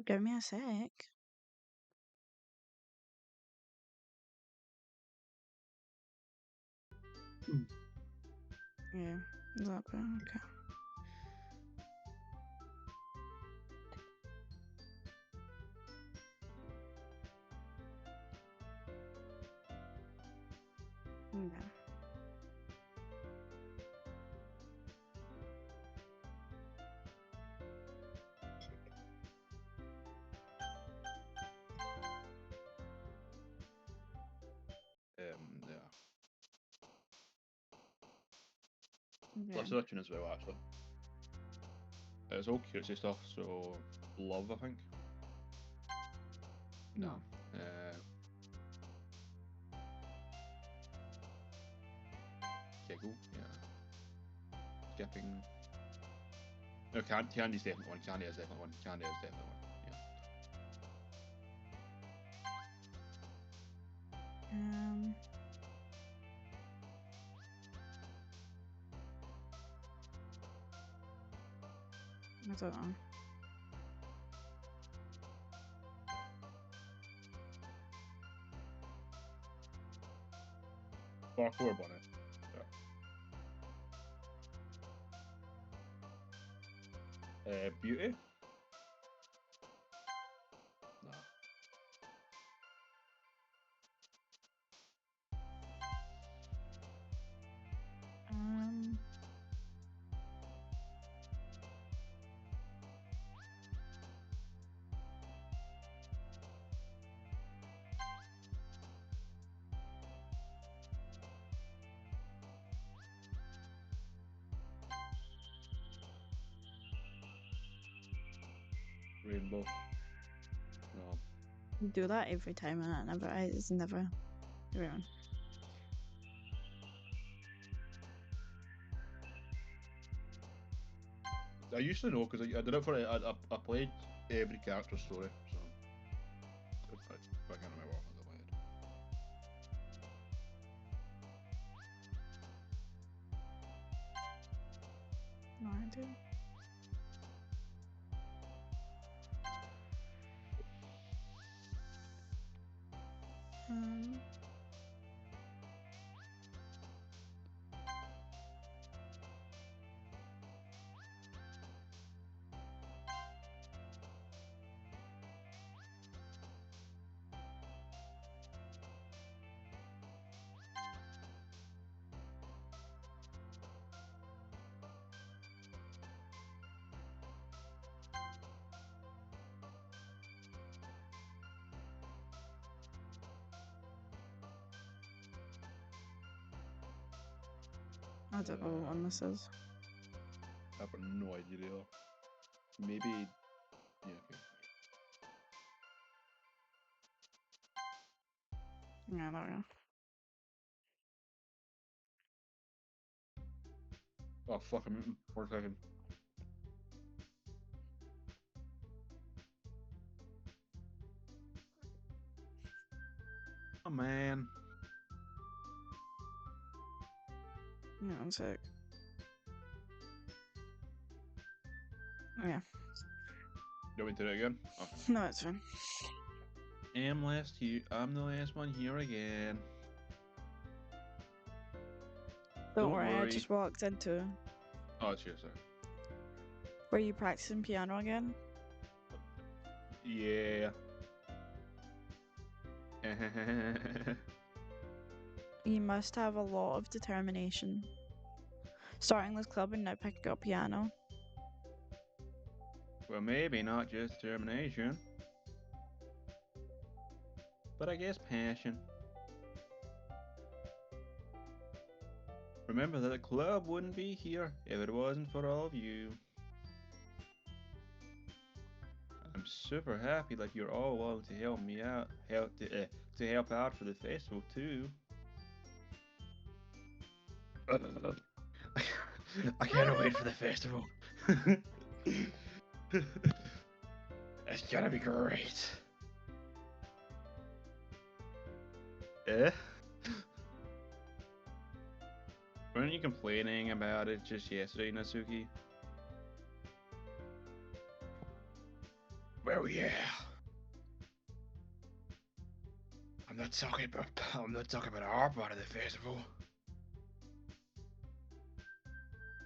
Give me a sec. Yeah, exactly. Okay. Yeah. Yeah. Yeah. Let's do that tune as well, actually. It's all cutesy stuff, so love, I think. No. Giggle, yeah. Skipping. No, Candy's definitely one. Candy is definitely one. Candy is definitely one. Yeah. I don't know. Parkour on it. Yeah. Beauty? Nah. Rainbow. No. You do that every time and it's never around. I used to know because I did it for I played every character story, so I can't remember off the top of my head. No, I do. I don't know what one this is. I've got no idea either. Maybe. Yeah. Okay. Yeah, there we go. Oh fuck! I'm muting for a second. Oh man. Yeah, one sec. Yeah. Do we do it again? Okay. No, it's fine. I'm last here. I'm the last one here again. Don't worry, I just walked into. Oh, it's here, sorry. Were you practicing piano again? Yeah. You must have a lot of determination. Starting this club and now picking up piano. Well, maybe not just determination, but I guess passion. Remember that the club wouldn't be here if it wasn't for all of you. I'm super happy that you're all willing to help me out, to help out for the festival too. I can't wait for the festival. It's gonna be great. Eh? Weren't you complaining about it just yesterday, Natsuki? Oh yeah. I'm not talking about our part of the festival.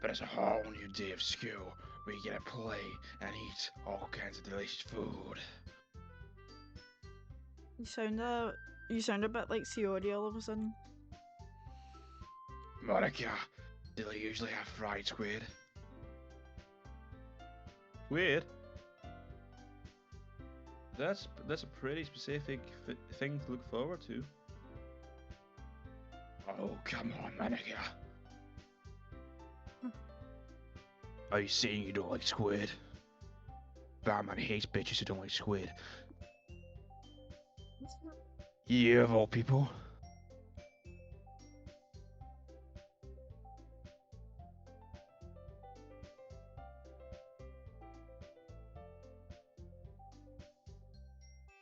But it's a whole new day of school where you get to play and eat all kinds of delicious food. You sound a bit like Siori all of a sudden. Monica, do they usually have fried squid? Squid? That's a pretty specific thing to look forward to. Oh, come on, Monica. Are you saying you don't like squid? Barman hates bitches who don't like squid. You of all people.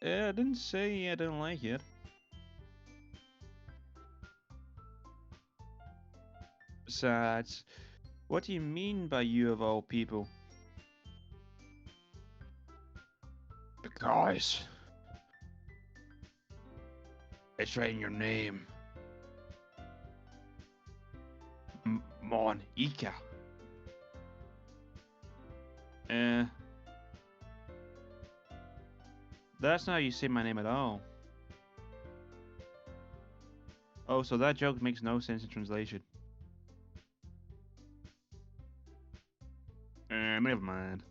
I didn't say I didn't like it. Besides, what do you mean by you of all people? Because it's right in your name. Monica. That's not how you say my name at all. Oh, so that joke makes no sense in translation. Never mind.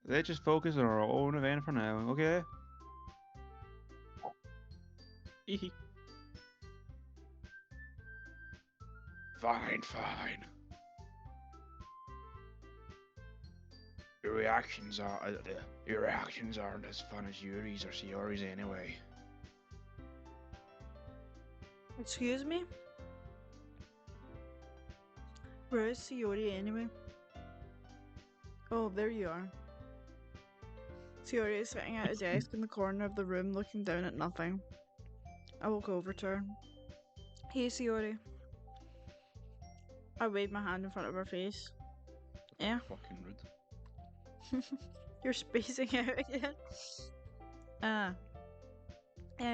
Let's just focus on our own event for now, okay? Fine, fine. Your reactions aren't as fun as Yuri's or Siori's anyway. Excuse me? Where is Siori anyway? Oh, there you are. Siori is sitting at a desk in the corner of the room looking down at nothing. I walk over to her. Hey, Siori. I wave my hand in front of her face. Yeah? Fucking rude. You're spacing out again.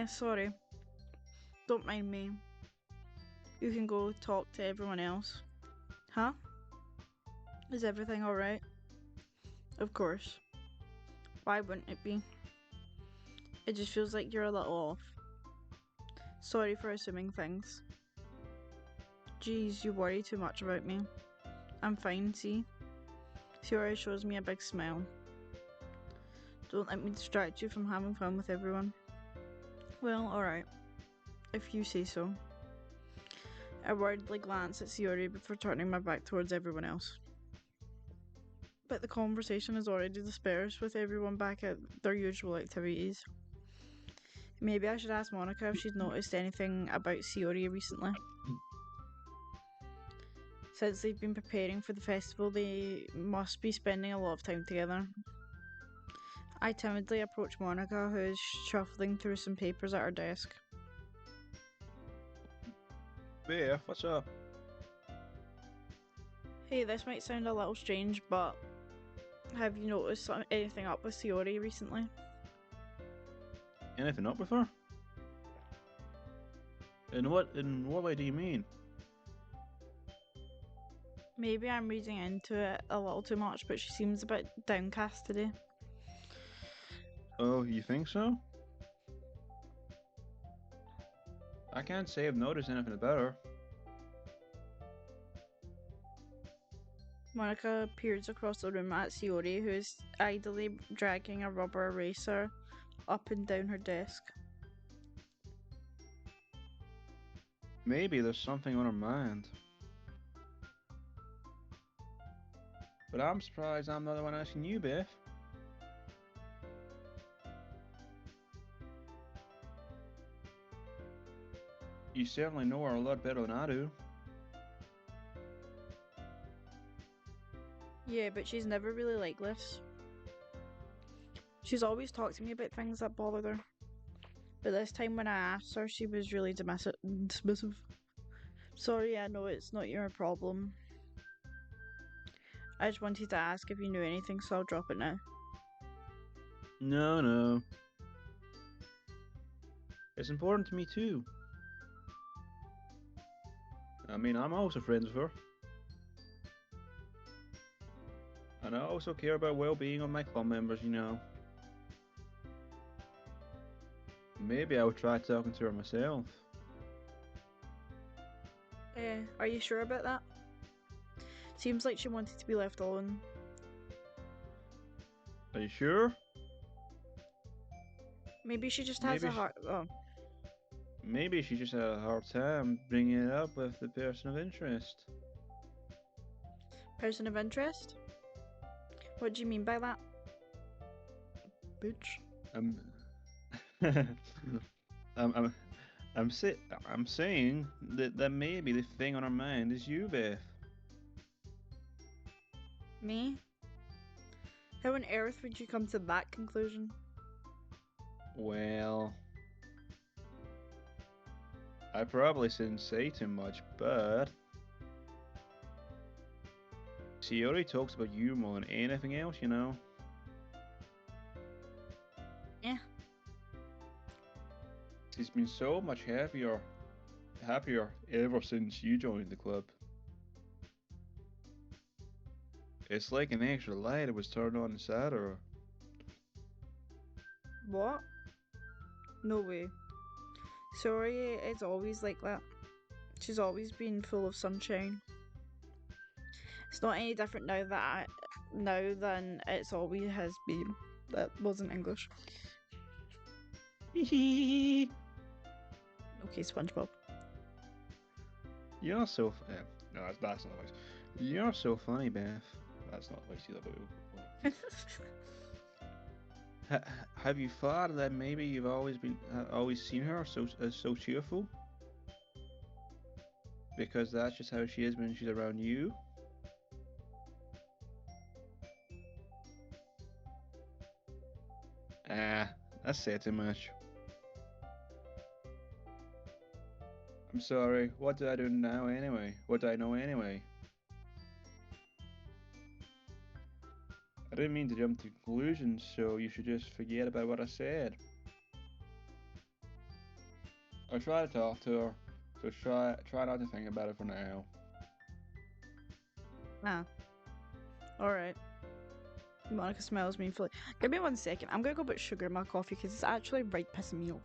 Sorry. Don't mind me. You can go talk to everyone else. Huh? Is everything alright? Of course. Why wouldn't it be? It just feels like you're a little off. Sorry for assuming things. Geez, you worry too much about me. I'm fine, see? Siori shows me a big smile. Don't let me distract you from having fun with everyone. Well, alright. If you say so. I worriedly glance at Siori before turning my back towards everyone else. But the conversation is already dispersed with everyone back at their usual activities. Maybe I should ask Monica if she's noticed anything about Siori recently. Since they've been preparing for the festival, they must be spending a lot of time together. I timidly approach Monica, who is shuffling through some papers at her desk. Bear, what's up? Hey, this might sound a little strange, but have you noticed anything up with Siori recently? Anything up with her? In what way do you mean? Maybe I'm reading into it a little too much, but she seems a bit downcast today. Oh, you think so? I can't say I've noticed anything about her. Monica peers across the room at Siori, who is idly dragging a rubber eraser up and down her desk. Maybe there's something on her mind. But I'm surprised I'm not the one asking you, Beth. You certainly know her a lot better than I do. Yeah, but she's never really like this. She's always talked to me about things that bothered her. But this time when I asked her, she was really dismissive. Sorry, I know it's not your problem. I just wanted to ask if you knew anything, so I'll drop it now. No, no. It's important to me too. I mean, I'm also friends with her. And I also care about well-being of my club members, you know. Maybe I would try talking to her myself. Are you sure about that? Seems like she wanted to be left alone. Are you sure? Maybe she just has a heart. Oh, Maybe she just had a hard time bringing it up with the person of interest. person of interest? What do you mean by that? Bitch. I'm, I'm saying that maybe the thing on her mind is you, Beth. Me? How on earth would you come to that conclusion? Well, I probably shouldn't say too much, but she already talks about you more than anything else, you know. Yeah. She's been so much happier ever since you joined the club. It's like an extra light was turned on inside her. What? No way. Sorry, it's always like that. She's always been full of sunshine. It's not any different now than it's always has been. That wasn't English. Okay, SpongeBob. You're so no, that's not voice. You're so funny, Beth. That's not the voice either, but have you thought that maybe you've always seen her as so cheerful? Because that's just how she is when she's around you. That's said too much. I'm sorry. What did I do now anyway? What do I know anyway? I didn't mean to jump to conclusions, so you should just forget about what I said. I try to talk to her, so try not to think about it for now. Ah. Alright. Monica smells me fully. Give me 1 second. I'm gonna go put sugar in my coffee because it's actually right pissing me off.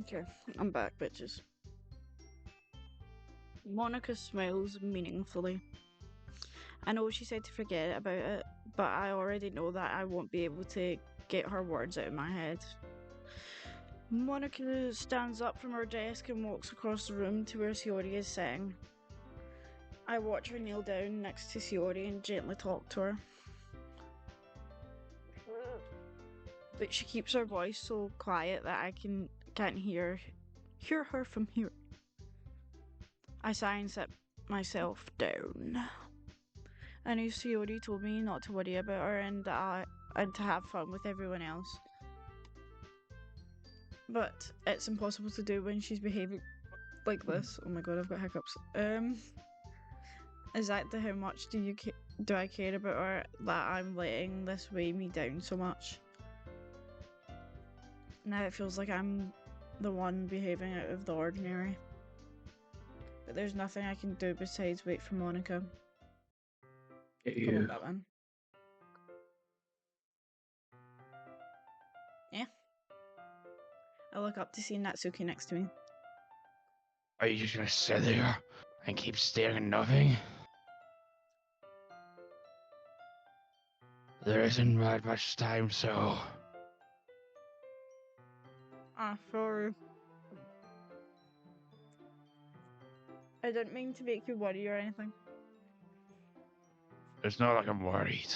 Okay, I'm back, bitches. Monica smiles meaningfully. I know she said to forget about it, but I already know that I won't be able to get her words out of my head. Monica stands up from her desk and walks across the room to where Shiori is sitting. I watch her kneel down next to Shiori and gently talk to her. But she keeps her voice so quiet that I can't hear her from here. I sigh and sit myself down. I knew Shiori told me not to worry about her and to have fun with everyone else. But it's impossible to do when she's behaving like this. Oh my god, I've got hiccups. exactly how much do I care about her that I'm letting this weigh me down so much? Now it feels like I'm the one behaving out of the ordinary. But there's nothing I can do besides wait for Monica. Come on, Batman. Yeah. I look up to see Natsuki next to me. Are you just gonna sit there and keep staring at nothing? There isn't that much time, so... Sorry. I didn't mean to make you worry or anything. It's not like I'm worried.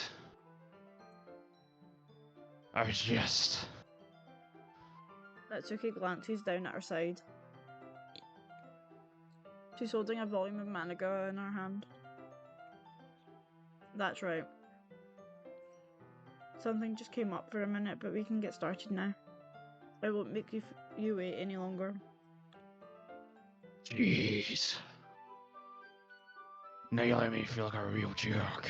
I was just... Natsuki glances down at her side. She's holding a volume of manga in her hand. That's right. Something just came up for a minute, but we can get started now. I won't make you wait any longer. Jeez. Now you let me feel like a real jerk.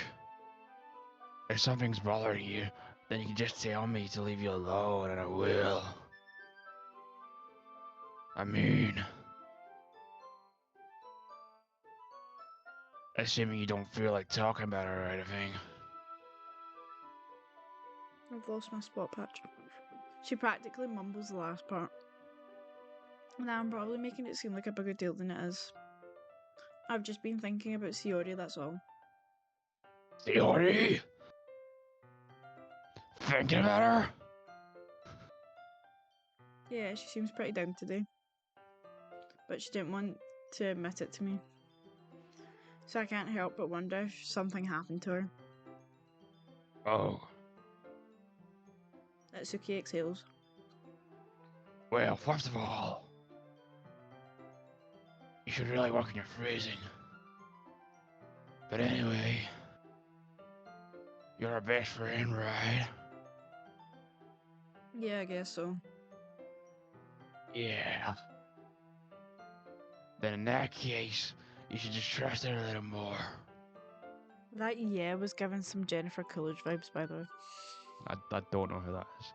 If something's bothering you, then you can just tell me to leave you alone and I will. I mean... assuming you don't feel like talking about it or anything. I've lost my spot patch. She practically mumbles the last part. Now I'm probably making it seem like a bigger deal than it is. I've just been thinking about Shiori, that's all. Shiori? Thinking about her? Yeah, she seems pretty down today. But she didn't want to admit it to me. So I can't help but wonder if something happened to her. Oh. Natsuki exhales. Well, first of all, you should really work on your phrasing. But anyway, you're our best friend, right? Yeah, I guess so. Yeah. Then in that case, you should just trust her a little more. That yeah was giving some Jennifer Coolidge vibes, by the way. I don't know who that is.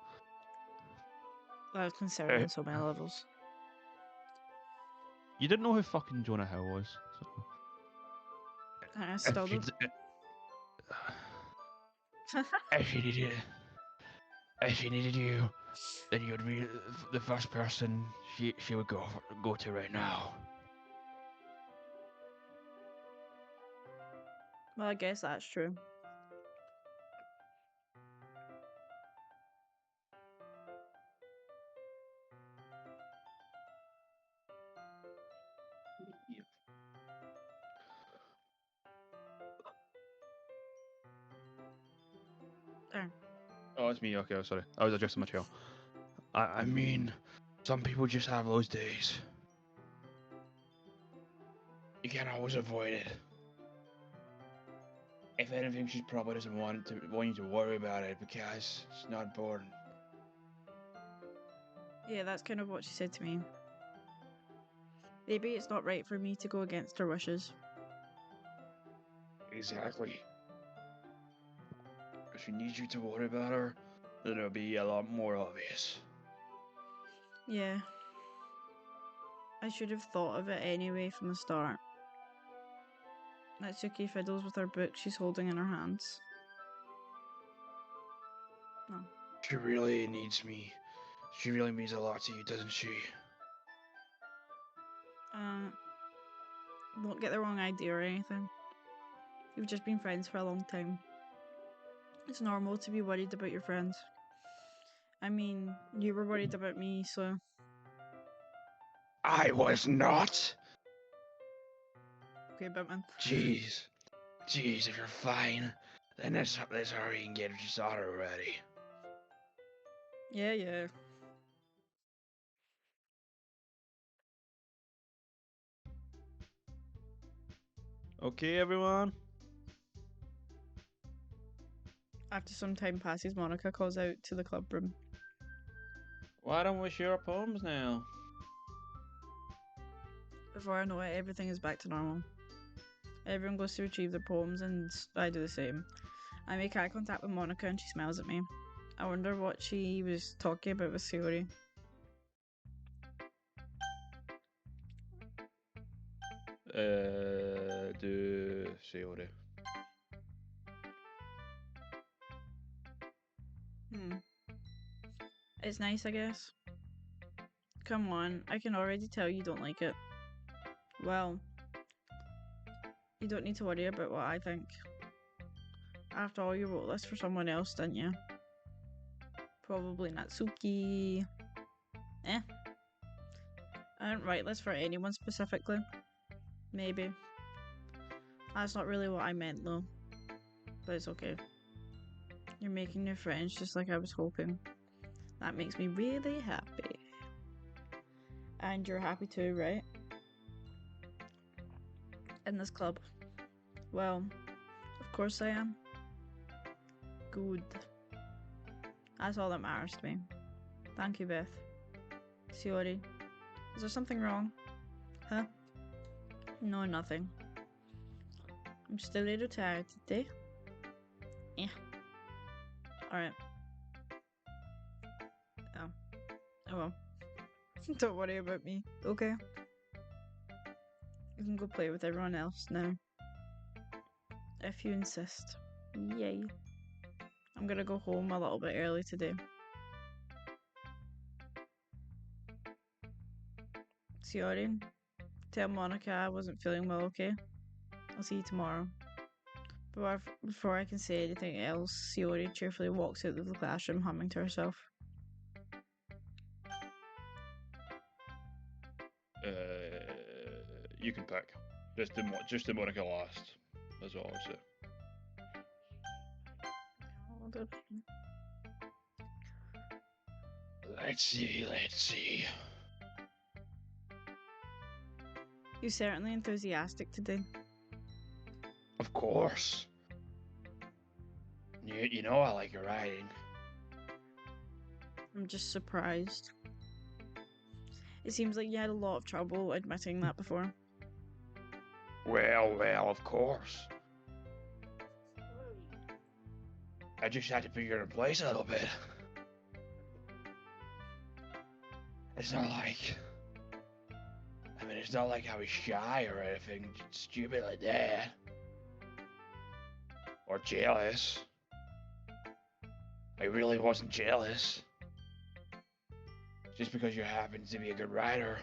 That was concerning on so many levels. You didn't know who fucking Jonah Hill was. So. I still don't. If she needed you, then you'd be the first person she would go to right now. Well, I guess that's true. There. Oh, it's me. Okay, sorry. I was adjusting my chair. I mean, some people just have those days. You can't always avoid it. If anything, she probably doesn't want you to worry about it because it's not important. Yeah, that's kind of what she said to me. Maybe it's not right for me to go against her wishes. Exactly. If she needs you to worry about her, then it'll be a lot more obvious. Yeah. I should have thought of it anyway from the start. Natsuki fiddles with her book she's holding in her hands. No. She really needs me. She really means a lot to you, doesn't she? Don't get the wrong idea or anything. You've just been friends for a long time. It's normal to be worried about your friends. I mean, you were worried about me, so... I was not! Okay, Batman. Jeez, if you're fine, then let's hurry and get your daughter ready. Yeah. Okay, everyone. After some time passes, Monica calls out to the club room. Why don't we share our poems now? Before I know it, everything is back to normal. Everyone goes to retrieve their poems, and I do the same. I make eye contact with Monica, and she smiles at me. I wonder what she was talking about with Sayori. Do Sayori. It's nice, I guess. Come on, I can already tell you don't like it. Well, you don't need to worry about what I think. After all, you wrote this for someone else, didn't you? Probably Natsuki. I didn't write this for anyone specifically. Maybe. That's not really what I meant though. But it's okay. You're making new friends just like I was hoping. That makes me really happy. And you're happy too, right? In this club. Well, of course I am. Good. That's all that matters to me. Thank you, Beth. Sayori, is there something wrong? Huh? No, nothing. I'm still a little tired today. Yeah. Alright. Oh well. Don't worry about me, okay? You can go play with everyone else now. If you insist. Yay. I'm gonna go home a little bit early today. Sayori, tell Monica I wasn't feeling well, okay? I'll see you tomorrow. Before I can say anything else, Sayori cheerfully walks out of the classroom humming to herself. You can pick. Just the Monica last. That's all I'll say. Let's see. You're certainly enthusiastic today. Of course. You know I like your writing. I'm just surprised. It seems like you had a lot of trouble admitting that before. Well, of course. I just had to figure it in place a little bit. It's not like... it's not like I was shy or anything stupid like that. Or jealous. I really wasn't jealous. Just because you happen to be a good writer.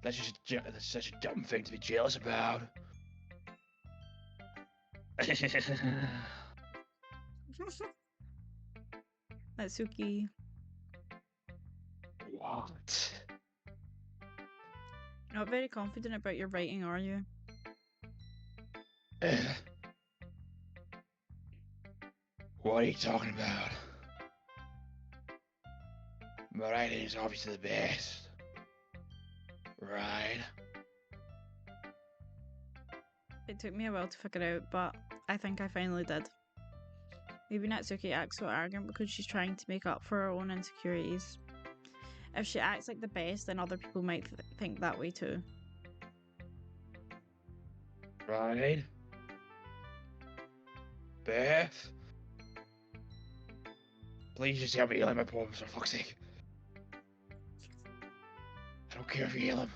That's such a dumb thing to be jealous about. Natsuki. What? You're not very confident about your writing, are you? What are you talking about? My writing is obviously the best. Right? It took me a while to figure out, but I think I finally did. Maybe Natsuki acts so arrogant because she's trying to make up for her own insecurities. If she acts like the best, then other people might think that way too. Right? Beth? Please just help me yell at my poems for fuck's sake. I don't care if you yell them.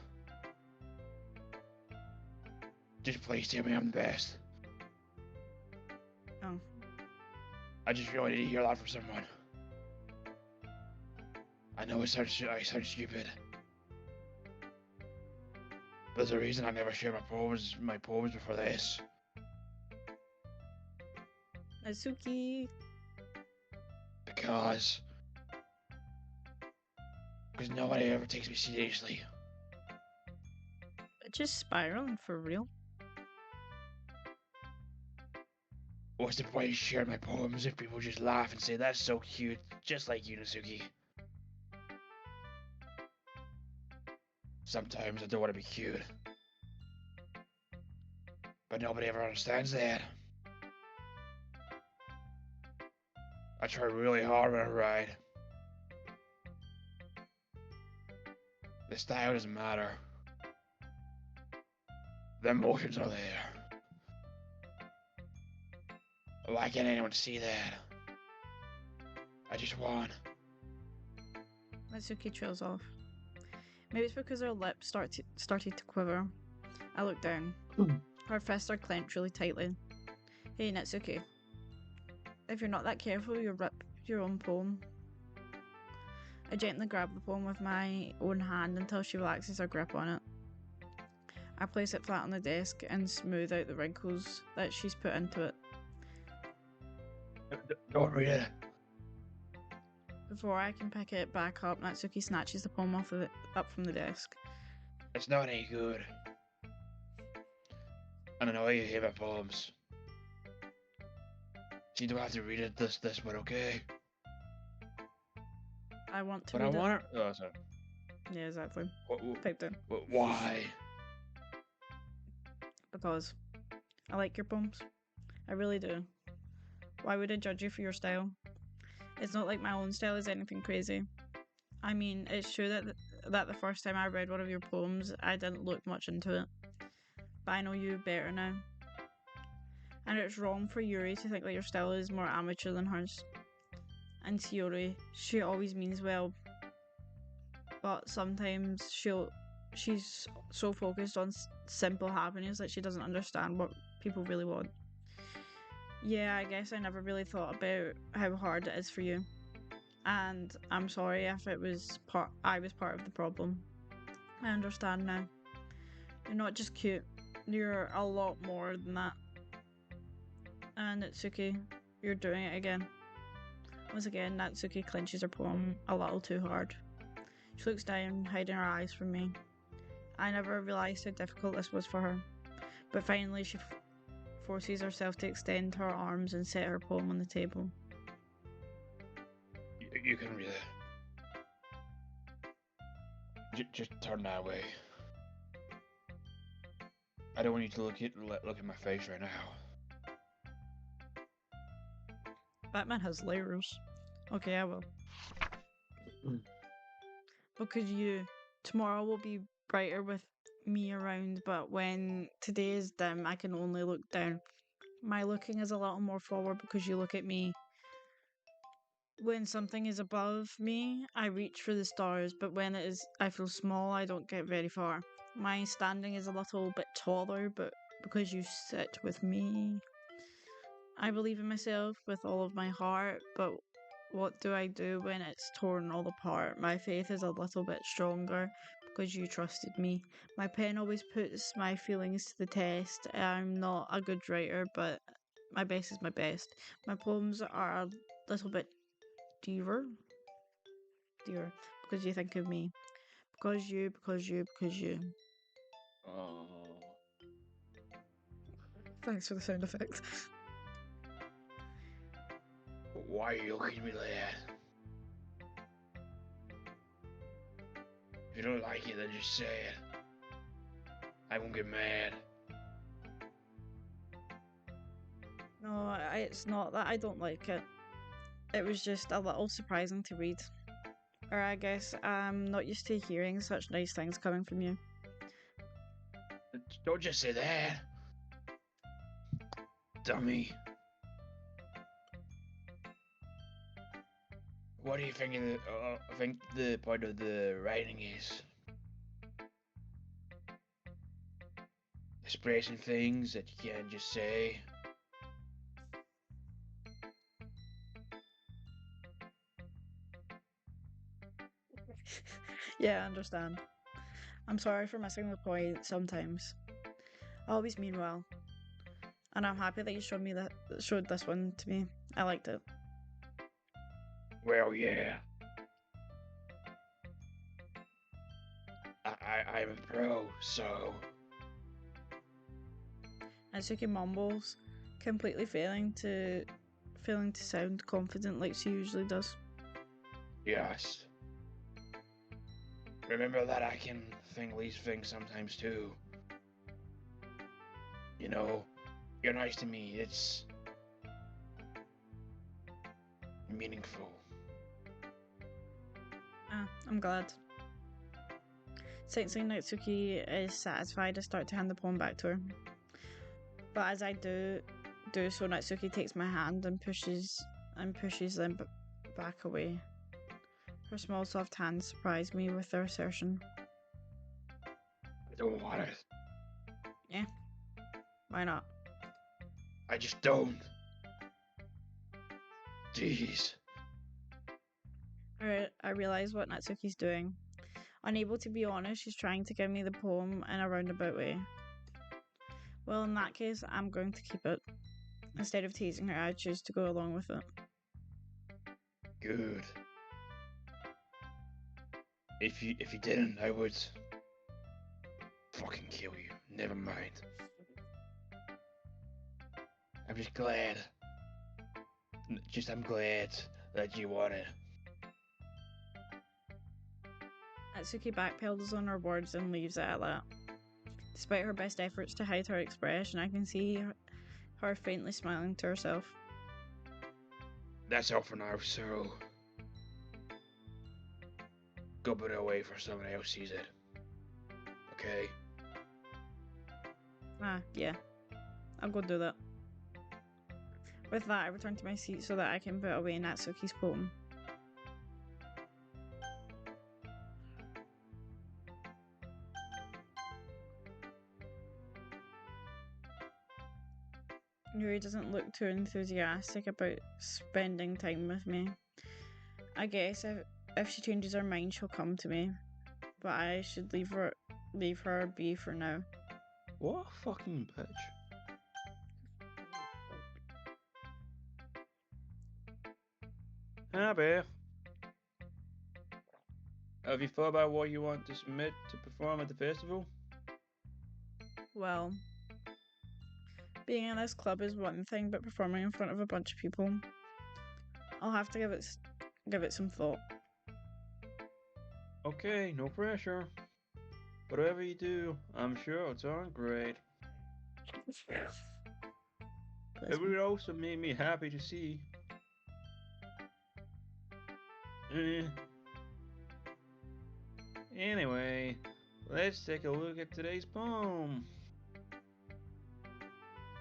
Just please tell me I'm the best. Oh. I just really need to hear that from someone. I know I sound stupid. But there's a reason I never shared my poems before this. Natsuki. Because nobody ever takes me seriously. It's just spiraling for real. What's the point of sharing my poems if people just laugh and say that's so cute, just like you, Natsuki? Sometimes I don't want to be cute. But nobody ever understands that. I try really hard when I write. The style doesn't matter. The emotions are there. Why can't anyone see that? I just want. Natsuki trails off. Maybe it's because her lips started to quiver. I look down. Her fists are clenched really tightly. Hey, Natsuki. If you're not that careful, you'll rip your own poem. I gently grab the poem with my own hand until she relaxes her grip on it. I place it flat on the desk and smooth out the wrinkles that she's put into it. Don't read it. Before I can pick it back up, Natsuki snatches the poem up from the desk. It's not any good. And I know you hate my poems. So you don't have to read it this one, okay? I want to But read I it. want it. Oh, sorry. Yeah, exactly. What, Typed in. why? Because I like your poems. I really do. Why would I judge you for your style? It's not like my own style is anything crazy. I mean, it's true that the first time I read one of your poems, I didn't look much into it. But I know you better now. And it's wrong for Yuri to think that your style is more amateur than hers. And Sayori, she always means well, but sometimes she's so focused on simple happiness that she doesn't understand what people really want. Yeah, I guess I never really thought about how hard it is for you. And I'm sorry if I was part of the problem. I understand now. You're not just cute. You're a lot more than that. And Natsuki, you're doing it again. Once again, Natsuki clenches her poem a little too hard. She looks down, hiding her eyes from me. I never realised how difficult this was for her. But finally she forces herself to extend her arms and set her poem on the table. You can read it. Just turn that way. I don't want you to look at my face right now. Batman has layers. Okay, I will. Because tomorrow will be brighter with me around, but when today is dim, I can only look down. My looking is a little more forward because you look at me. When something is above me, I reach for the stars, but when I feel small, I don't get very far. My standing is a little bit taller, but because you sit with me. I believe in myself with all of my heart, but what do I do when it's torn all apart? My faith is a little bit stronger because you trusted me. My pen always puts my feelings to the test. I'm not a good writer, but my best is my best. My poems are a little bit dearer, because you think of me. Because you. Oh. Thanks for the sound effect. Why are you looking at me like that? If you don't like it, then just say it. I won't get mad. No, it's not that I don't like it. It was just a little surprising to read. Or I guess I'm not used to hearing such nice things coming from you. Don't just say that. Dummy. What do you think the point of the writing is? Expressing things that you can't just say. Yeah, I understand. I'm sorry for missing the point sometimes. I always mean well. And I'm happy that you showed this one to me. I liked it. Well, yeah. I'm a pro, so... Natsuki mumbles, completely failing to sound confident like she usually does. Yes. Remember that I can think these things sometimes too. You know, you're nice to me. It's meaningful. Ah, I'm glad. Sensing Natsuki is satisfied, I start to hand the poem back to her. But as I do so, Natsuki takes my hand and pushes them back away. Her small soft hands surprise me with their assertion. I don't want it. Yeah, why not? I just don't. Jeez. I realize what Natsuki's doing. Unable to be honest, she's trying to give me the poem in a roundabout way. Well, in that case, I'm going to keep it. Instead of teasing her, I choose to go along with it. Good. If you didn't, I would fucking kill you. Never mind. I'm just glad. I'm glad that you want it. Natsuki backpedals on her words and leaves it at that. Despite her best efforts to hide her expression, I can see her faintly smiling to herself. That's all for now, so go put it away for someone else sees it. Okay? Yeah. I'll go do that. With that, I return to my seat so that I can put away Natsuki's poem. Yuri doesn't look too enthusiastic about spending time with me. I guess if she changes her mind, she'll come to me. But I should leave her be for now. What a fucking bitch. Hi, Beth. Have you thought about what you want to submit to perform at the festival? Well, being in this club is one thing, but performing in front of a bunch of people, I'll have to give it some thought. Okay, no pressure. Whatever you do, I'm sure it's all great. It would also make me happy to see. Anyway, let's take a look at today's poem.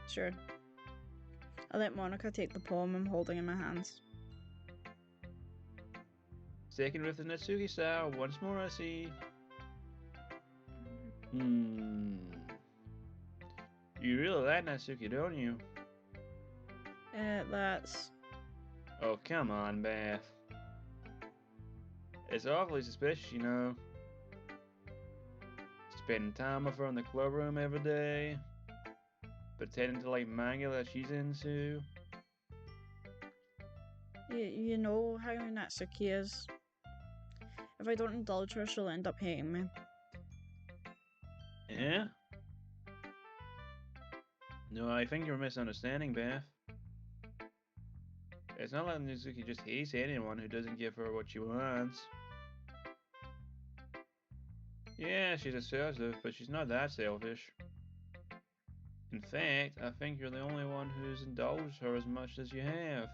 Sure. I let Monica take the poem I'm holding in my hands. Taken with the Natsuki style, once more I see. You really like Natsuki, don't you? That's... Oh, come on, Beth. It's awfully suspicious, you know. Spending time with her in the club room every day. Pretending to like manga that she's into. You know how Natsuki is. If I don't indulge her, she'll end up hating me. Yeah? No, I think you're misunderstanding, Beth. It's not like Natsuki just hates anyone who doesn't give her what she wants. Yeah, she's assertive, but she's not that selfish. In fact, I think you're the only one who's indulged her as much as you have.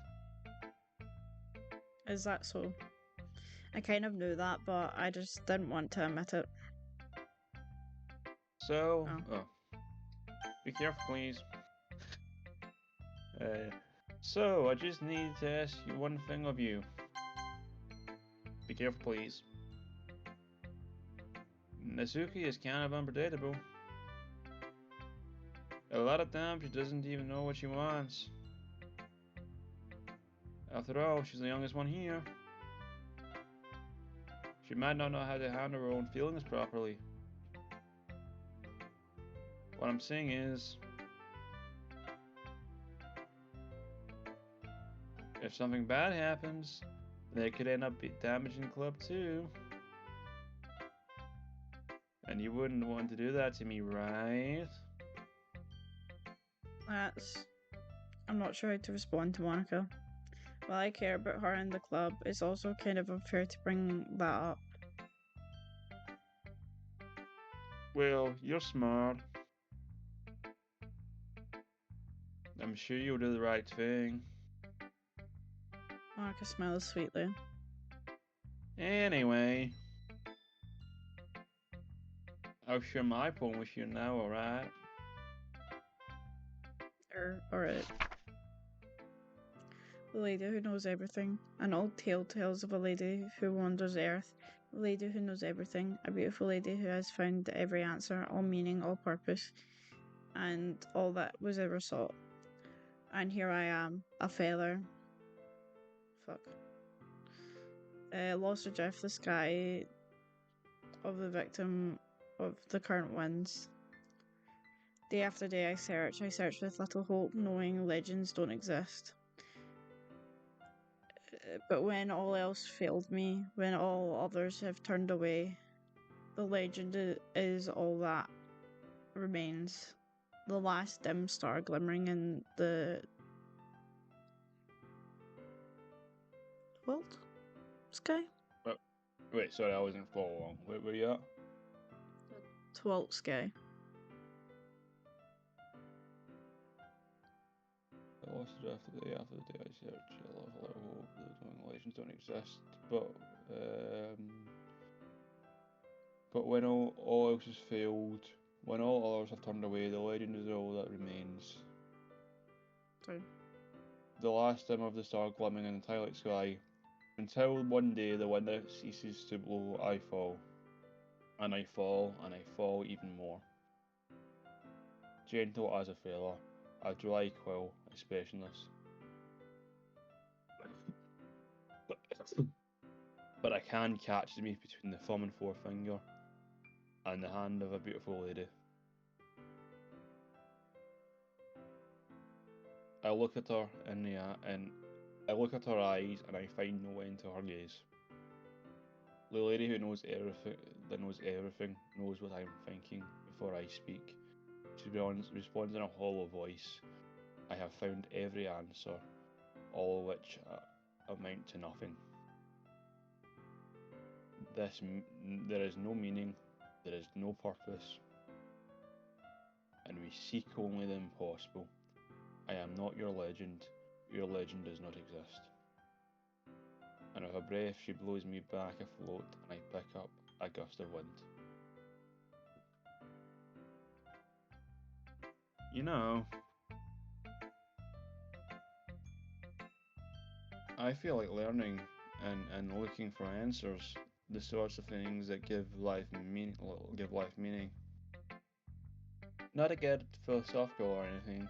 Is that so? I kind of knew that, but I just didn't want to admit it. So, be careful, please. So, I just need to ask you one thing of you. Be careful, please. Natsuki is kind of unpredictable. A lot of times she doesn't even know what she wants. After all, she's the youngest one here. She might not know how to handle her own feelings properly. What I'm saying is, if something bad happens, then it could end up damaging the club too. And you wouldn't want to do that to me, right? I'm not sure how to respond to Monica. While I care about her and the club, it's also kind of unfair to bring that up. Well, you're smart. I'm sure you'll do the right thing. Monica smiles sweetly. Anyway, I'll share my poem with you now, alright? Alright. The lady who knows everything. An old tale tells of a lady who wanders earth. A lady who knows everything. A beautiful lady who has found every answer, all meaning, all purpose, and all that was ever sought. And here I am, a feather. Fuck. Lost adrift the sky of the victim of the current winds. Day after day I search with little hope, knowing legends don't exist. But when all else failed me, when all others have turned away, the legend is all that remains. The last dim star glimmering in the world sky? Wait, sorry, I wasn't following. Where were you at? Twelfth sky. I lost it after the day I searched. I lost a little hope that legends don't exist. But when all else has failed, when all others have turned away, the legend is all that remains. Sorry. The last dim of the star glimmering in the twilight sky, until one day the wind ceases to blow, I fall. And I fall, and I fall even more. Gentle as a feather, a dry quill, expressionless. But I can catch the meat between the thumb and forefinger and the hand of a beautiful lady. I look at her I look at her eyes and I find no end to her gaze. The lady who knows everything, knows what I'm thinking before I speak. She responds in a hollow voice. I have found every answer, all of which amount to nothing. There is no meaning, there is no purpose, and we seek only the impossible. I am not your legend does not exist. And with a breath she blows me back afloat and I pick up a gust of wind. You know, I feel like learning and looking for answers, the sorts of things that give life meaning. Not to get philosophical or anything,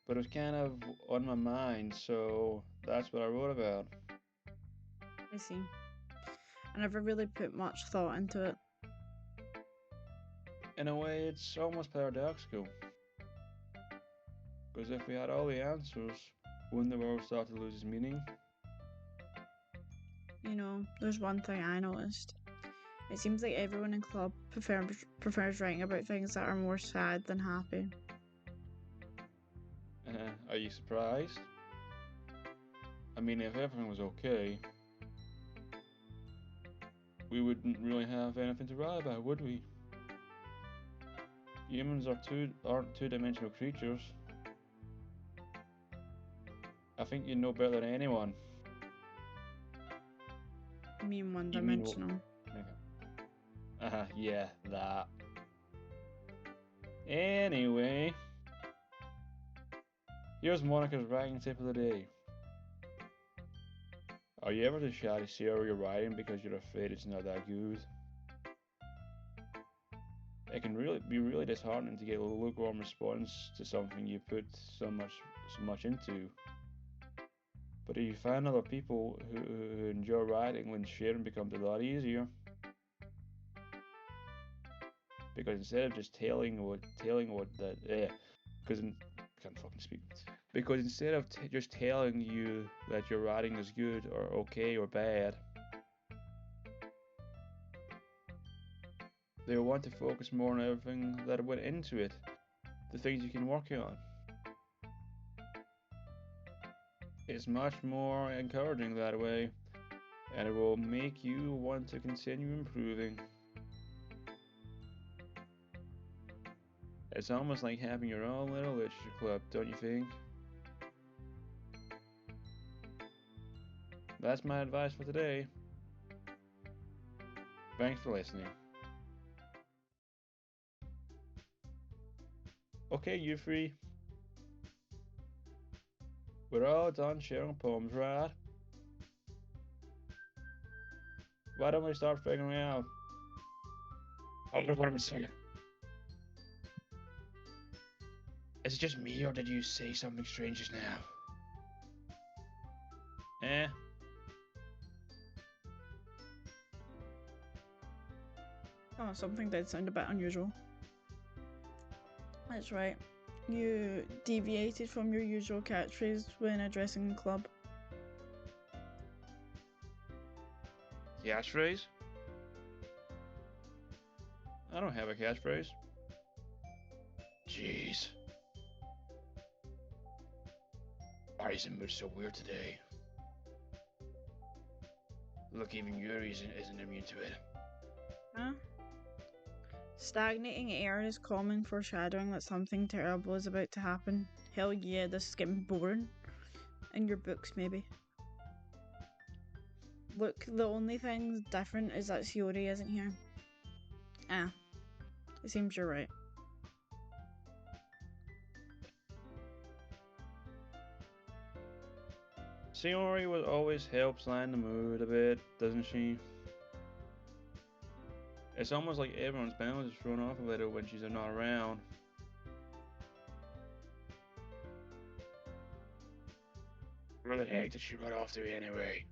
but it was kind of on my mind, so that's what I wrote about. I see. I never really put much thought into it. In a way, it's almost paradoxical. Because if we had all the answers, wouldn't the world start to lose its meaning? You know, there's one thing I noticed. It seems like everyone in club prefers writing about things that are more sad than happy. Are you surprised? I mean, if everything was okay, we wouldn't really have anything to write about, would we? Humans aren't two-dimensional creatures. I think you know better than anyone. You mean one-dimensional? Yeah, that. Anyway, here's Monica's writing tip of the day. Are you ever too shy to share your writing because you're afraid it's not that good? It can be really disheartening to get a lukewarm response to something you put so much into. But if you find other people who enjoy writing, then sharing becomes a lot easier. Because instead of just Because instead of just telling you that your writing is good or okay or bad, they want to focus more on everything that went into it, the things you can work on. It's much more encouraging that way, and it will make you want to continue improving. It's almost like having your own little literature club, don't you think? That's my advice for today. Thanks for listening. Okay, you three. We're all done sharing poems, right? Why don't we start figuring out? Hold on a second. Is it just me, or did you say something strange just now? Oh, something did sound a bit unusual. That's right. You deviated from your usual catchphrase when addressing the club. Catchphrase? I don't have a catchphrase. Jeez. Why is the mood so weird today? Look, even Yuri isn't immune to it. Huh? Stagnating air is common foreshadowing that something terrible is about to happen. Hell yeah, this is getting boring. In your books, maybe. Look, the only thing different is that Shiori isn't here. Ah, it seems you're right. Shiori always helps lighten the mood a bit, doesn't she? It's almost like everyone's balance is thrown off a little when she's not around. Where the heck did she run off to anyway?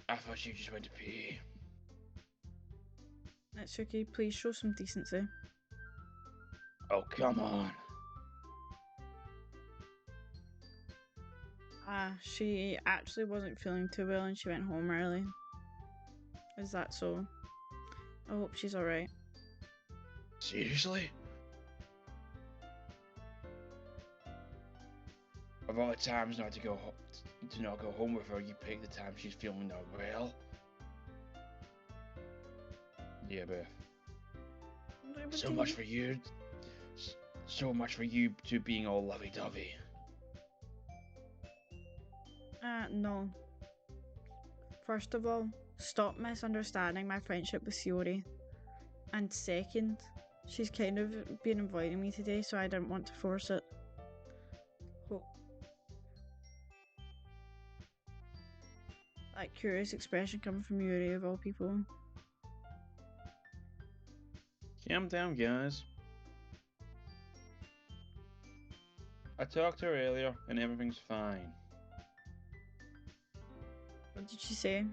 I thought she just went to pee. Natsuki, please show some decency. Oh, come on. She actually wasn't feeling too well and she went home early. Is that so? I hope she's alright. Seriously? Of all the times not to go home with her, you pick the time she's feeling not well. Yeah, Beth. So much for you. So much for you to being all lovey-dovey. No. First of all, stop misunderstanding my friendship with Shiori. And second, she's kind of been avoiding me today, so I didn't want to force it. That curious expression coming from Yuri of all people. Calm down, guys. I talked to her earlier and everything's fine. What did she say?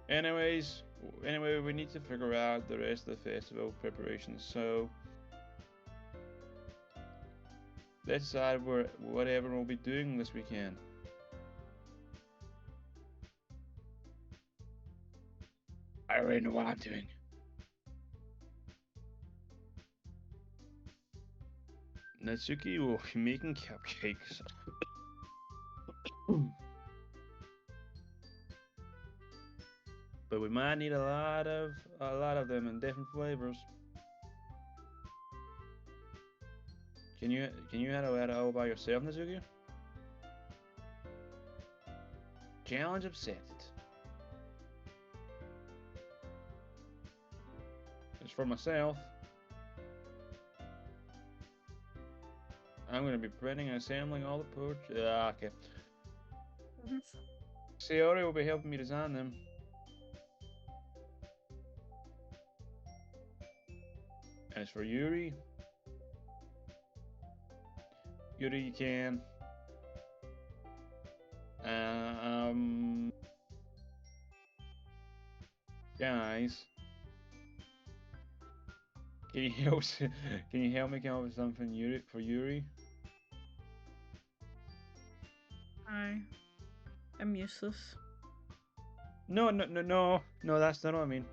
Anyway, we need to figure out the rest of the festival preparations, so let's decide what everyone will be doing this weekend. I already know what I'm doing. Natsuki will be making cupcakes. But we might need a lot of them in different flavors. Can you handle that all by yourself, Natsuki? Challenge accepted. As for myself, I'm gonna be printing and assembling all the porch. Okay. Shiori will be helping me design them. As for Yuri, you can. Guys, can you help me come up with something for Yuri? I'm useless. No, that's not what I mean.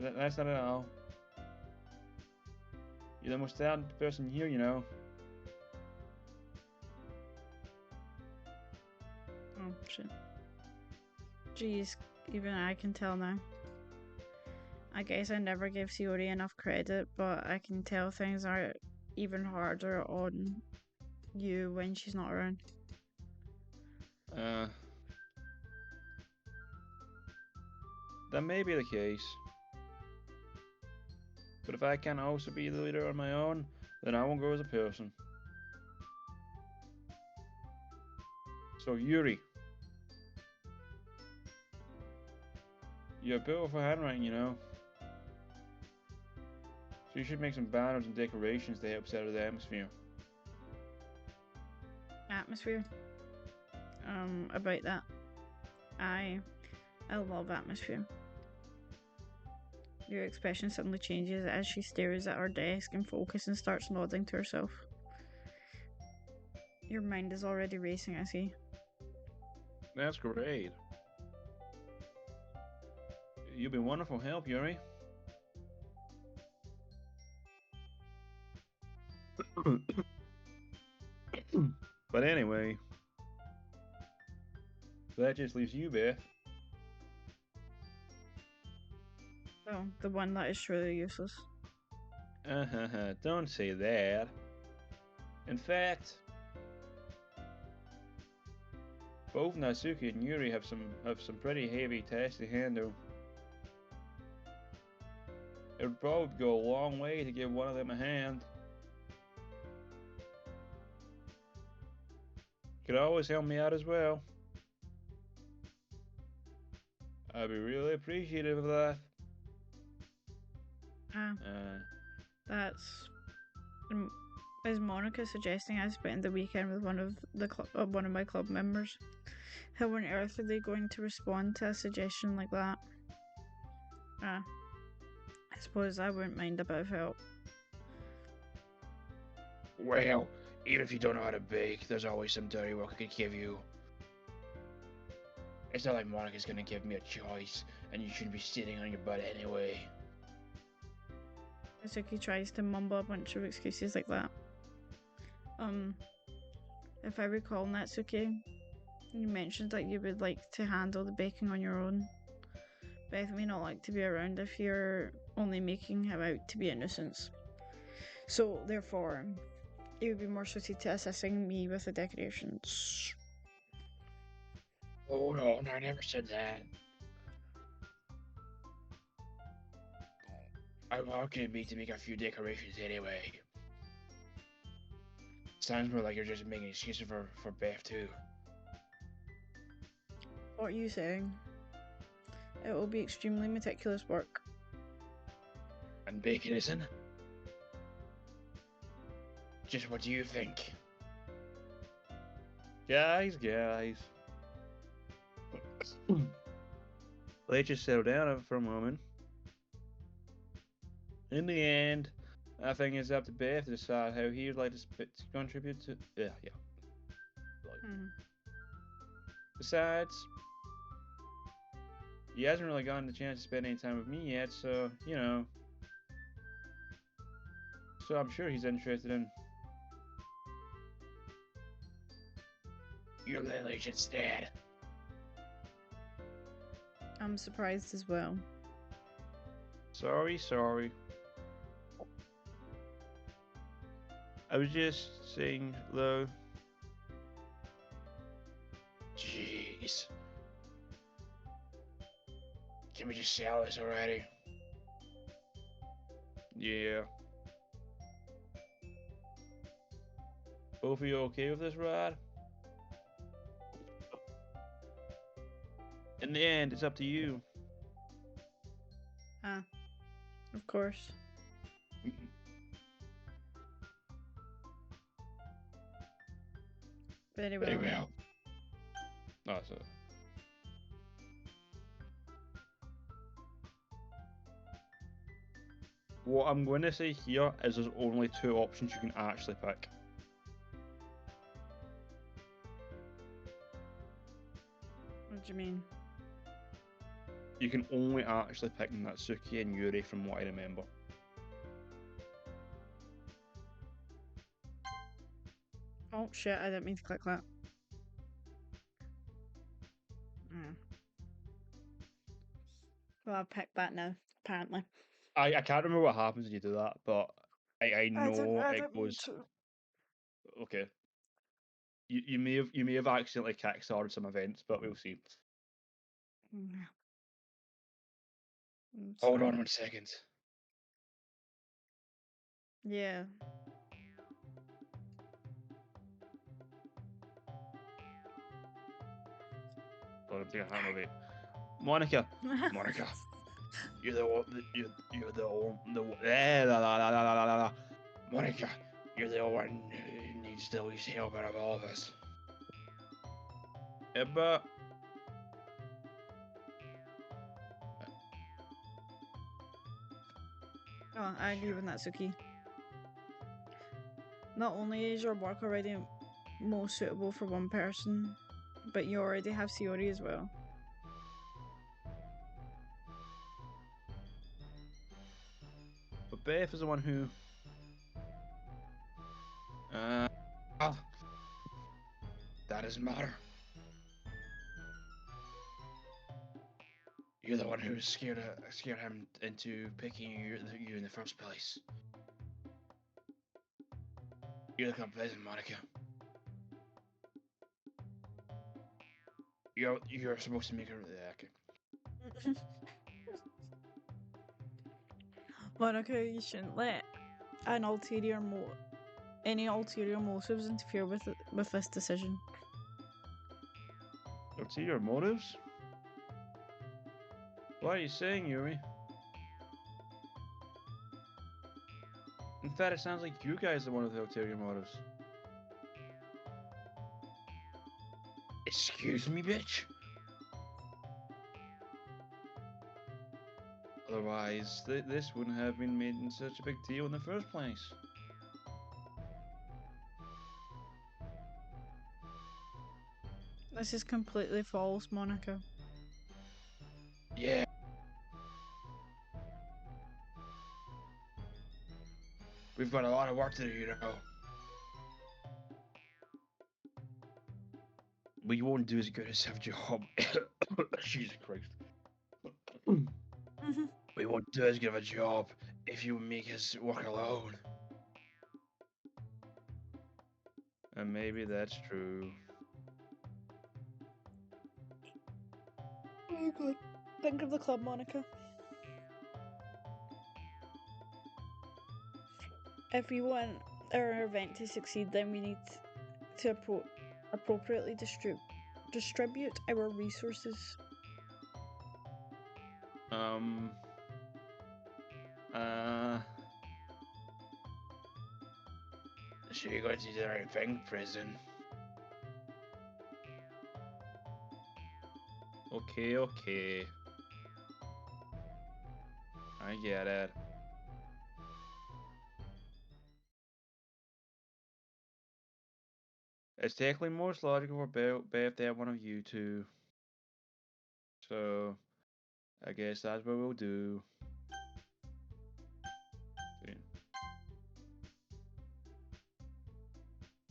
That's not at all. You're the most talented person here, you know. Oh, shit. Jeez, even I can tell now. I guess I never gave Shiori enough credit, but I can tell things are even harder on you when she's not around. That may be the case. But if I can also be the leader on my own, then I won't go as a person. So Yuri, you're beautiful handwriting, you know. So you should make some banners and decorations to help set the atmosphere. Atmosphere. About that. I love atmosphere. Your expression suddenly changes as she stares at her desk and focuses and starts nodding to herself. Your mind is already racing, I see. That's great. You've been wonderful help, Yuri. But anyway, that just leaves you, Beth. Oh, the one that is truly useless. Don't say that. In fact, both Natsuki and Yuri have some pretty heavy tasks to handle. It would probably go a long way to give one of them a hand. Could always help me out as well. I'd be really appreciative of that. That's. Is Monica suggesting I spend the weekend with one of my club members? How on earth are they going to respond to a suggestion like that? I suppose I wouldn't mind a bit of help. Well, even if you don't know how to bake, there's always some dirty work I could give you. It's not like Monica's gonna give me a choice, and you shouldn't be sitting on your butt anyway. Natsuki tries to mumble a bunch of excuses like that. If I recall, Natsuki, you mentioned that you would like to handle the baking on your own. Beth may not like to be around if you're only making him out to be a nuisance. So, therefore, it would be more suited to assisting me with the decorations. Oh no, I never said that. I'm asking me to make a few decorations anyway. Sounds more like you're just making excuses for Beth too. What are you saying? It will be extremely meticulous work. And bacon isn't? Just what do you think? Guys. Let's just settle down for a moment. In the end, I think it's up to Beth to decide how he would like to contribute to. Yeah. Besides, he hasn't really gotten the chance to spend any time with me yet, so, you know. So I'm sure he's interested in. Your Lily's just dead. I'm surprised as well. Sorry. I was just saying, though. Jeez. Can we just sell this already? Yeah. Both of you okay with this, Rod? In the end, it's up to you. Of course. Very well. Oh, so. What I'm going to say here is there's only two options you can actually pick. What do you mean? You can only actually pick Natsuki and Yuri from what I remember. Oh shit, I didn't mean to click that. Well, I'll pick that now, apparently. I can't remember what happens when you do that, but I know it goes. Okay. You may have accidentally kickstarted some events, but we'll see. It's Hold fine. on 1 second. Yeah. Hold on, take a hand of it. Monica, Monica, you're the one. You're the one. Monica, you're the one who needs the least help out of all of us. Yeah, but Oh, I agree with Natsuki. Not only is your work already most suitable for one person, but you already have Shiori as well. Beth is the one who. That doesn't matter. You're the one who scared him into picking you in the first place. You're the unpleasant, Monica. You're supposed to make her. Okay. Monica, you shouldn't let any ulterior motives interfere with this decision. Ulterior motives? What are you saying, Yuri? In fact, it sounds like you guys are one of the ulterior motives. Excuse me, bitch? Otherwise, this wouldn't have been made in such a big deal in the first place. This is completely false, Monica. Yeah. We've got a lot of work to do, you know. We won't do as good as our job. Jesus Christ. We won't do as good of a job if you make us work alone. And maybe that's true. Oh god. Think of the club, Monica. If we want our event to succeed, then we need to appropriately distribute our resources. So you're going to do the right thing, prison. Okay. I get it. It's technically most logical for Beth to have one of you two. So, I guess that's what we'll do.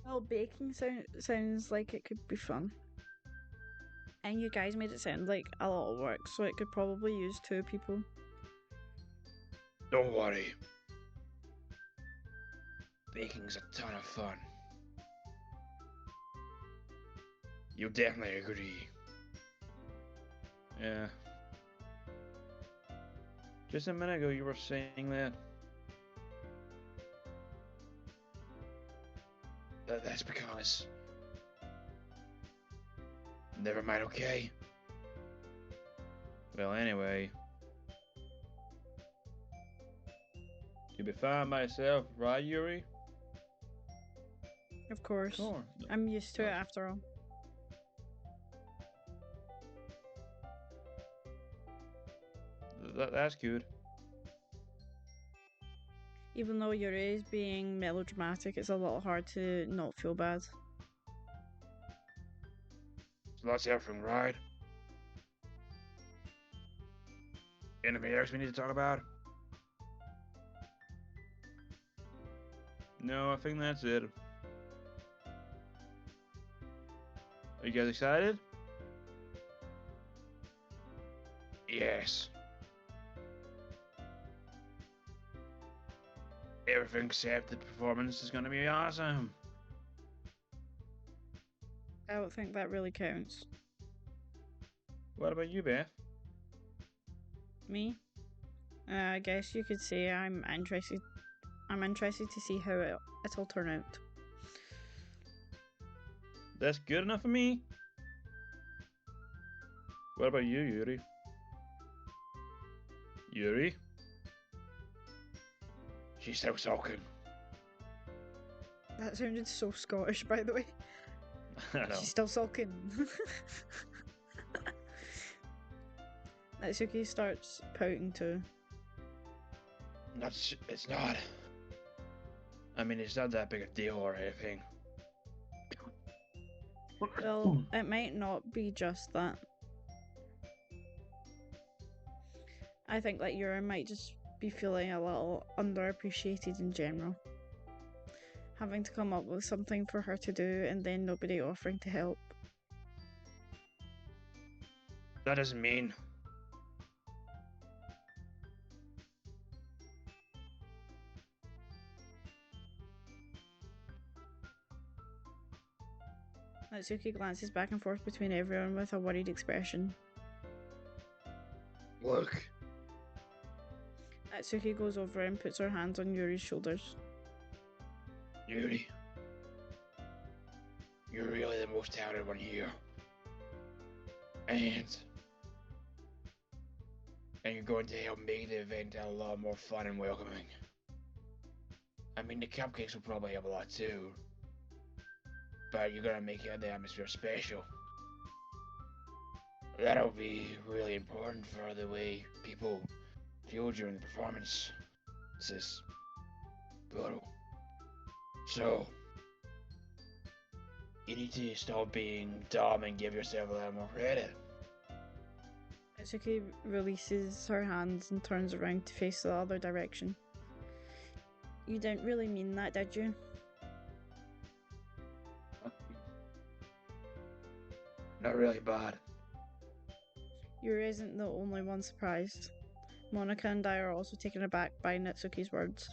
Well, baking sounds like it could be fun. And you guys made it sound like a lot of work, so it could probably use 2 people. Don't worry. Baking's a ton of fun. You'll definitely agree. Yeah. Just a minute ago you were saying that. That's because... Never mind, okay? Well, anyway. You'll be fine by yourself, right, Yuri? Of course. Sure. I'm used to it after all. That's good. Even though Yuri is being melodramatic, it's a little hard to not feel bad. So that's everything, right? Anything else we need to talk about? No, I think that's it. Are you guys excited? Yes. Everything except the performance is going to be awesome. I don't think that really counts. What about you, Beth? Me? I guess you could say I'm interested. I'm interested to see how it'll turn out. That's good enough for me. What about you, Yuri? Yuri? She's still sulking. That sounded so Scottish, by the way. I know. She's still sulking. Natsuki starts pouting too. It's not. I mean, it's not that big a deal or anything. Well, it might not be just that. I think that Yura might just be feeling a little underappreciated in general. Having to come up with something for her to do and then nobody offering to help. That doesn't mean. Natsuki glances back and forth between everyone with a worried expression. Look. Natsuki goes over and puts her hands on Yuri's shoulders. Yuri. You're really the most talented one here. And you're going to help make the event a lot more fun and welcoming. I mean, the cupcakes will probably have a lot too. But you're gonna make the atmosphere special. That'll be really important for the way people feel during the performance. This is brutal. So, you need to stop being dumb and give yourself a little more credit. Natsuki releases her hands and turns around to face the other direction. You didn't really mean that, did you? Not really bad. Yuri isn't the only one surprised. Monica and I are also taken aback by Natsuki's words.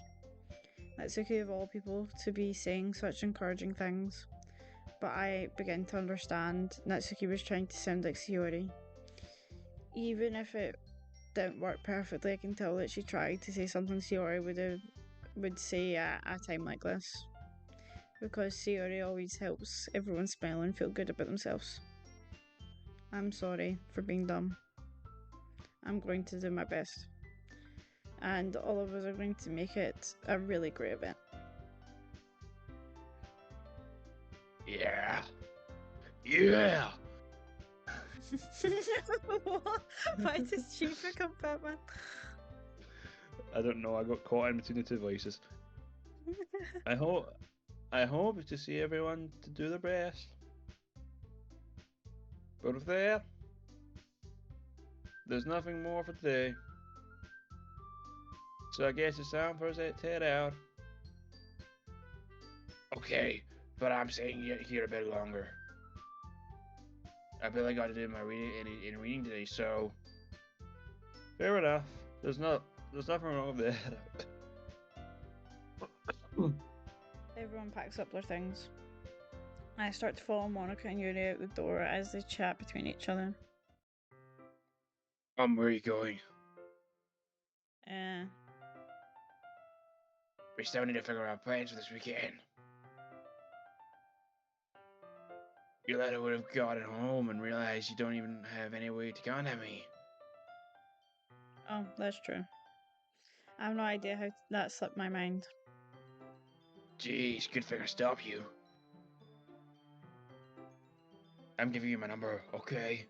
Natsuki, of all people, to be saying such encouraging things. But I begin to understand Natsuki was trying to sound like Sayori. Even if it didn't work perfectly, I can tell that she tried to say something Sayori would say at a time like this. Because Sayori always helps everyone smile and feel good about themselves. I'm sorry for being dumb. I'm going to do my best. And all of us are going to make it a really great event. Yeah. Yeah! Why does Chief become Batman? I don't know. I got caught in between the two voices. I hope to see everyone to do their best. But with that, there's nothing more for today. So I guess it's time for us to head out. Okay, but I'm staying here a bit longer. I really got to do my reading today, so Fair enough. There's nothing wrong with that. Everyone packs up their things. I start to follow Monica and Yuri out the door as they chat between each other. where are you going? We still need to figure out plans for this weekend. You later would have gotten home and realized you don't even have any way to contact me. Oh, that's true. I have no idea how that slipped my mind. Jeez, good thing I stopped you. I'm giving you my number, okay?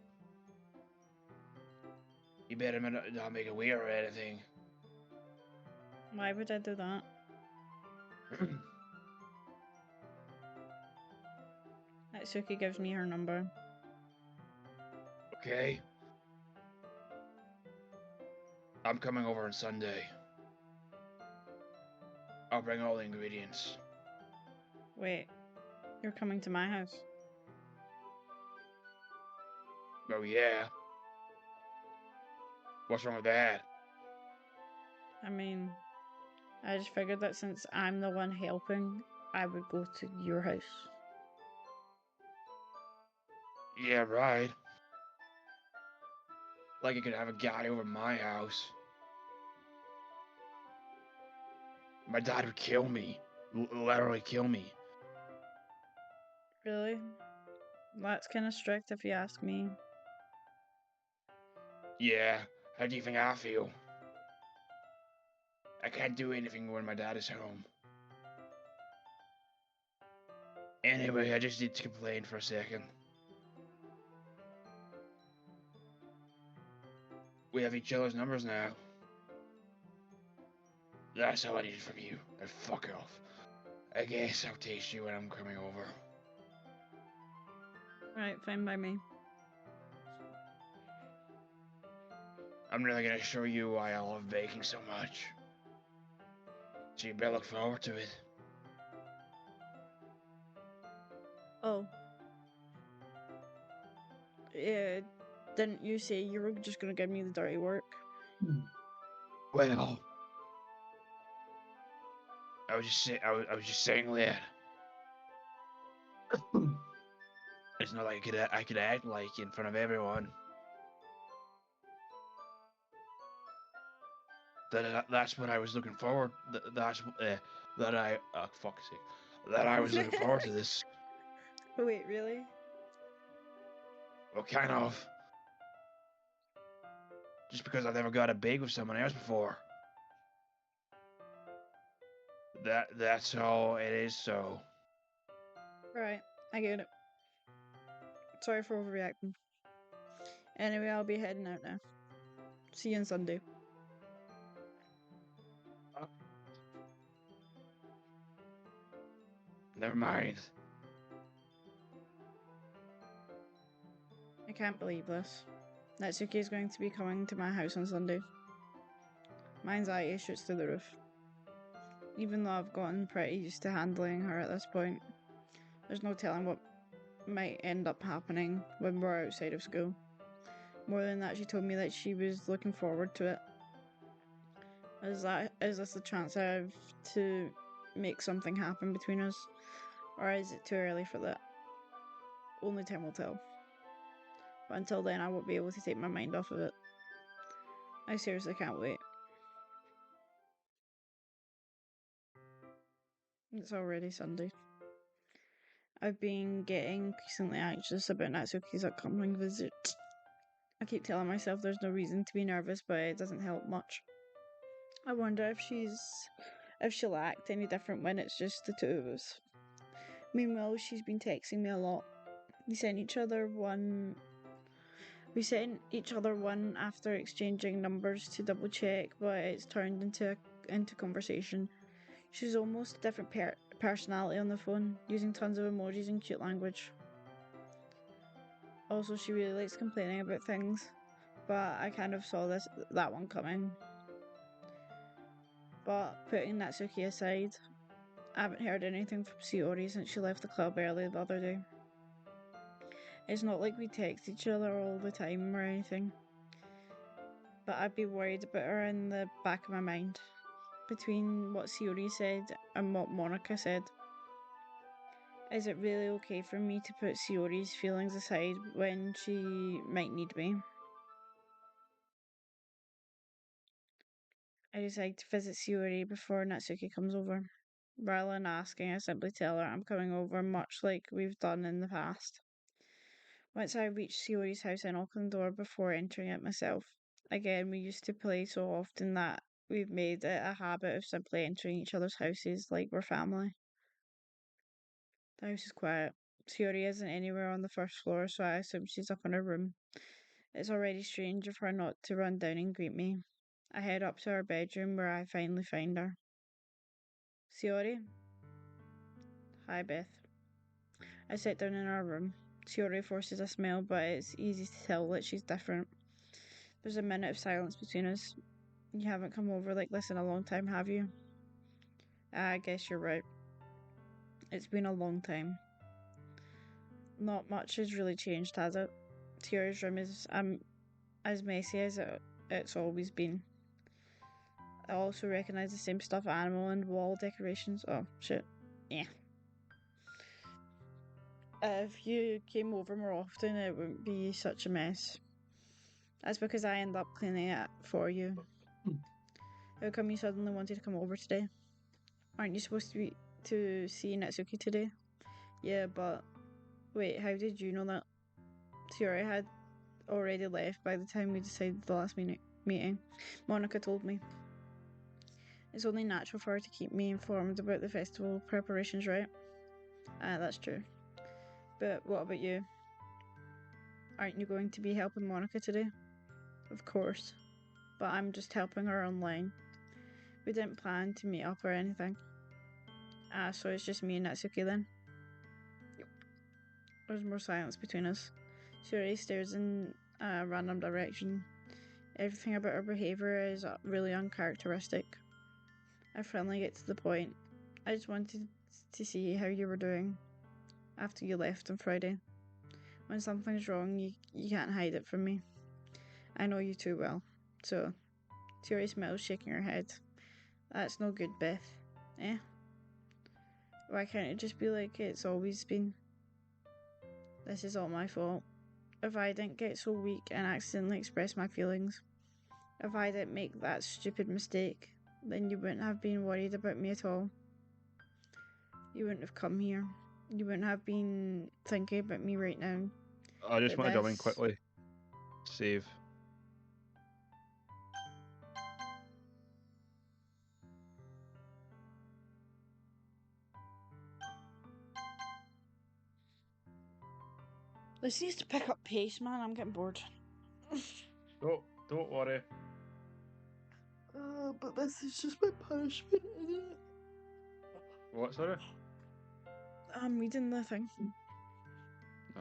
You better not make it weird or anything. Why would I do that? Natsuki gives me her number. Okay. I'm coming over on Sunday. I'll bring all the ingredients. Wait, you're coming to my house? Oh yeah. What's wrong with that? I mean, I just figured that since I'm the one helping, I would go to your house. Yeah, right. Like you could have a guy over my house. My dad would kill me. Literally kill me. Really? That's kind of strict if you ask me. Yeah, how do you think I feel? I can't do anything when my dad is home. Anyway, I just need to complain for a second. We have each other's numbers now. That's all I needed from you. And fuck off. I guess I'll taste you when I'm coming over. Right, fine by me. I'm really gonna show you why I love baking so much. So you better look forward to it. Oh. Yeah, didn't you say you were just gonna give me the dirty work? Well, I was just saying that. It's not like I could act like in front of everyone. That's what I was looking forward. That I fuck's sake. That I was looking forward to this. Wait, really? Well, kind of. Just because I've never got a bake with someone else before. That's all it is. So. Right, I get it. Sorry for overreacting. Anyway, I'll be heading out now. See you on Sunday. Never mind. I can't believe this. Natsuki is going to be coming to my house on Sunday. My anxiety shoots through the roof. Even though I've gotten pretty used to handling her at this point, there's no telling what might end up happening when we're outside of school. More than that, she told me that she was looking forward to it. Is this a chance I have to make something happen between us? Or is it too early for that? Only time will tell. But until then, I won't be able to take my mind off of it. I seriously can't wait. It's already Sunday. I've been getting increasingly anxious about Natsuki's upcoming visit. I keep telling myself there's no reason to be nervous, but it doesn't help much. I wonder if she'll act any different when it's just the two of us. Meanwhile, she's been texting me a lot. We sent each other one after exchanging numbers to double check, but it's turned into conversation. She's almost a different personality on the phone, using tons of emojis and cute language. Also, she really likes complaining about things, but I kind of saw that one coming. But putting Natsuki aside, I haven't heard anything from Shiori since she left the club early the other day. It's not like we text each other all the time or anything, but I'd be worried about her in the back of my mind, between what Shiori said and what Monica said. Is it really okay for me to put Shiori's feelings aside when she might need me? I decide to visit Shiori before Natsuki comes over. Rather than asking, I simply tell her I'm coming over, much like we've done in the past. Once I reach Shiori's house, I knock on the door before entering it myself. Again, we used to play so often that we've made it a habit of simply entering each other's houses like we're family. The house is quiet. Shiori isn't anywhere on the first floor, so I assume she's up in her room. It's already strange of her not to run down and greet me. I head up to her bedroom where I finally find her. Shiori? Hi, Beth. I sit down in her room. Shiori forces a smile, but it's easy to tell that she's different. There's a minute of silence between us. You haven't come over like this in a long time, have you? I guess you're right. It's been a long time. Not much has really changed, has it? Shiori's room is as messy as it's always been. I also recognise the same stuffed animal and wall decorations. Oh, shit. Yeah. If you came over more often, it wouldn't be such a mess. That's because I end up cleaning it for you. How come you suddenly wanted to come over today? Aren't you supposed to see Natsuki today? Yeah, but wait, how did you know that? Sayori had already left by the time we decided the last meeting. Monica told me. It's only natural for her to keep me informed about the festival preparations, right? That's true. But what about you? Aren't you going to be helping Monica today? Of course. But I'm just helping her online. We didn't plan to meet up or anything. So it's just me and Natsuki then? Yep. There's more silence between us. Sayori stares in a random direction. Everything about her behaviour is really uncharacteristic. I finally get to the point. I just wanted to see how you were doing after you left on Friday. When something's wrong, you can't hide it from me. I know you too well. So, Sayori smiles, shaking her head. That's no good, Beth. Eh? Why can't it just be like it's always been? This is all my fault. If I didn't get so weak and accidentally express my feelings, if I didn't make that stupid mistake, then you wouldn't have been worried about me at all. You wouldn't have come here. You wouldn't have been thinking about me right now. I just But want to jump in this- quickly. Save. This needs to pick up pace, man. I'm getting bored. Don't worry. But this is just my punishment, isn't it? What, sorry? I'm reading the thing. Oh.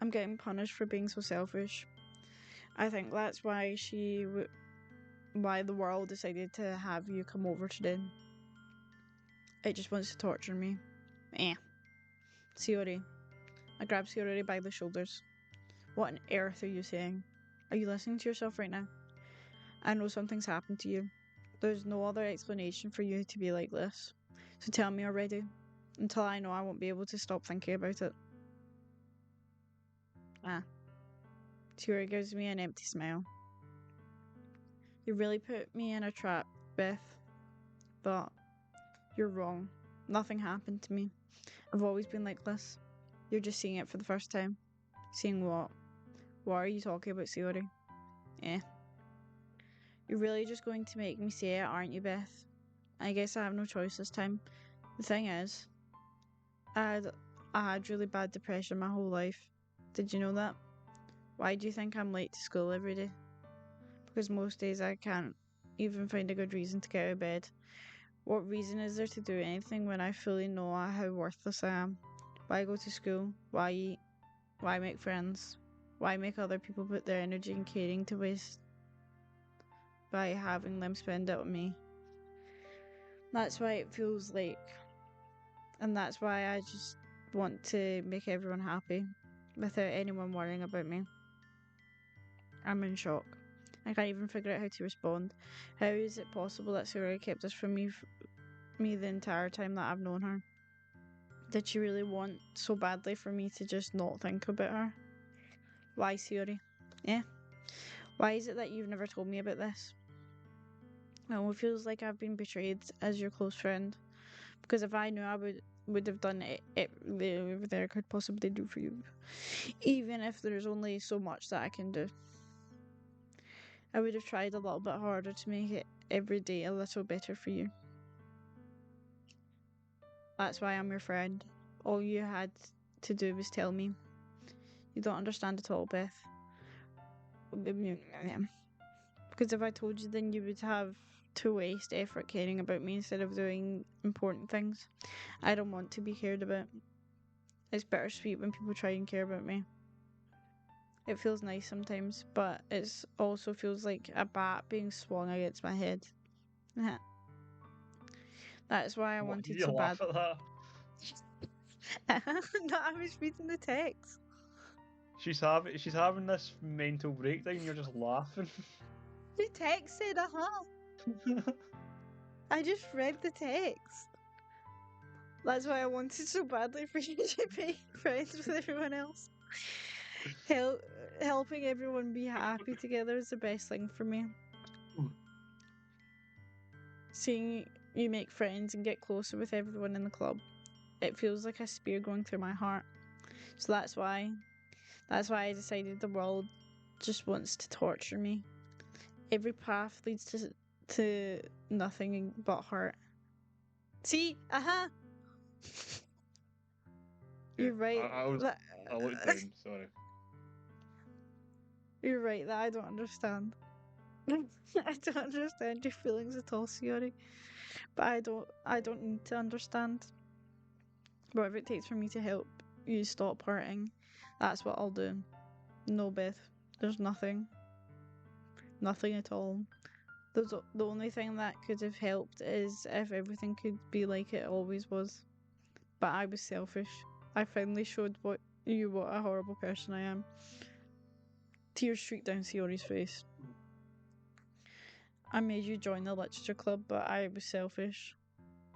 I'm getting punished for being so selfish. I think that's why why the world decided to have you come over today. It just wants to torture me. Sayori. I grab Sayori by the shoulders. What on earth are you saying? Are you listening to yourself right now? I know something's happened to you. There's no other explanation for you to be like this. So tell me already. Until I know, I won't be able to stop thinking about it. Sayori gives me an empty smile. You really put me in a trap, Beth. But you're wrong. Nothing happened to me. I've always been like this. You're just seeing it for the first time. Seeing what? What are you talking about, Sayori? You're really just going to make me say it, aren't you, Beth? I guess I have no choice this time. The thing is, I had really bad depression my whole life. Did you know that? Why do you think I'm late to school every day? Because most days I can't even find a good reason to get out of bed. What reason is there to do anything when I fully know how worthless I am? Why go to school? Why eat? Why make friends? Why make other people put their energy and caring to waste by having them spend it on me? That's why it feels like, and that's why I just want to make everyone happy without anyone worrying about me. I'm in shock. I can't even figure out how to respond. How is it possible that Sayori kept this from me the entire time that I've known her? Did she really want so badly for me to just not think about her? Why, Sayori? Why is it that you've never told me about this? It feels like I've been betrayed as your close friend. Because if I knew, I would have done everything I could possibly do for you. Even if there's only so much that I can do. I would have tried a little bit harder to make it every day a little better for you. That's why I'm your friend. All you had to do was tell me. You don't understand at all, Beth. Because if I told you, then you would have to waste effort caring about me instead of doing important things. I don't want to be cared about. It's bittersweet when people try and care about me. It feels nice sometimes, but it also feels like a bat being swung against my head. That's why I wanted you so bad. laugh at that? No, I was reading the text. She's having this mental breakdown. You're just laughing. The text said, I just read the text. That's why I wanted so badly for you to be friends with everyone else. Helping everyone be happy together is the best thing for me. Seeing you make friends and get closer with everyone in the club. It feels like a spear going through my heart. So that's why I decided the world just wants to torture me. Every path leads to nothing but hurt. See? You're right. I looked down, sorry. You're right that I don't understand. I don't understand your feelings at all, Siori. But I don't need to understand. Whatever it takes for me to help you stop hurting, that's what I'll do. No, Beth. There's nothing. Nothing at all. The only thing that could have helped is if everything could be like it always was. But I was selfish. I finally showed what a horrible person I am. Tears streaked down Siori's face. I made you join the literature club, but I was selfish.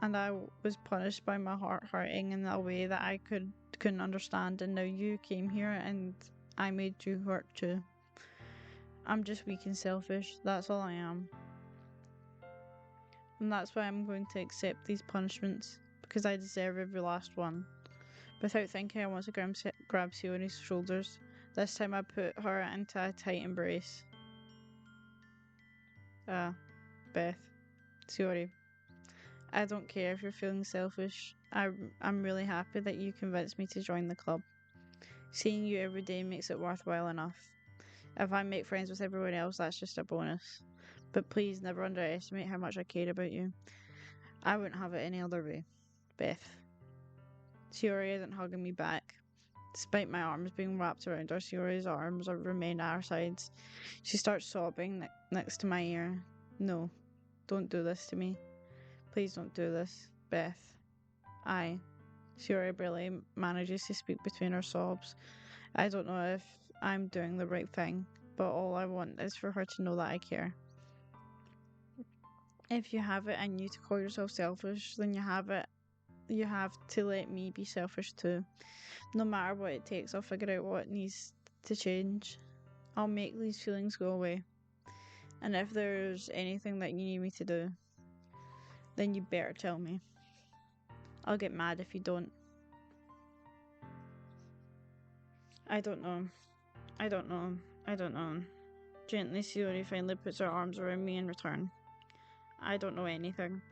And I was punished by my heart hurting in a way that I couldn't understand, and now you came here and I made you hurt too. I'm just weak and selfish, that's all I am. And that's why I'm going to accept these punishments, because I deserve every last one. Without thinking, I want to grab Siori's shoulders. This time I put her into a tight embrace. Beth. Siori. I don't care if you're feeling selfish. I'm really happy that you convinced me to join the club. Seeing you every day makes it worthwhile enough. If I make friends with everyone else, that's just a bonus. But please never underestimate how much I care about you. I wouldn't have it any other way. Beth. Siori isn't hugging me back. Despite my arms being wrapped around her, Siori's arms remain at her sides. She starts sobbing next to my ear. No, don't do this to me. Please don't do this, Beth. Siori barely manages to speak between her sobs. I don't know if I'm doing the right thing, but all I want is for her to know that I care. If you have it in you to call yourself selfish, then you have it. You have to let me be selfish too. No matter what it takes, I'll figure out what needs to change. I'll make these feelings go away. And if there's anything that you need me to do, then you better tell me. I'll get mad if you don't. I don't know. Gently, Siori finally puts her arms around me in return. I don't know anything.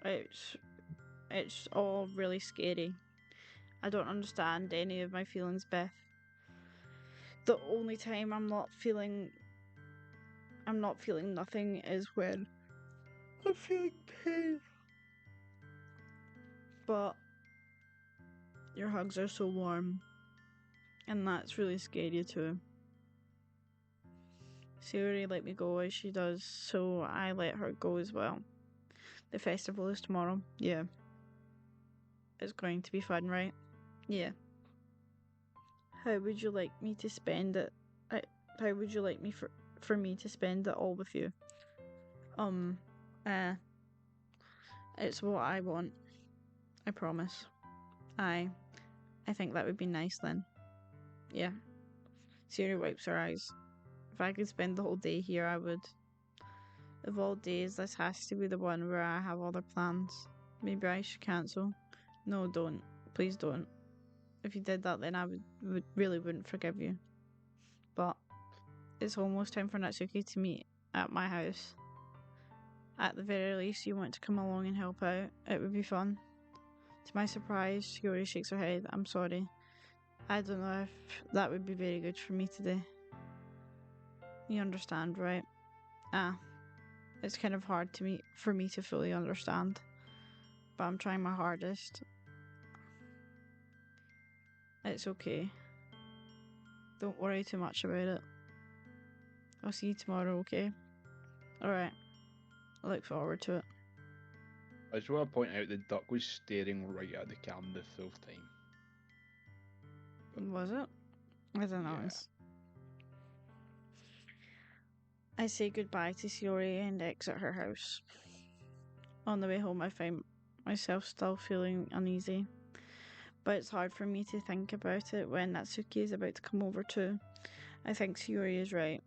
It's all really scary. I don't understand any of my feelings, Beth. The only time I'm not feeling nothing is when I'm feeling pain. But your hugs are so warm, and that's really scary too. Siori let me go as she does, so I let her go as well. The festival is tomorrow. Yeah. It's going to be fun, right? Yeah. How would you like me to spend it? How would you like me for me to spend it all with you? It's what I want. I promise. I think that would be nice then. Yeah. Siori wipes her eyes. If I could spend the whole day here, I would. Of all days, this has to be the one where I have other plans. Maybe I should cancel. No, don't. Please don't. If you did that, then I really wouldn't forgive you. But it's almost time for Natsuki to meet at my house. At the very least, you want to come along and help out. It would be fun. To my surprise, Shiori shakes her head. I'm sorry. I don't know if that would be very good for me today. You understand, right? It's kind of hard for me to fully understand. But I'm trying my hardest. It's okay. Don't worry too much about it. I'll see you tomorrow, okay? Alright. I look forward to it. I just want to point out the duck was staring right at the camera the full time. Was it? I don't know. Yeah. I say goodbye to Shiori and exit her house. On the way home, I find myself still feeling uneasy. But it's hard for me to think about it when Natsuki is about to come over too. I think Shiori is right.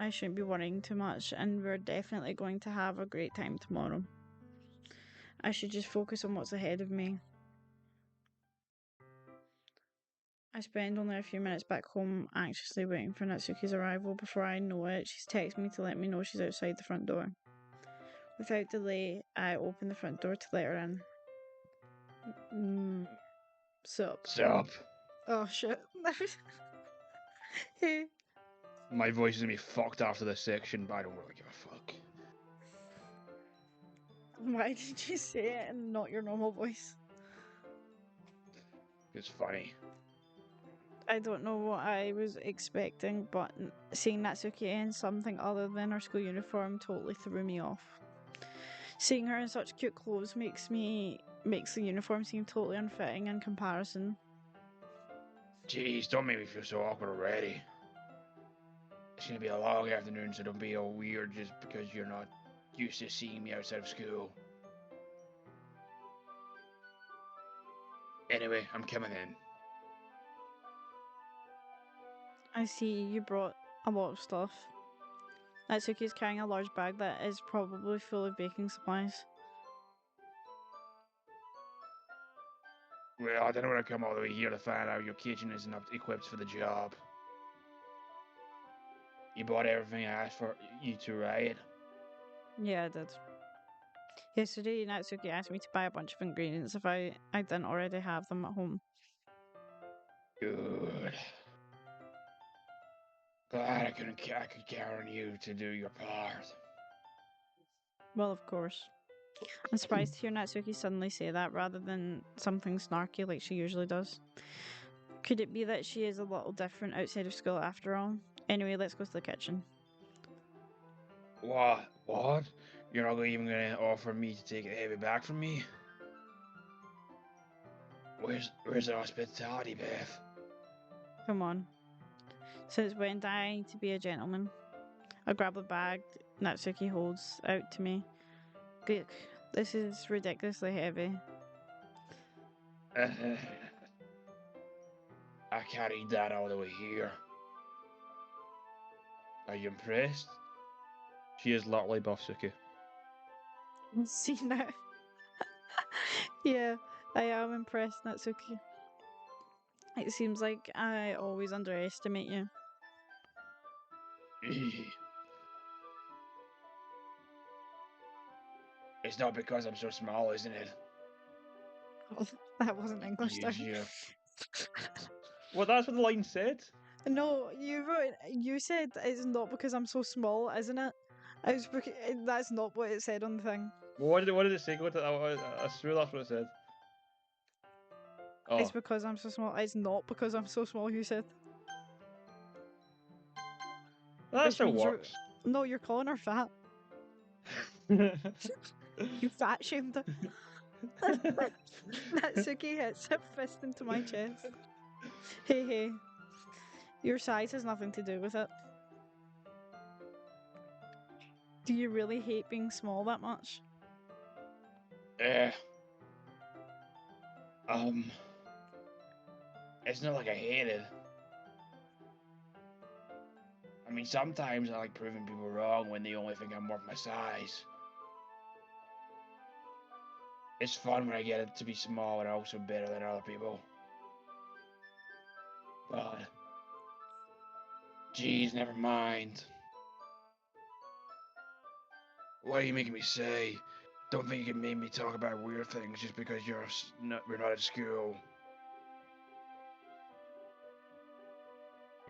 I shouldn't be worrying too much, and we're definitely going to have a great time tomorrow. I should just focus on what's ahead of me. I spend only a few minutes back home anxiously waiting for Natsuki's arrival. Before I know it, she's texted me to let me know she's outside the front door. Without delay, I open the front door to let her in. Sup? Sup? Oh shit. Hey. My voice is gonna be fucked after this section, but I don't really give a fuck. Why did you say it in not your normal voice? It's funny. I don't know what I was expecting, but seeing Natsuki in something other than her school uniform totally threw me off. Seeing her in such cute clothes makes the uniform seem totally unfitting in comparison. Jeez, don't make me feel so awkward already. It's gonna be a long afternoon, so don't be all weird just because you're not used to seeing me outside of school. Anyway, I'm coming in. I see you brought a lot of stuff. Natsuki is carrying a large bag that is probably full of baking supplies. Well, I didn't want to come all the way here to find out your kitchen isn't equipped for the job. You bought everything I asked for you to, right? Yeah, I did. Yesterday, Natsuki asked me to buy a bunch of ingredients if I didn't already have them at home. Good. Glad I could count on you to do your part. Well, of course. I'm surprised to hear Natsuki suddenly say that rather than something snarky like she usually does. Could it be that she is a little different outside of school after all? Anyway, let's go to the kitchen. What? What? You're not even gonna offer me to take a heavy bag from me? Where's the hospitality, Beth? Come on. Since when did I need to be a gentleman? I grab the bag Natsuki holds out to me. Look, this is ridiculously heavy. I carried that all the way here. Are you impressed? She is literally Buffsuki. See now? Yeah, I am impressed, Natsuki. It seems like I always underestimate you. It's not because I'm so small, isn't it? That wasn't English, You darn. jerk. Well, that's what the line said. No, you wrote. You said it's not because I'm so small, isn't it? That's not what it said on the thing. Well, what did it say? I swear that's what it said. Oh, It's because I'm so small. It's not because I'm so small. You said. that Which still means works. No, you're calling her fat. You fat shamed her. Natsuki hits her fist into my chest. Hey, hey. Your size has nothing to do with it. Do you really hate being small that much? Eh. It's not like I hate it. I mean, sometimes I like proving people wrong when they only think I'm worth my size. It's fun when I get it to be small and also better than other people. But, geez, never mind. What are you making me say? Don't think you can make me talk about weird things just because we're not at school.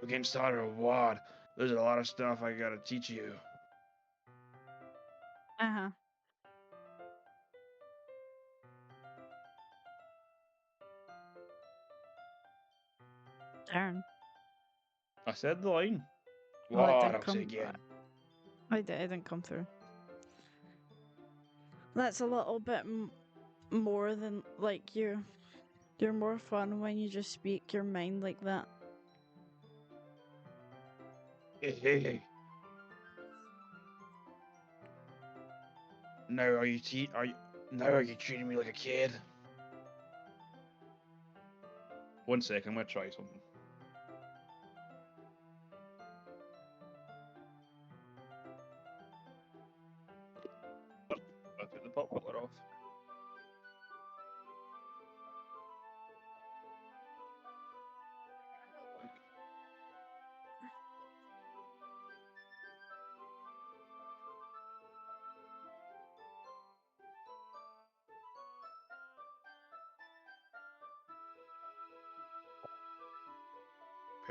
We're getting started or what? There's a lot of stuff I gotta teach you. Uh-huh. Darn. I said the line. Well, it What? didn't I'll say come. again. It didn't come through. That's a little bit more than like you. You're more fun when you just speak your mind like that. Hey. Now are you treating me like a kid? 1 second, I'm gonna try something. I took the pop color off.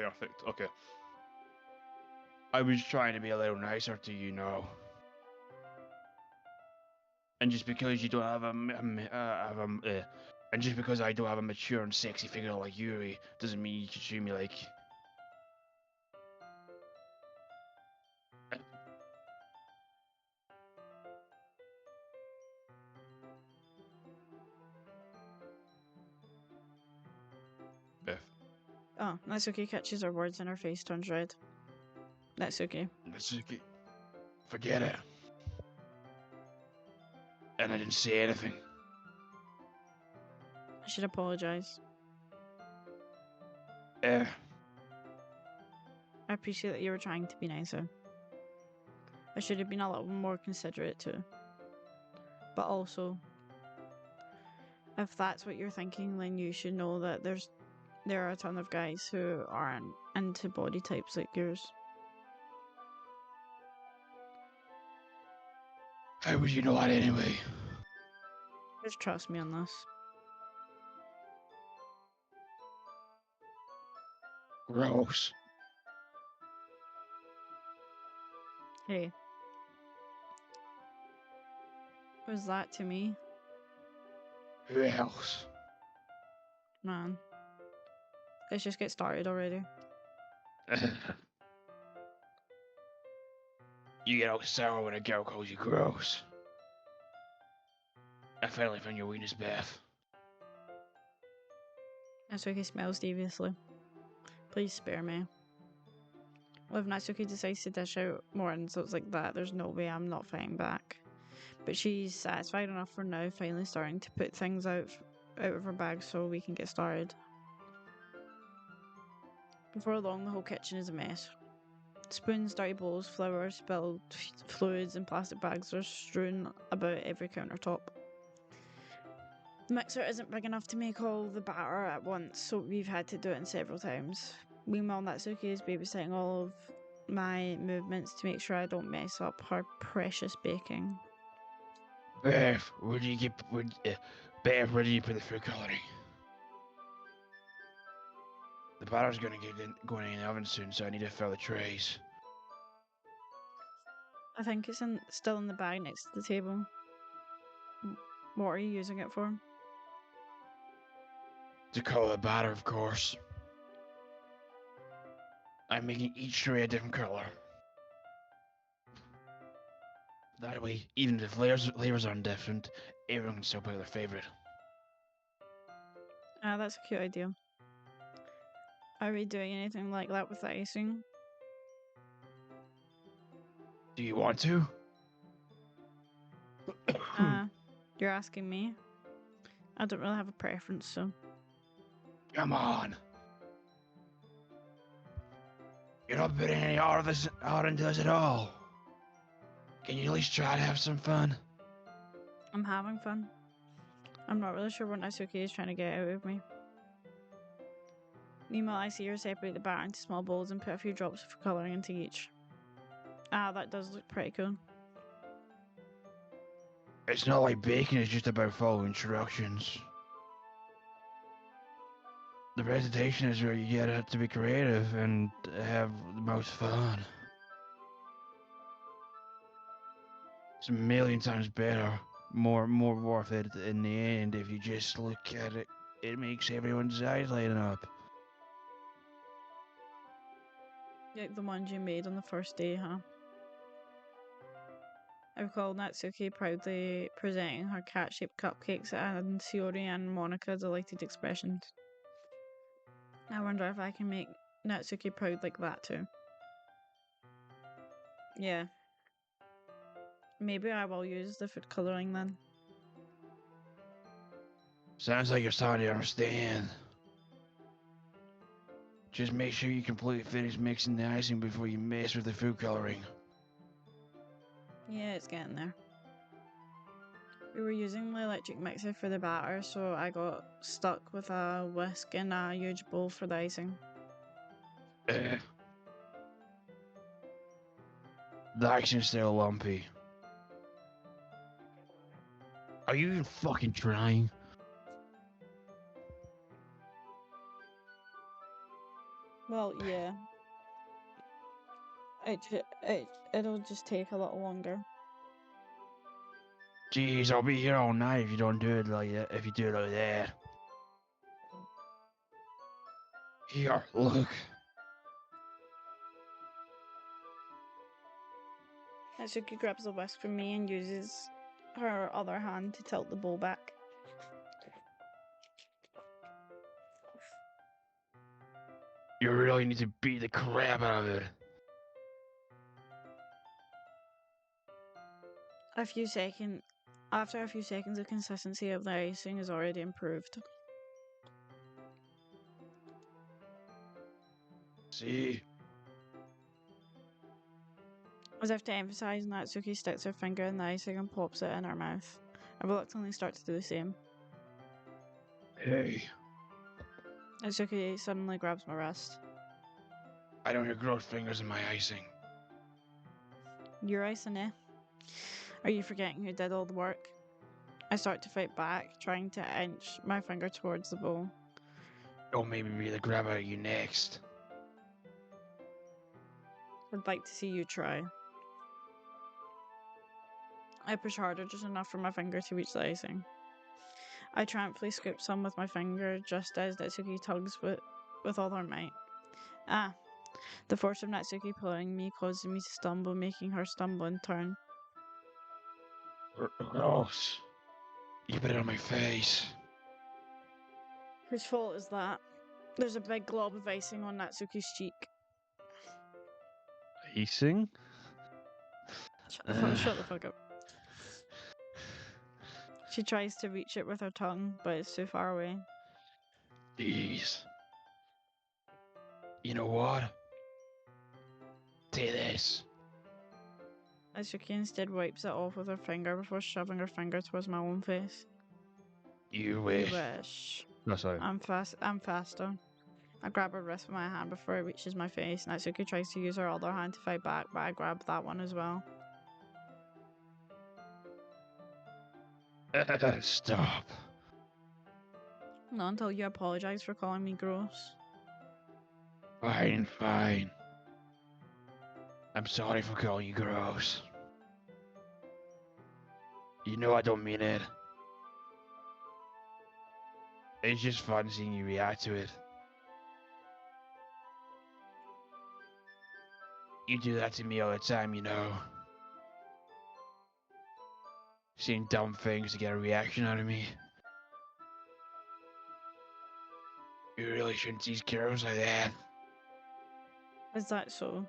perfect. Okay. I was trying to be a little nicer to you now. And just because you don't have and just because I don't have a mature and sexy figure like Yuri, doesn't mean you should treat me like. Beth. Oh, Natsuki catches her words and her face turns red. Natsuki. Natsuki, forget it. And I didn't say anything. I should apologize. Eh, I appreciate that you were trying to be nicer. I should have been a little more considerate too. But also, if that's what you're thinking, then you should know that there are a ton of guys who aren't into body types like yours. how would you know that anyway? Just trust me on this. Gross. Hey. Was that to me? Who else? Man. Let's just get started already. You get all sour when a girl calls you gross. I finally found your weakness, Beth. Natsuki smells deviously. Please spare me. Well, if Natsuki decides to dish out more insults like that, there's no way I'm not fighting back. But she's satisfied enough for now, finally starting to put things out of her bag so we can get started. Before long, the whole kitchen is a mess. Spoons, dirty bowls, flour, spilled fluids, and plastic bags are strewn about every countertop. The mixer isn't big enough to make all the batter at once, so we've had to do it in several times. Meanwhile, Natsuki is babysitting all of my movements to make sure I don't mess up her precious baking. Beth, where do you put the food coloring? The batter's going in the oven soon, so I need to fill the trays. I think it's still in the bag next to the table. What are you using it for? To color the batter, of course. I'm making each tray a different color. That way, even if flavors aren't different, everyone can still pick their favorite. Ah, that's a cute idea. Are we doing anything like that with the icing? Do you want to? You're asking me? I don't really have a preference, so. Come on. You're not putting any art into this at all. Can you at least try to have some fun? I'm having fun. I'm not really sure what Natsuki is trying to get out of me. Meanwhile, I see her separate the batter into small bowls and put a few drops of colouring into each. Ah, that does look pretty cool. It's not like baking is just about following instructions. The presentation is where you get to be creative and have the most fun. It's a million times better, more worth it in the end if you just look at it. It makes everyone's eyes light up. Like the ones you made on the first day, huh? I recall Natsuki proudly presenting her cat-shaped cupcakes and Shiori and Monica delighted expressions. I wonder if I can make Natsuki proud like that too. Yeah. Maybe I will use the food colouring then. Sounds like you're starting to understand. Just make sure you completely finish mixing the icing before you mess with the food coloring. Yeah, it's getting there. We were using the electric mixer for the batter, so I got stuck with a whisk and a huge bowl for the icing. The icing's still lumpy. Are you even fucking trying? Well, yeah. It'll just take a little longer. Jeez, I'll be here all night if you don't do it like that. If you do it like that. Here, look. Natsuki grabs a whisk from me and uses her other hand to tilt the bowl back. You really need to beat the crap out of it. After a few seconds, the consistency of the icing is already improved. See? As if to emphasize, Natsuki sticks her finger in the icing and pops it in her mouth. I reluctantly start to do the same. Hey, Natsuki suddenly grabs my wrist. I don't hear gross fingers in my icing. Your icing, eh? Are you forgetting who did all the work? I start to fight back, trying to inch my finger towards the bowl. Don't make me beat the crap out of you next. I'd like to see you try. I push harder just enough for my finger to reach the icing. I triumphantly scoop some with my finger just as Natsuki tugs with all her might. Ah, the force of Natsuki pulling me causes me to stumble, making her stumble in turn. Gross. You put it on my face. Whose fault is that? There's a big glob of icing on Natsuki's cheek. Icing? Shut the fuck up. She tries to reach it with her tongue, but it's too far away. Jeez. You know what? Take this. Natsuki instead wipes it off with her finger before shoving her finger towards my own face. You wish. You wish. No, sorry. I'm faster. I grab her wrist with my hand before it reaches my face. Natsuki tries to use her other hand to fight back, but I grab that one as well. Stop. Not until you apologize for calling me gross. Fine, fine. I'm sorry for calling you gross. You know I don't mean it. It's just fun seeing you react to it. You do that to me all the time, you know. Saying dumb things to get a reaction out of me. You really shouldn't tease girls like that. Is that so?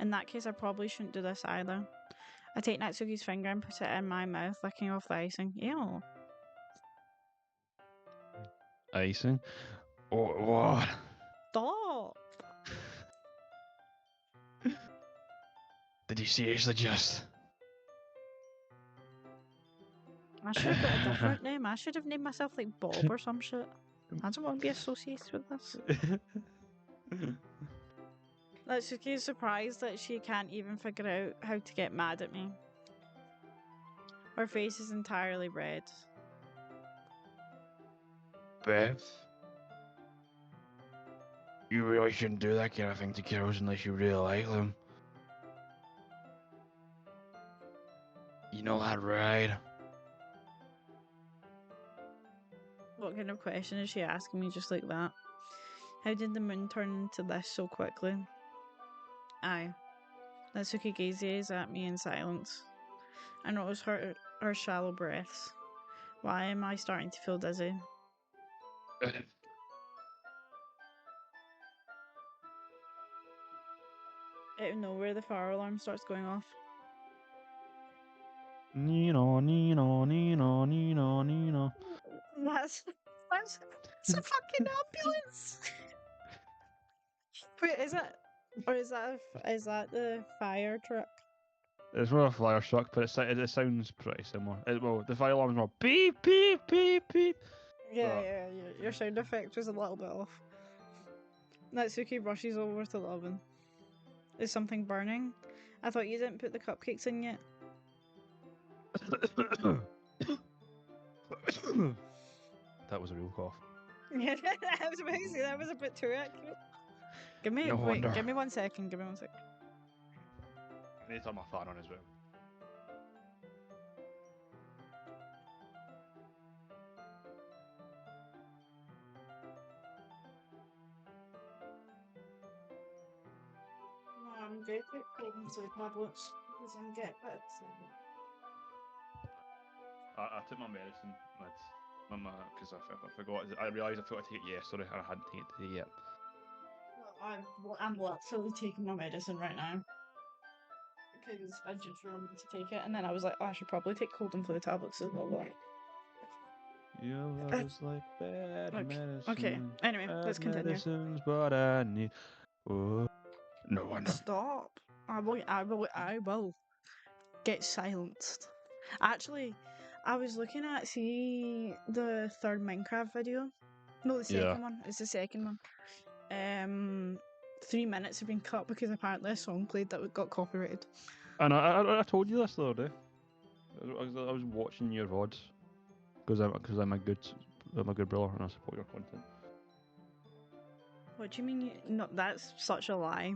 In that case, I probably shouldn't do this either. I take Natsuki's finger and put it in my mouth, licking off the icing. Ew. Icing? What? Stop! Did you seriously just... I should have got a different name. I should have named myself like Bob or some shit. I don't want to be associated with this. Natsuki is surprised that she can't even figure out how to get mad at me. Her face is entirely red. Beth? You really shouldn't do that kind of thing to girls unless you really like them. You know that, right? What kind of question is she asking me just like that? How did the moon turn into this so quickly? Aye. Natsuki gazes at me in silence. I notice her shallow breaths. Why am I starting to feel dizzy? Out of nowhere, the fire alarm starts going off. Nino, Nino, Nino, Nino, Nino. That's a fucking ambulance. Wait, is it? Or is that the fire truck? It's more a fire truck, but it sounds pretty similar. Well, the fire alarm's more beep, beep, beep, beep. Yeah. Your sound effect was a little bit off. Natsuki rushes over to the oven. Is something burning? I thought you didn't put the cupcakes in yet. That was a real cough. Yeah, I was about to say that was a bit too accurate. Give me No wonder. give me 1 second. Give me 1 second. I need to turn my fan on as well. No, I'm very quick taking some tablets because I'm getting bits. I took my medicine because I forgot. I realised I forgot to take it yesterday and I hadn't taken it today yet. I'm literally taking my medicine right now because I just remembered to take it, and then I was like, oh, I should probably take cold and flu tablets as well. Your love is like bad medicine. Okay. Anyway, let's continue. Medicine's what I need. Oh, no wonder. Stop. I will get silenced. Actually, I was looking at the third Minecraft video. No, the second one. It's the second one. 3 minutes have been cut because apparently a song played that got copyrighted. And I told you this the other day. I was watching your VODs because I'm a good brother and I support your content. What do you mean? No, that's such a lie.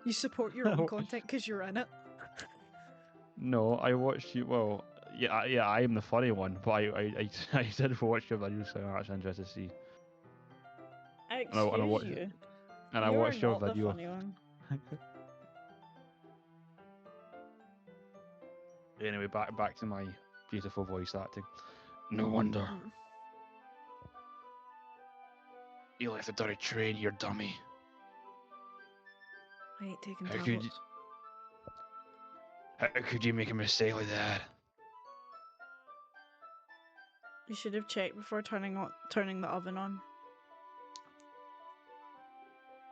You support your own content because you're in it. No, I watched you. Well, yeah, I am the funny one, but I did watch your videos, so I'm actually interested to see. Excuse you. And you I watched your are not video. the funny one. Anyway, back to my beautiful voice acting. No wonder. You left the dirty train, you dummy. I ain't taking How tablets. How could you make a mistake like that? You should have checked before turning the oven on.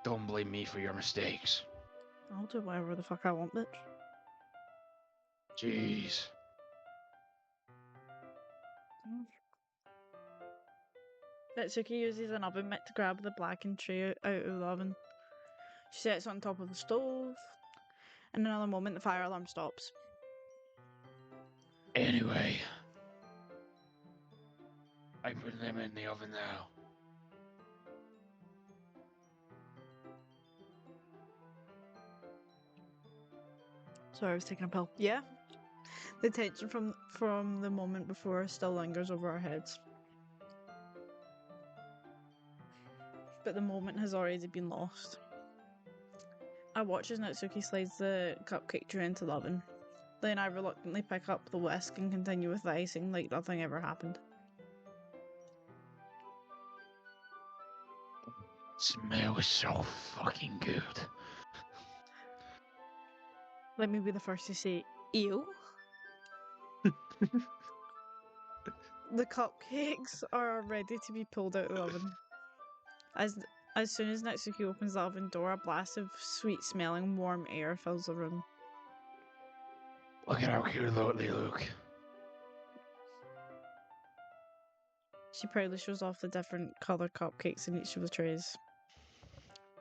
Don't blame me for your mistakes. I'll do whatever the fuck I want, bitch. Jeez. Mitsuki uses an oven mitt to grab the blackened tray out of the oven. She sets it on top of the stove. In another moment, the fire alarm stops. Anyway, I put them in the oven now. Sorry, I was taking a pill. Yeah. The tension from the moment before still lingers over our heads. But the moment has already been lost. I watch as Natsuki slides the cupcake tray into the oven. Then I reluctantly pick up the whisk and continue with the icing like nothing ever happened. Smells so fucking good. Let me be the first to say, ew. The cupcakes are ready to be pulled out of the oven. As soon as Natsuki opens the oven door, a blast of sweet-smelling warm air fills the room. Look at how cute they look. She proudly shows off the different coloured cupcakes in each of the trays.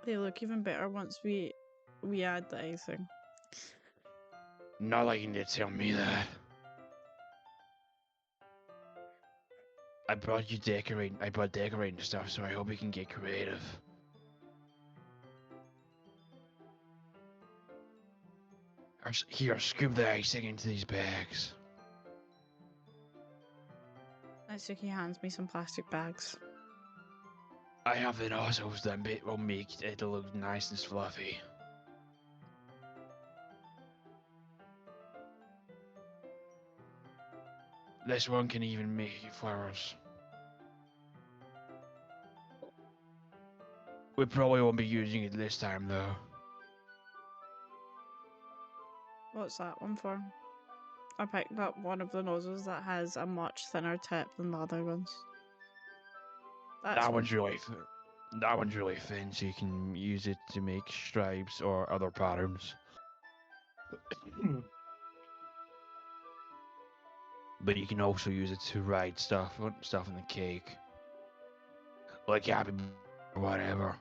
They look even better once we add the icing. Not like you need to tell me that. I brought decorating stuff, so I hope you can get creative. Here, scoop the icing into these bags. Natsuki hands me some plastic bags. I have the nozzles that will make it look nice and fluffy. This one can even make flowers. We probably won't be using it this time though. What's that one for? I picked up one of the nozzles that has a much thinner tip than the other ones. That one's really thin, so you can use it to make stripes or other patterns. But you can also use it to write stuff in the cake, like happy or whatever.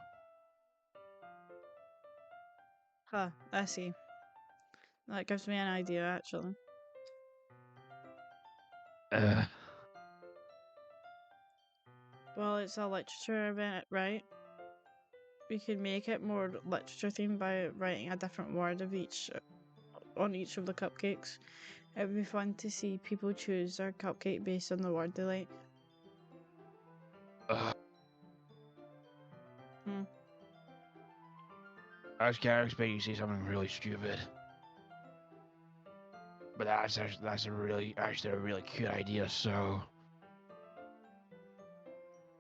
Huh, I see. That gives me an idea, actually. Well, it's a literature event, right? we could make it more literature themed by writing a different word of each on each of the cupcakes. It would be fun to see people choose their cupcake based on the word they like. I was kind of expecting you to say something really stupid. But that's a really good idea, so...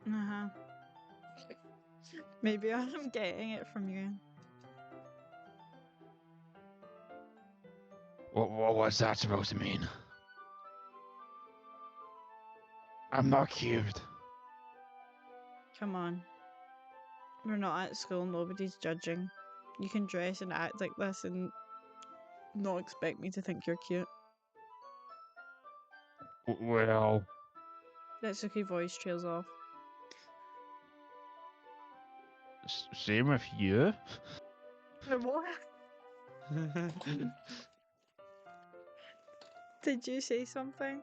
Uh-huh. Maybe I'm getting it from you. What's that supposed to mean? I'm not cute. Come on. We're not at school, nobody's judging. You can dress and act like this and not expect me to think you're cute. Well... Natsuki voice trails off. Same with you? What? Did you say something?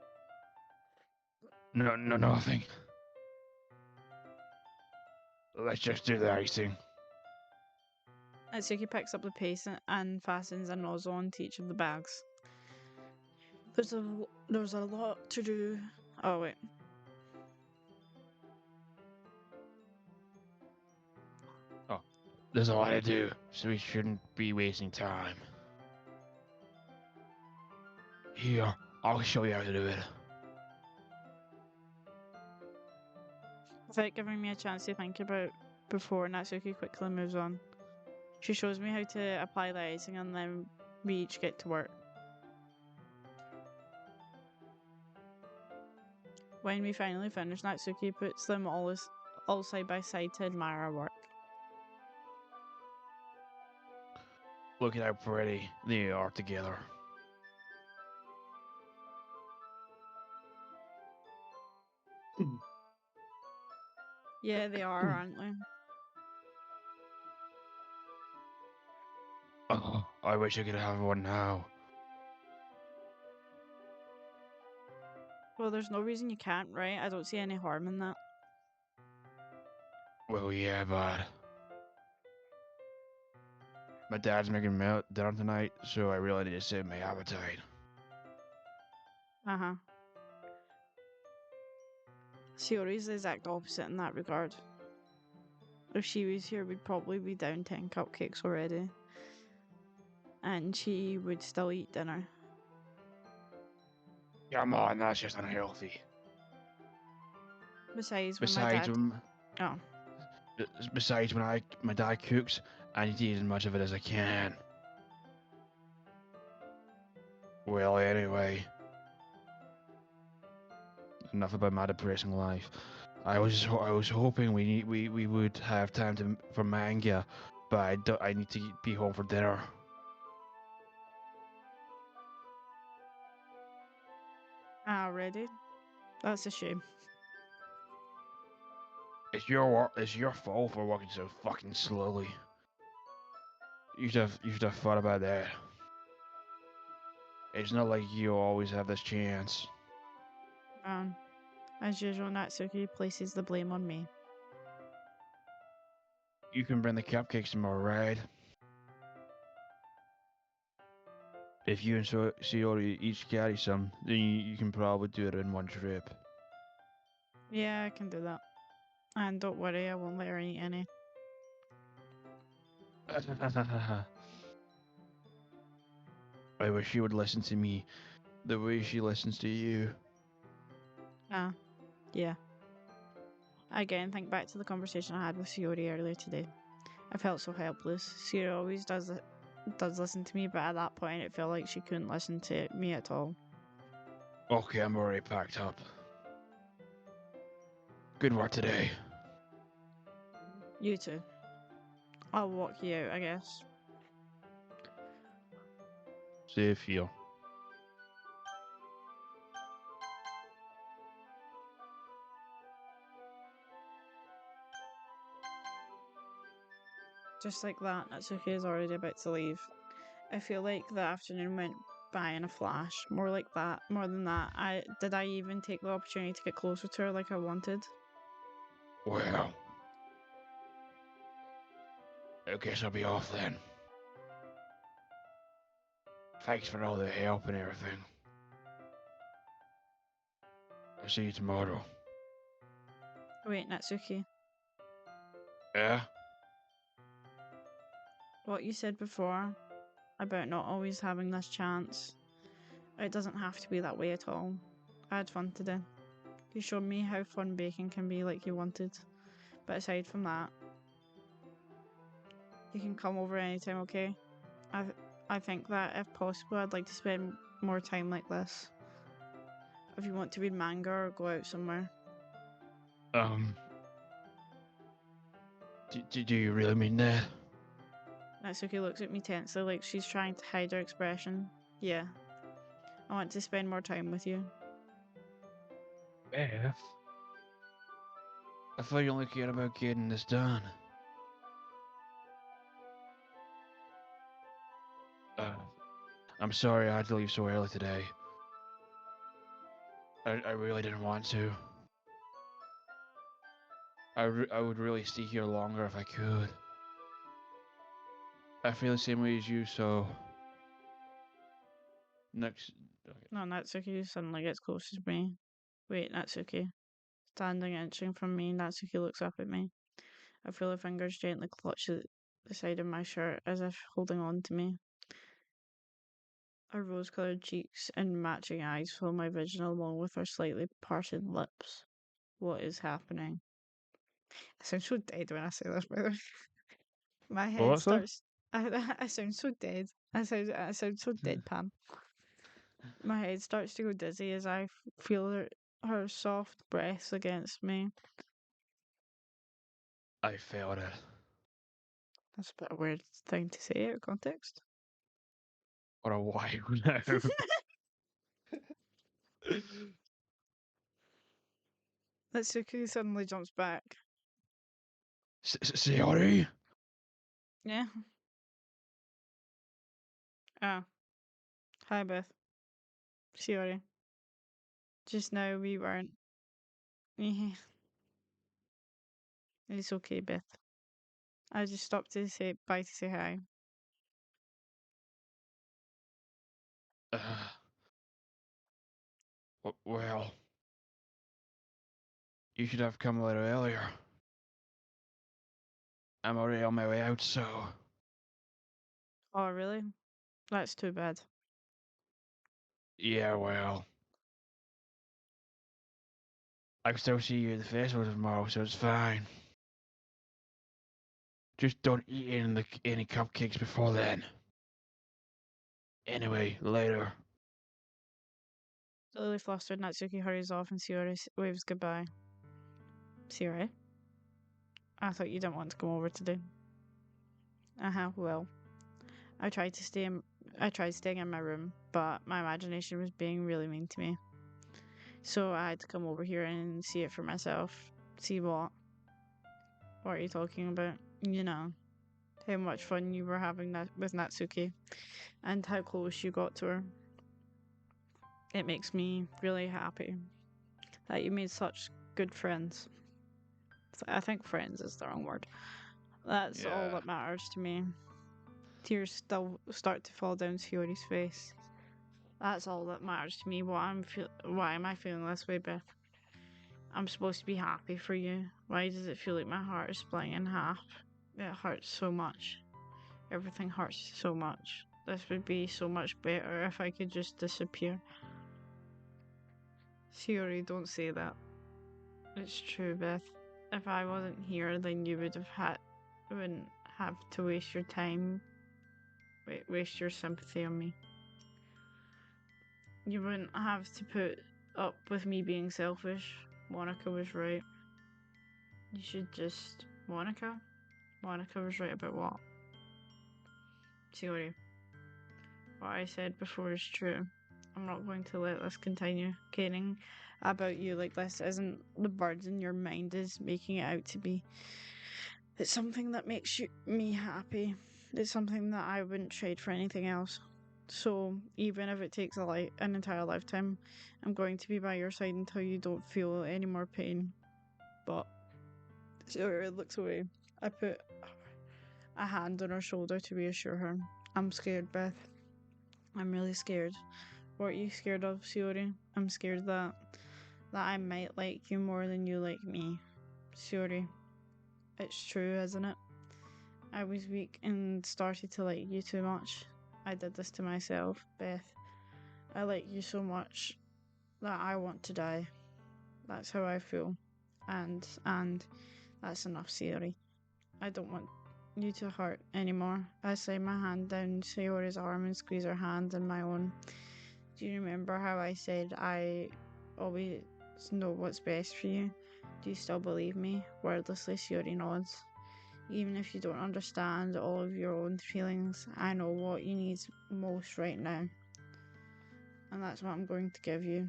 No, nothing. Let's just do the icing. Natsuki picks up the paste and fastens a nozzle onto each of the bags. There's a lot to do. Oh wait. Oh, there's a lot to do, so we shouldn't be wasting time. Here, I'll show you how to do it. Without giving me a chance to think about before, Natsuki quickly moves on. She shows me how to apply the icing and then we each get to work. When we finally finish, Natsuki puts them all side by side to admire our work. Look at how pretty they are together. Yeah, they are, aren't they? Oh, I wish I could have one now. Well, there's no reason you can't, right? I don't see any harm in that. Well, yeah, but... my dad's making dinner tonight, so I really need to save my appetite. Uh-huh. Shiori's the exact opposite in that regard. If she was here, we'd probably be down 10 cupcakes already. And she would still eat dinner. Come on, that's just unhealthy. Besides, Besides, when my dad cooks, I need to eat as much of it as I can. Well, anyway, enough about my depressing life. I was hoping we would have time for manga, but I need to be home for dinner. Already? That's a shame. It's your fault for walking so fucking slowly. You should have thought about that. It's not like you always have this chance. As usual, Natsuki places the blame on me. You can bring the cupcakes tomorrow, right? If you and Shiori each carry some, then you can probably do it in one trip. Yeah, I can do that. And don't worry, I won't let her eat any. I wish she would listen to me the way she listens to you. Yeah. Again, think back to the conversation I had with Shiori earlier today. I felt so helpless. Shiori always does listen to me, but at that point it felt like she couldn't listen to me at all. Okay, I'm already packed up. Good work today. You too. I'll walk you out, I guess. Safe here. Just like that, Natsuki is already about to leave. I feel like the afternoon went by in a flash. More than that. Did I even take the opportunity to get closer to her like I wanted? Well, I guess I'll be off then. Thanks for all the help and everything. I'll see you tomorrow. Wait, Natsuki. Yeah? What you said before about not always having this chance, it doesn't have to be that way at all. I had fun today. You showed me how fun baking can be like you wanted. But aside from that, you can come over anytime, okay? I think that if possible, I'd like to spend more time like this. If you want to read manga or go out somewhere. Do you really mean that? Natsuki looks at me tensely like she's trying to hide her expression. Yeah. I want to spend more time with you. Beth? I thought you only cared about getting this done. I'm sorry I had to leave so early today. I really didn't want to. I would really stay here longer if I could. I feel the same way as you, so... Next... Okay. No, Natsuki suddenly gets closer to me. Wait, Natsuki. Standing inching from me, Natsuki looks up at me. I feel her fingers gently clutch at the side of my shirt as if holding on to me. Her rose-coloured cheeks and matching eyes fill my vision along with her slightly parted lips. What is happening? I sound so dead when I say this, by the way. My head What, sir? starts. I sound so dead. I sound so deadpan. My head starts to go dizzy as I feel her soft breaths against me. I felt it. That's a bit of a weird thing to say out of context. What a wild now. Natsuki suddenly jumps back. Sayori? Yeah. Ah. Hi, Beth. Sorry. Just now we weren't. Yeah. It's okay, Beth. I just stopped to say bye to say hi. Well... You should have come a little earlier. I'm already on my way out, so... Oh, really? That's too bad. Yeah, well... I can still see you at the festival tomorrow, so it's fine. Just don't eat any cupcakes before then. Anyway, later. Slowly flustered, Natsuki hurries off and Sayori waves goodbye. Sayori? I thought you didn't want to come over today. Well. I tried staying in my room, but my imagination was being really mean to me. So I had to come over here and see it for myself. See what? What are you talking about? You know, how much fun you were having with Natsuki, and how close you got to her. It makes me really happy that you made such good friends. I think friends is the wrong word. That's all that matters to me. Tears still start to fall down Sayori's face. That's all that matters to me. Why am I feeling this way, Beth? I'm supposed to be happy for you. Why does it feel like my heart is splitting in half? It hurts so much. Everything hurts so much. This would be so much better if I could just disappear. Sayori, don't say that. It's true, Beth. If I wasn't here, then you wouldn't have to waste your time. Waste your sympathy on me. You wouldn't have to put up with me being selfish. Monica was right. You should just... Monica? Monica was right about what? Sayori, what I said before is true. I'm not going to let this continue. Caring about you like this isn't the burden your mind is making it out to be. It's something that makes me happy. It's something that I wouldn't trade for anything else. So, even if it takes an entire lifetime, I'm going to be by your side until you don't feel any more pain. But, Sayori looks away. I put a hand on her shoulder to reassure her. I'm scared, Beth. I'm really scared. What are you scared of, Shiori? I'm scared that I might like you more than you like me. Shiori, it's true, isn't it? I was weak and started to like you too much. I did this to myself, Beth. I like you so much that I want to die. That's how I feel. And that's enough, Sayori. I don't want you to hurt anymore. I slide my hand down Sayori's arm and squeeze her hand in my own. Do you remember how I said I always know what's best for you? Do you still believe me? Wordlessly, Sayori nods. Even if you don't understand all of your own feelings, I know what you need most right now. And that's what I'm going to give you.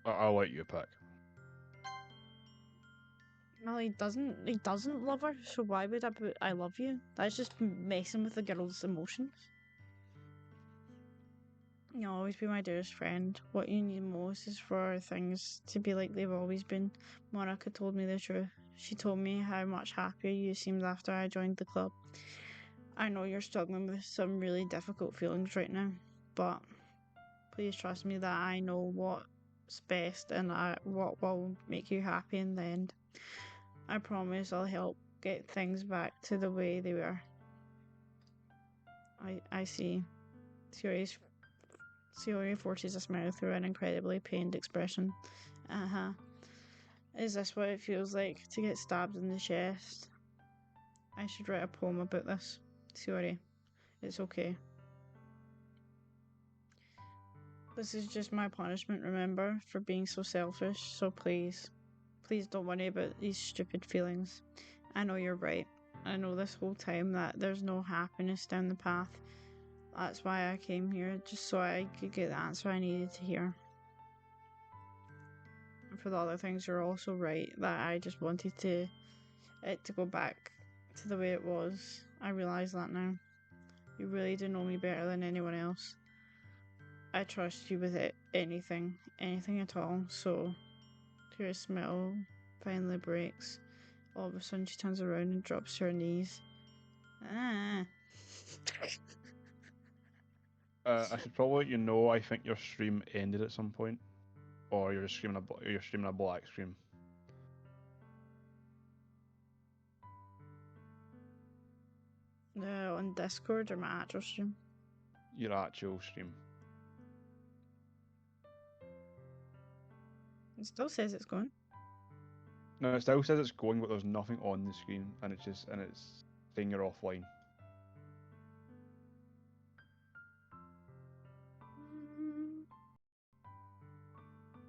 I'll let you pick. Well, he doesn't love her, so why would I put I love you? That's just messing with the girl's emotions. You'll always be my dearest friend. What you need most is for things to be like they've always been. Monica told me the truth. She told me how much happier you seemed after I joined the club. I know you're struggling with some really difficult feelings right now, but please trust me that I know what's best and what will make you happy in the end. I promise I'll help get things back to the way they were. I see. Sayori forces a smile through an incredibly pained expression. Uh-huh. Is this what it feels like to get stabbed in the chest? I should write a poem about this. Sayori, it's okay. This is just my punishment, remember, for being so selfish, so please don't worry about these stupid feelings. I know you're right. I know this whole time that there's no happiness down the path. That's why I came here, just so I could get the answer I needed to hear. And for the other things, you're also right, that I just wanted it to go back to the way it was. I realise that now. You really do know me better than anyone else. I trust you with anything at all, so her smile finally breaks. All of a sudden she turns around and drops to her knees. Ah. I should probably let you know. I think your stream ended at some point, or you're streaming a black screen. On Discord or my actual stream? Your actual stream. It still says it's going. No, it still says it's going, but there's nothing on the screen, and it's saying you're offline.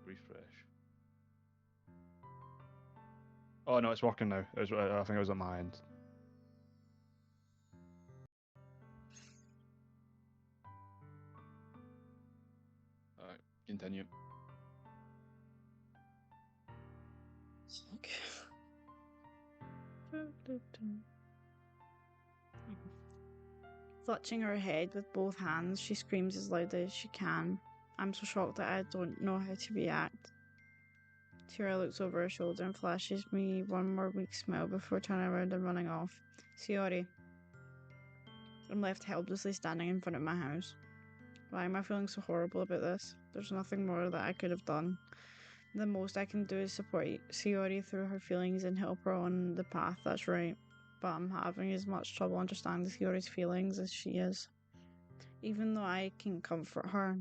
Refresh. Oh no, it's working now. I think it was at my end. Alright, continue. Clutching her head with both hands, she screams as loudly as she can. I'm so shocked that I don't know how to react. Tira looks over her shoulder and flashes me one more weak smile before turning around and running off. Sayori. I'm left helplessly standing in front of my house. Why am I feeling so horrible about this? There's nothing more that I could have done. The most I can do is support Sayori through her feelings and help her on the path that's right. But I'm having as much trouble understanding Sayori's feelings as she is. Even though I can comfort her,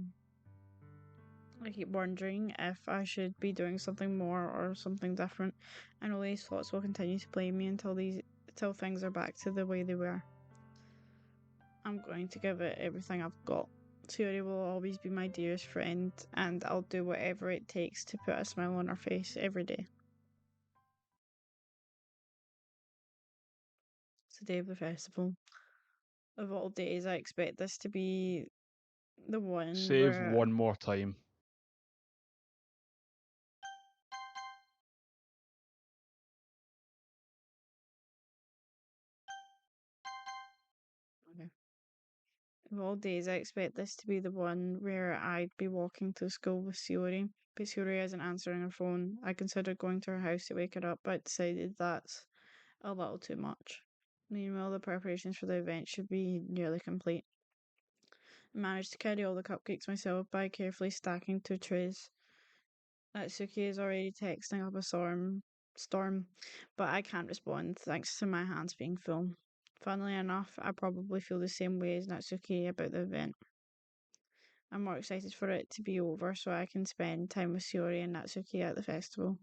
I keep wondering if I should be doing something more or something different. I know these thoughts will continue to plague me until things are back to the way they were. I'm going to give it everything I've got. Sayori will always be my dearest friend, and I'll do whatever it takes to put a smile on her face every day. It's the day of the festival. Of all days, I expect this to be the one Save where... one more time. Okay. Of all days, I expect this to be the one where I'd be walking to school with Siori, but Siori isn't answering her phone. I considered going to her house to wake her up, but decided that's a little too much. Meanwhile, the preparations for the event should be nearly complete. I managed to carry all the cupcakes myself by carefully stacking 2 trays. Natsuki is already texting up a storm, but I can't respond thanks to my hands being full. Funnily enough, I probably feel the same way as Natsuki about the event. I'm more excited for it to be over so I can spend time with Shiori and Natsuki at the festival.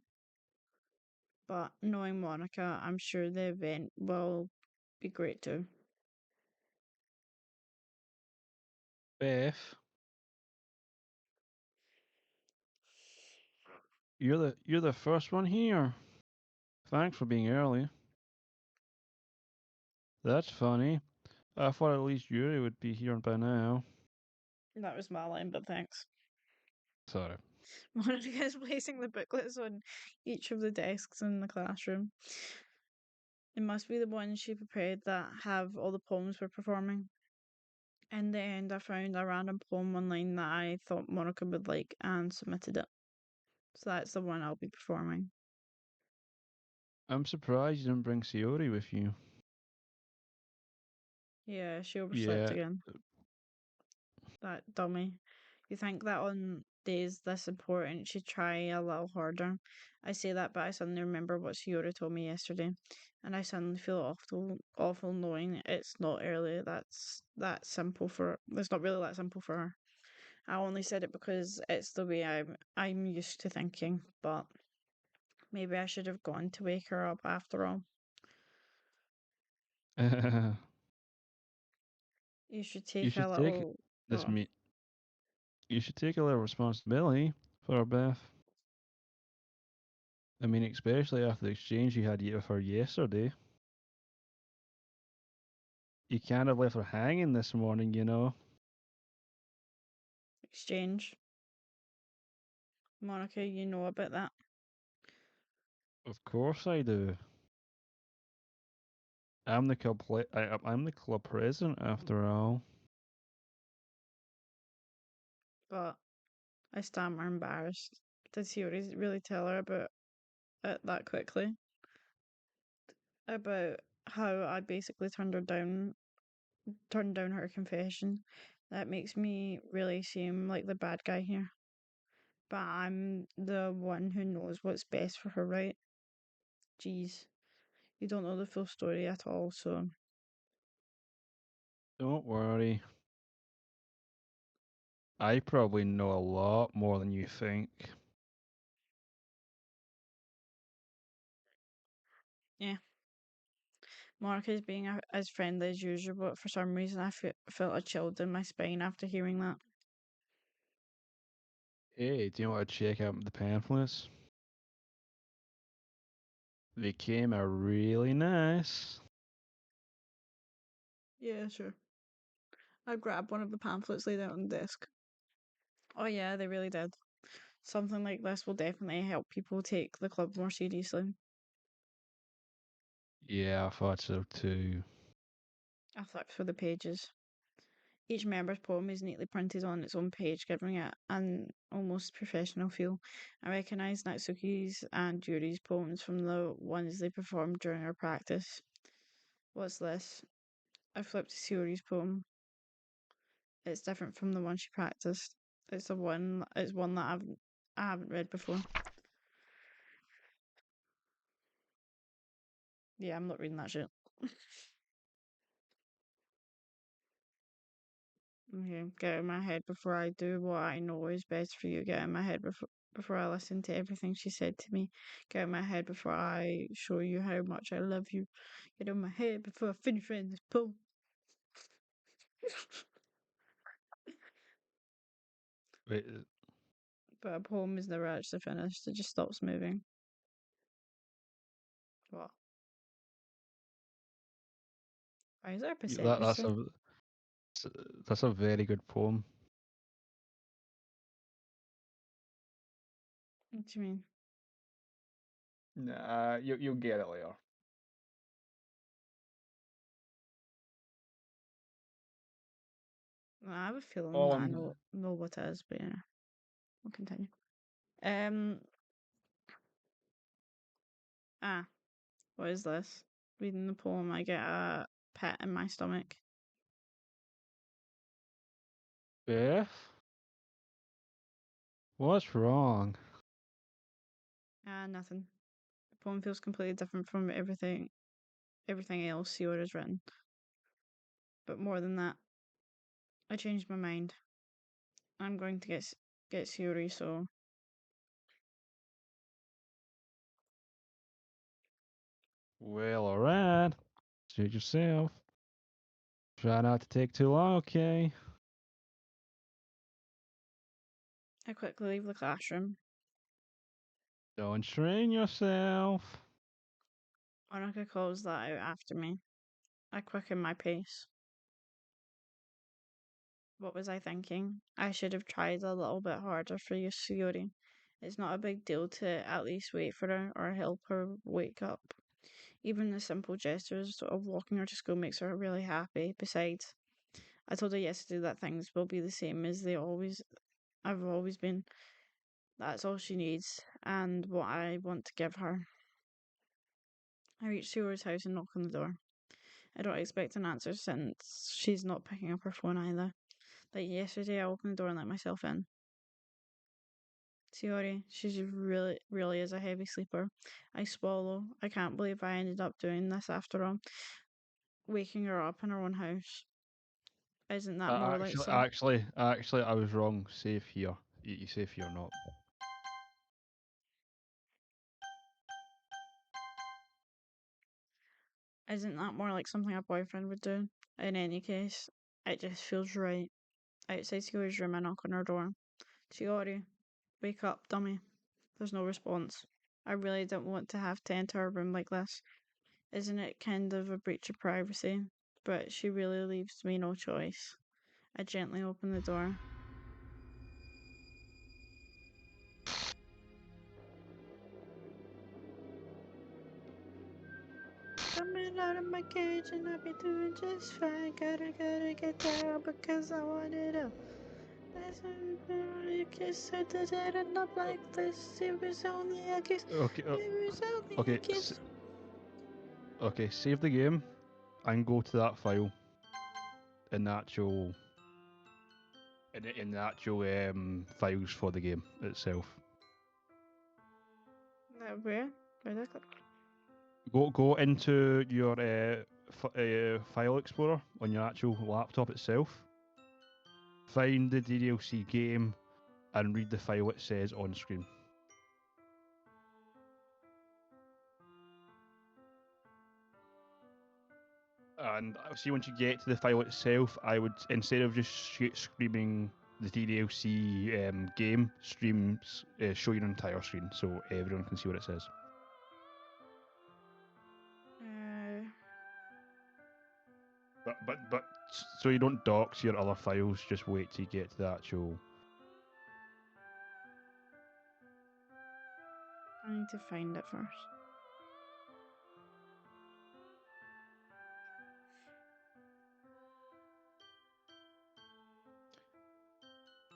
But knowing Monica, I'm sure the event will be great too. Beth, you're the first one here. Thanks for being early. That's funny. I thought at least Yuri would be here by now. That was my line, but thanks. Sorry. Monica is placing the booklets on each of the desks in the classroom. It must be the ones she prepared that have all the poems we're performing. In the end, I found a random poem online that I thought Monica would like and submitted it. So that's the one I'll be performing. I'm surprised you didn't bring Sayori with you. Yeah, she overslept Yeah, again. That dummy. You think that on days this important she'd try a little harder. I say that, but I suddenly remember what Shiora told me yesterday, and I suddenly feel awful knowing it's not early. That simple for. It's not really that simple for her. I only said it because it's the way I'm used to thinking, but maybe I should have gone to wake her up after all. You should you take a should take little. this Oh, me. You should take a little responsibility for Beth. I mean, especially after the exchange you had with her yesterday. You can't have left her hanging this morning, you know. exchange. Monica, you know about that. Of course I do. I'm the club president after all. But I stammer embarrassed. Did he really tell her about it that quickly? About how I basically turned down her confession. That makes me really seem like the bad guy here. But I'm the one who knows what's best for her, right? Jeez, you don't know the full story at all, so Don't worry. I probably know a lot more than you think. yeah. Monica is being as friendly as usual, but for some reason I felt a chill down my spine after hearing that. Hey, do you want to check out the pamphlets? They came out really nice. Yeah, sure. I grabbed one of the pamphlets laid out on the desk. Oh, yeah, they really did. Something like this will definitely help people take the club more seriously. Yeah, I thought so too. I flipped through the pages. Each member's poem is neatly printed on its own page, giving it an almost professional feel. I recognised Natsuki's and Yuri's poems from the ones they performed during our practice. What's this? I flipped to Sayori's poem. It's different from the one she practiced. It's one that I haven't read before. Yeah, I'm not reading that shit. Okay, get out of my head before I do what I know is best for you. Get out of my head before I listen to everything she said to me. Get out of my head before I show you how much I love you. Get out of my head before I finish reading this poem. Wait, But a poem is never actually finished. It just stops moving. What? Why is there a that, percentage thing? that's a very good poem. What do you mean? Nah, you'll get it later. I have a feeling All that I I'm- know what it is, but yeah, we'll continue. Um. What is this? Reading the poem, I get a pit in my stomach. Beth? What's wrong? Nothing. The poem feels completely different from everything else Siora's written. But more than that, I changed my mind. I'm going to get Siori, so Well, alright. Suit yourself. Try not to take too long, okay? I quickly leave the classroom. Don't strain yourself. Monica calls that out after me. I quicken my pace. What was I thinking? I should have tried a little bit harder for you, Siori. It's not a big deal to at least wait for her or help her wake up. Even the simple gestures of walking her to school makes her really happy. Besides, I told her yesterday that things will be the same as I've always been. That's all she needs, and what I want to give her. I reach Siori's house and knock on the door. I don't expect an answer since she's not picking up her phone either. Like yesterday, I opened the door and let myself in. Siori, she really is a heavy sleeper. I swallow. I can't believe I ended up doing this after all. Waking her up in her own house. Isn't that more like some? Actually, I was wrong. Safe here. You safe here, not. Isn't that more like something a boyfriend would do? In any case, it just feels right. Outside Siori's room, I knock on her door. Siori, wake up, dummy. There's no response. I really don't want to have to enter her room like this. Isn't it kind of a breach of privacy? But she really leaves me no choice. I gently open the door. Coming out of my cage and I'll be doing just fine. Gotta get down because I want it up. That's a kiss, I did it end up like this. It was only a kiss. Okay, It was only a okay, kiss. okay. Save the game and go to that file in the actual in the actual files for the game itself. Where? Where did I click? Go into your file explorer on your actual laptop itself. Find the DDLC game and read the file it says on screen. And see, once you get to the file itself, I would, instead of just screaming the DDLC game, show your entire screen so everyone can see what it says. But so you don't dox your other files, just wait till you get to the actual. I need to find it first.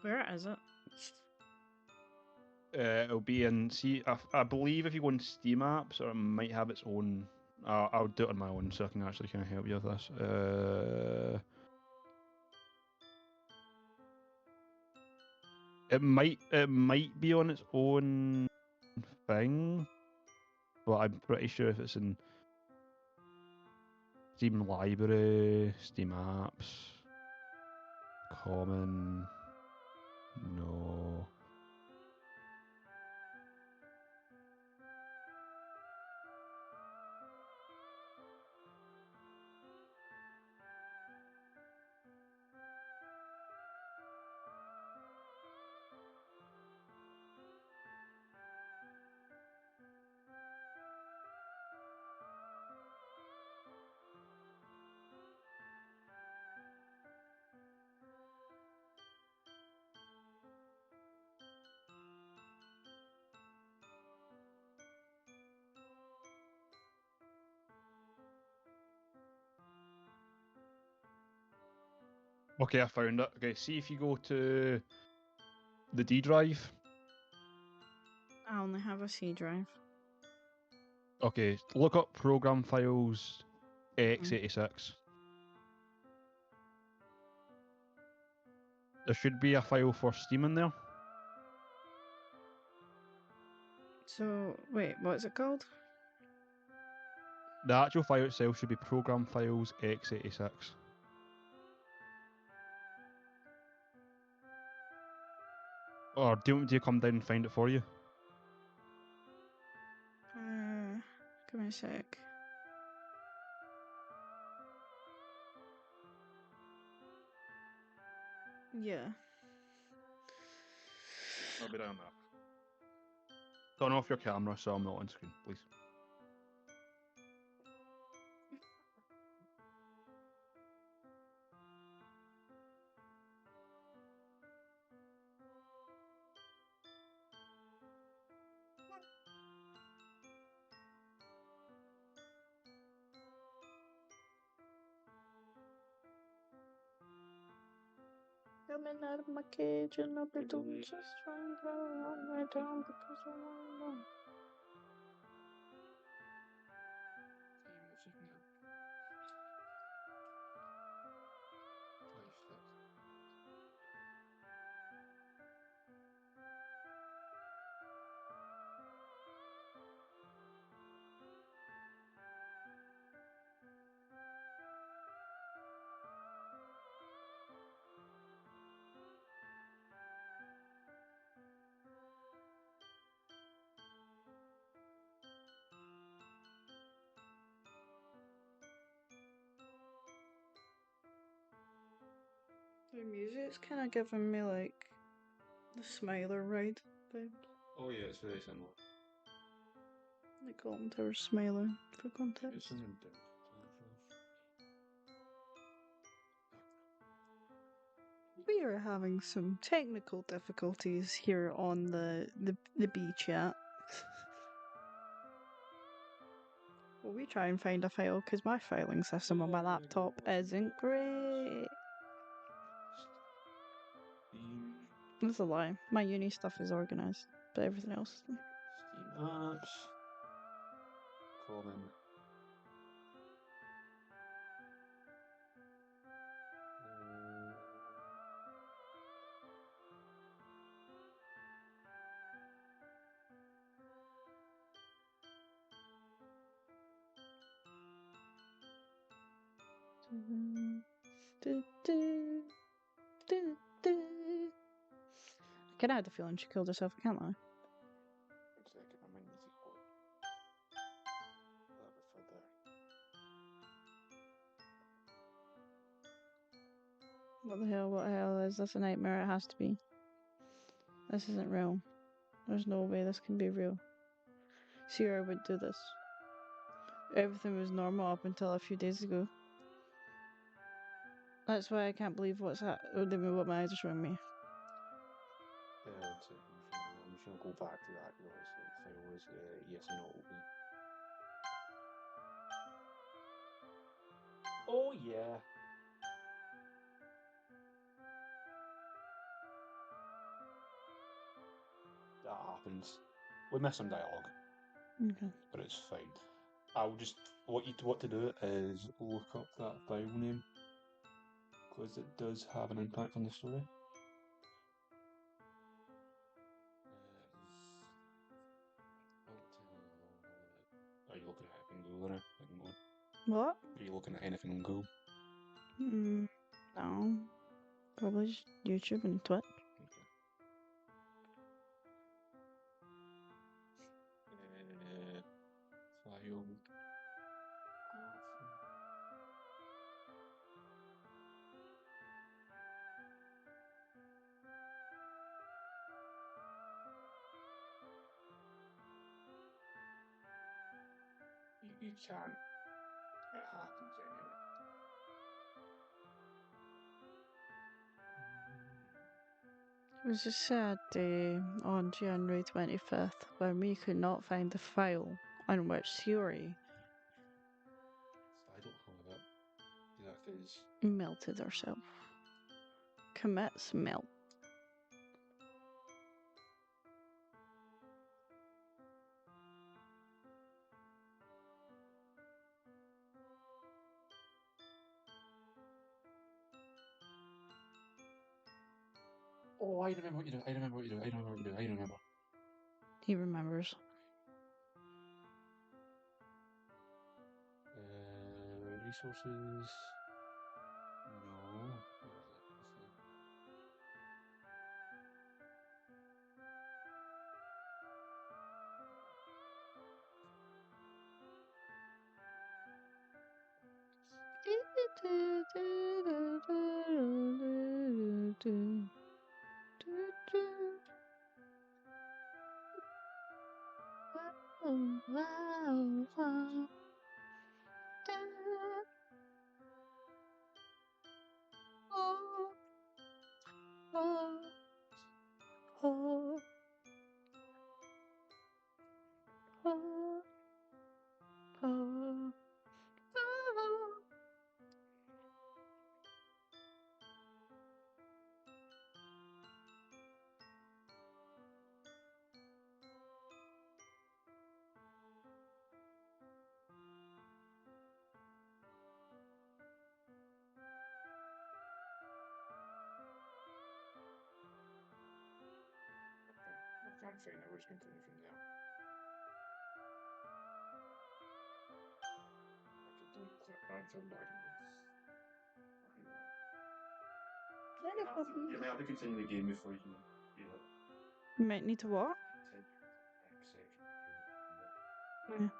Where is it? It'll be in. See, I believe if you go in Steam apps, or it might have its own. I'll do it on my own, so I can actually kind of help you with this. It might be on its own thing, but I'm pretty sure if it's in Steam Library, Steam Apps, Common, no. Okay, I found it. Okay, see if you go to the D drive. I only have a C drive. Okay, look up program files x86. There should be a file for Steam in there. So, wait, what's it called? The actual file itself should be program files x86. Or do you want me to come down and find it for you? Give me a sec. Yeah. I'll be down there. Turn off your camera so I'm not on screen, please. Coming out of my cage and I'll be doing just fine. Run right down because I want to. The music's kind of giving me like the Smiler ride vibes. Oh yeah, it's very similar. The Golden Tower Smiler, for context. We are having some technical difficulties here on the B chat. Well, we try and find a file because my filing system on my laptop isn't great. That's a lie. My uni stuff is organised, but everything else isn't. Steam apps. Common. I kind of had the feeling she killed herself, can't I? What the hell? What the hell is this a nightmare? It has to be. This isn't real. There's no way this can be real. Sierra would do this. Everything was normal up until a few days ago. That's why I can't believe what my eyes are showing me. I'm just gonna go back to that. File was yes and no. Oh yeah. That happens. We miss some dialogue. Okay. But it's fine. I'll just what to do is look up that file name because it does have an impact on the story. Are you looking at anything on Google? What? Are you looking at anything on Google? No. Probably just YouTube and Twitch. File. You can't. It happens anyway. It was a sad day on January 25th when we could not find the file on which Suri I don't have it. That is melted herself. Commit smell. Oh, I remember what you do. I remember what you do. I remember what you do. I remember. He remembers. Resources. No. Where is it? I can't find it. We'll just continue from there. I can do click back to documents. You may have to continue the game before you can do that. You might need to what? Next section. Yeah.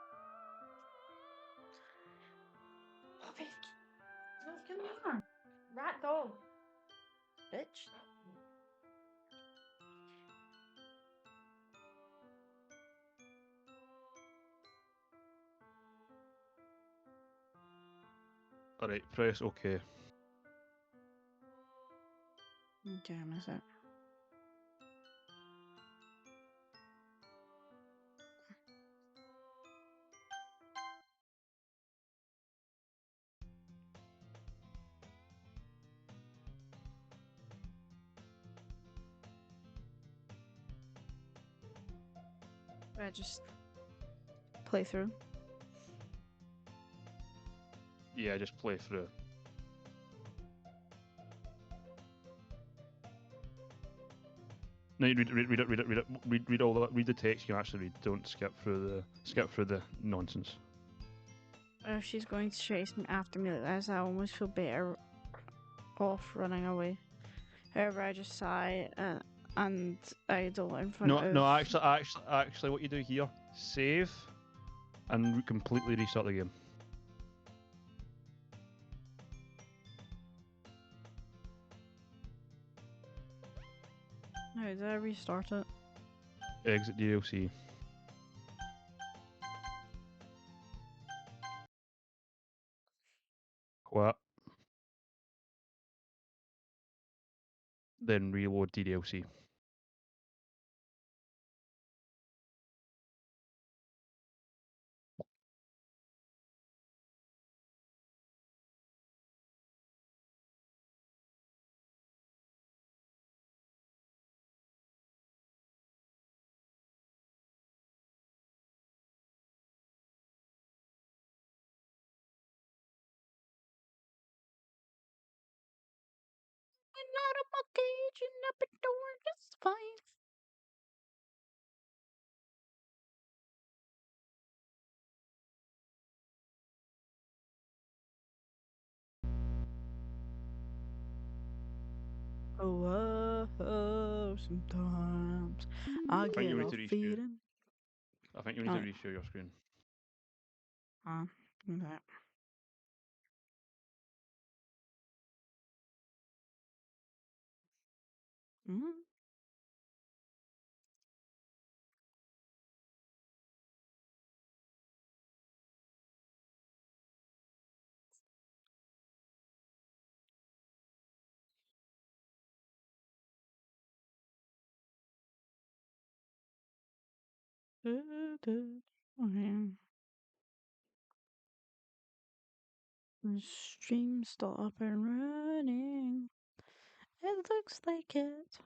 Puppy. No, come here. Rat dog. Bitch. Alright, press OK. Okay, I miss it. I just play through. Yeah, just play through. No, you read the text you can actually read. Don't skip through the nonsense. If she's going to chase me after me like this, I almost feel better off running away. However, I just sigh and idle in front of. No, actually, what you do here: save, and completely restart the game. How did I restart it? Exit DLC. What? Then reload DDLC. I'm not a monkey, and up a door just fine. Oh, sometimes I think you get need a to reshare. feeling. I think you need to reshare your screen. Okay. Mm-hmm. Okay. The stream still up and running. It looks like it.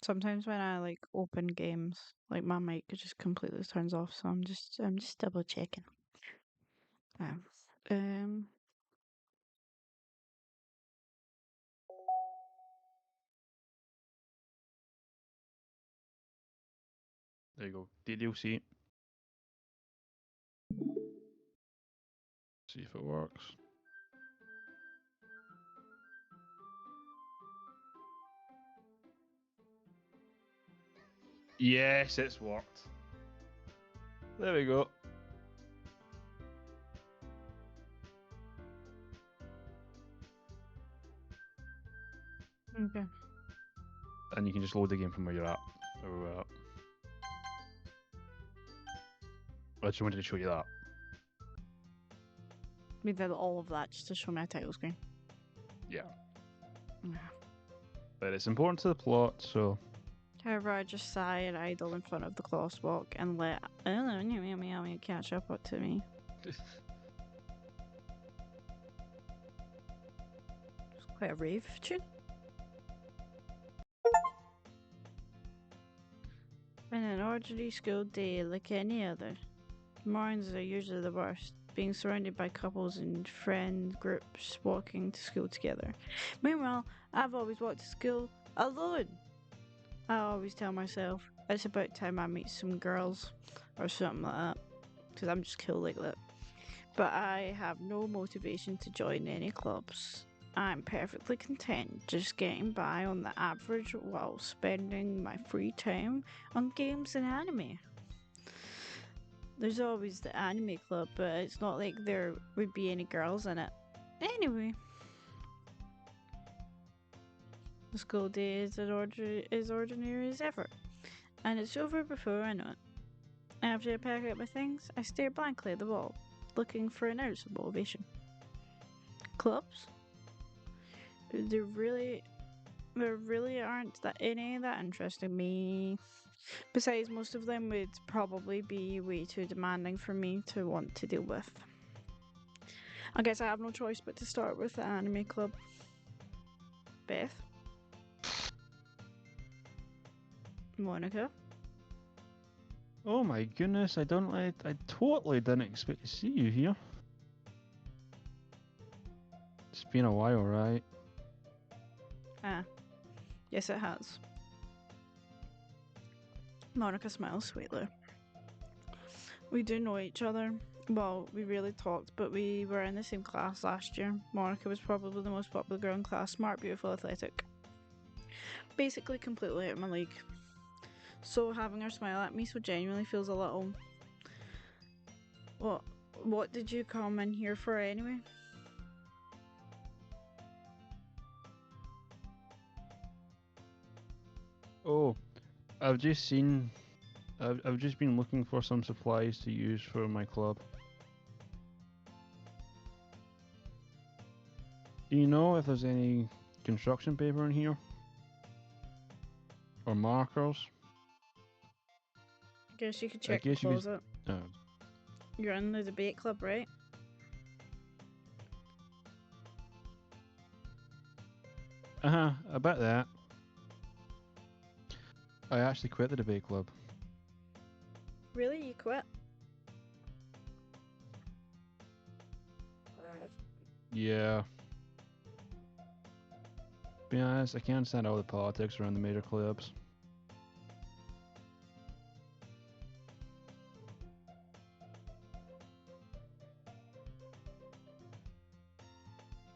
Sometimes when I like open games, like my mic just completely turns off, so I'm just double checking. Um, um There you go. DDLC. See if it works. Yes, it's worked. There we go. okay. And you can just load the game from where you're at. Where we're at. I just wanted to show you that. We did all of that just to show my title screen. Yeah. Yeah. But it's important to the plot, so However, I just sigh and idle in front of the crosswalk and let me catch up to me. It's quite a rave tune. In an ordinary school day like any other, mornings are usually the worst, being surrounded by couples and friend groups walking to school together. Meanwhile, I've always walked to school alone. I always tell myself it's about time I meet some girls or something like that, because I'm just cool like that. But I have no motivation to join any clubs. I'm perfectly content just getting by on the average while spending my free time on games and anime. There's always the anime club, but it's not like there would be any girls in it. Anyway, the school day is as ordinary as ever, and it's over before I know it. After I pack up my things, I stare blankly at the wall, looking for an ounce of motivation. Clubs? There really aren't that any that interesting me. Besides, most of them would probably be way too demanding for me to want to deal with. I guess I have no choice but to start with the anime club. Beth? Monica? oh my goodness, I totally didn't expect to see you here. It's been a while, right? Ah, yes it has. Monica smiles sweetly. We do know each other. Well, we really talked, but we were in the same class last year. Monica was probably the most popular girl in class, smart, beautiful, athletic. Basically completely out of my league. So having her smile at me so genuinely feels a little... What did you come in here for anyway? Oh, I've just seen. I've just been looking for some supplies to use for my club. Do you know if there's any construction paper in here? Or markers? I guess you could I check the guess you could. closet. Uh You're in the debate club, right? huh. About that. I actually quit the debate club. Really? You quit? Yeah. To be honest, I can't stand all the politics around the major clubs.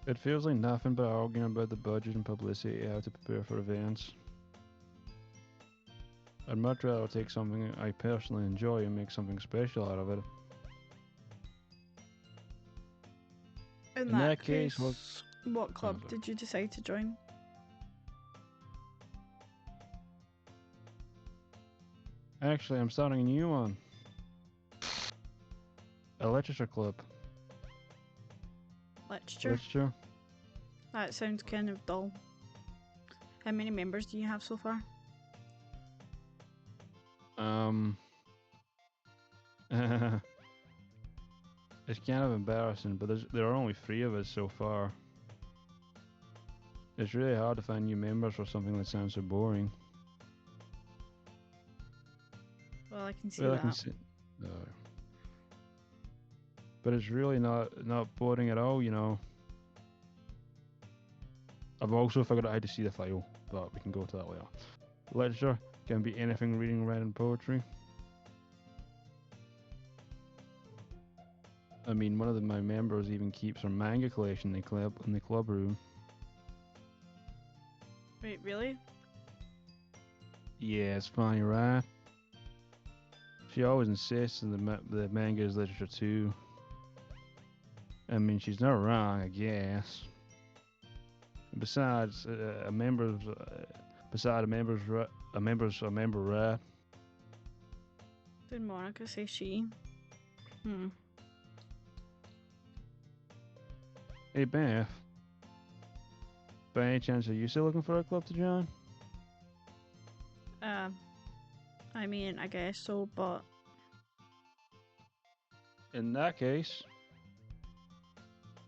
It feels like nothing but arguing about the budget and publicity how to prepare for events. I'd much rather take something I personally enjoy and make something special out of it. In In that case, what club sorry. did you decide to join? Actually, I'm starting a new one. A literature club. Literature? Literature? That sounds kind of dull. How many members do you have so far? It's kind of embarrassing, but there are only 3 of us so far. It's really hard to find new members for something that sounds so boring. Well, I can see Well, I that. can see. But it's really not boring at all, you know. I've also figured out how to see the file, but we can go to that later. Literature can be anything: reading, writing, poetry. I mean, one of my members even keeps her manga collection in the club room. Wait, really? Yeah, it's funny, right? She always insists on the manga is literature too. I mean, she's not wrong, I guess. Besides, a member's a member, right? Did Monica say she? Hey, Beth. By any chance, are you still looking for a club to join? I mean, I guess so, but In that case,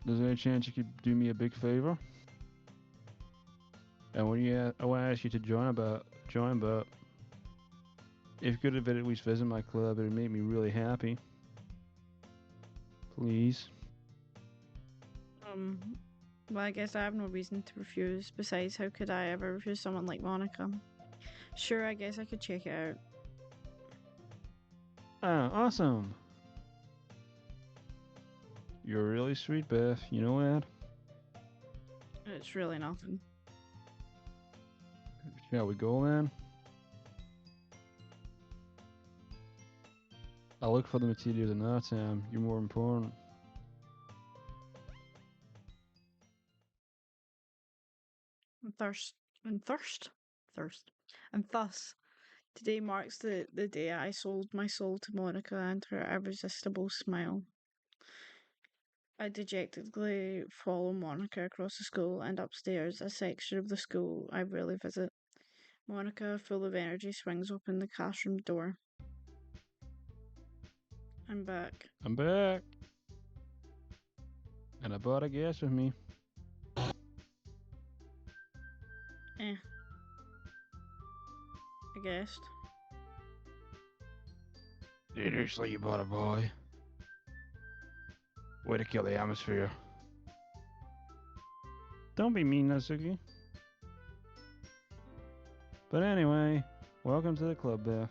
there's any chance you could do me a big favor? And I want to ask you to join, but if you could have at least visit my club, it would make me really happy. Please. well, I guess I have no reason to refuse. Besides, how could I ever refuse someone like Monica? Sure, I guess I could check it out. Ah, awesome. You're really sweet, Beth. You know that? It's really nothing. Shall we go then? I'll look for the materials another time. You're more important. And thus, today marks the day I sold my soul to Monica and her irresistible smile. I dejectedly follow Monica across the school and upstairs, a section of the school I rarely visit. Monica, full of energy, swings open the classroom door. I'm back. I'm back. And I brought a guest with me. I guessed. Seriously, you brought a boy. Way to kill the atmosphere. Don't be mean, Natsuki. But anyway, welcome to the club, Beth.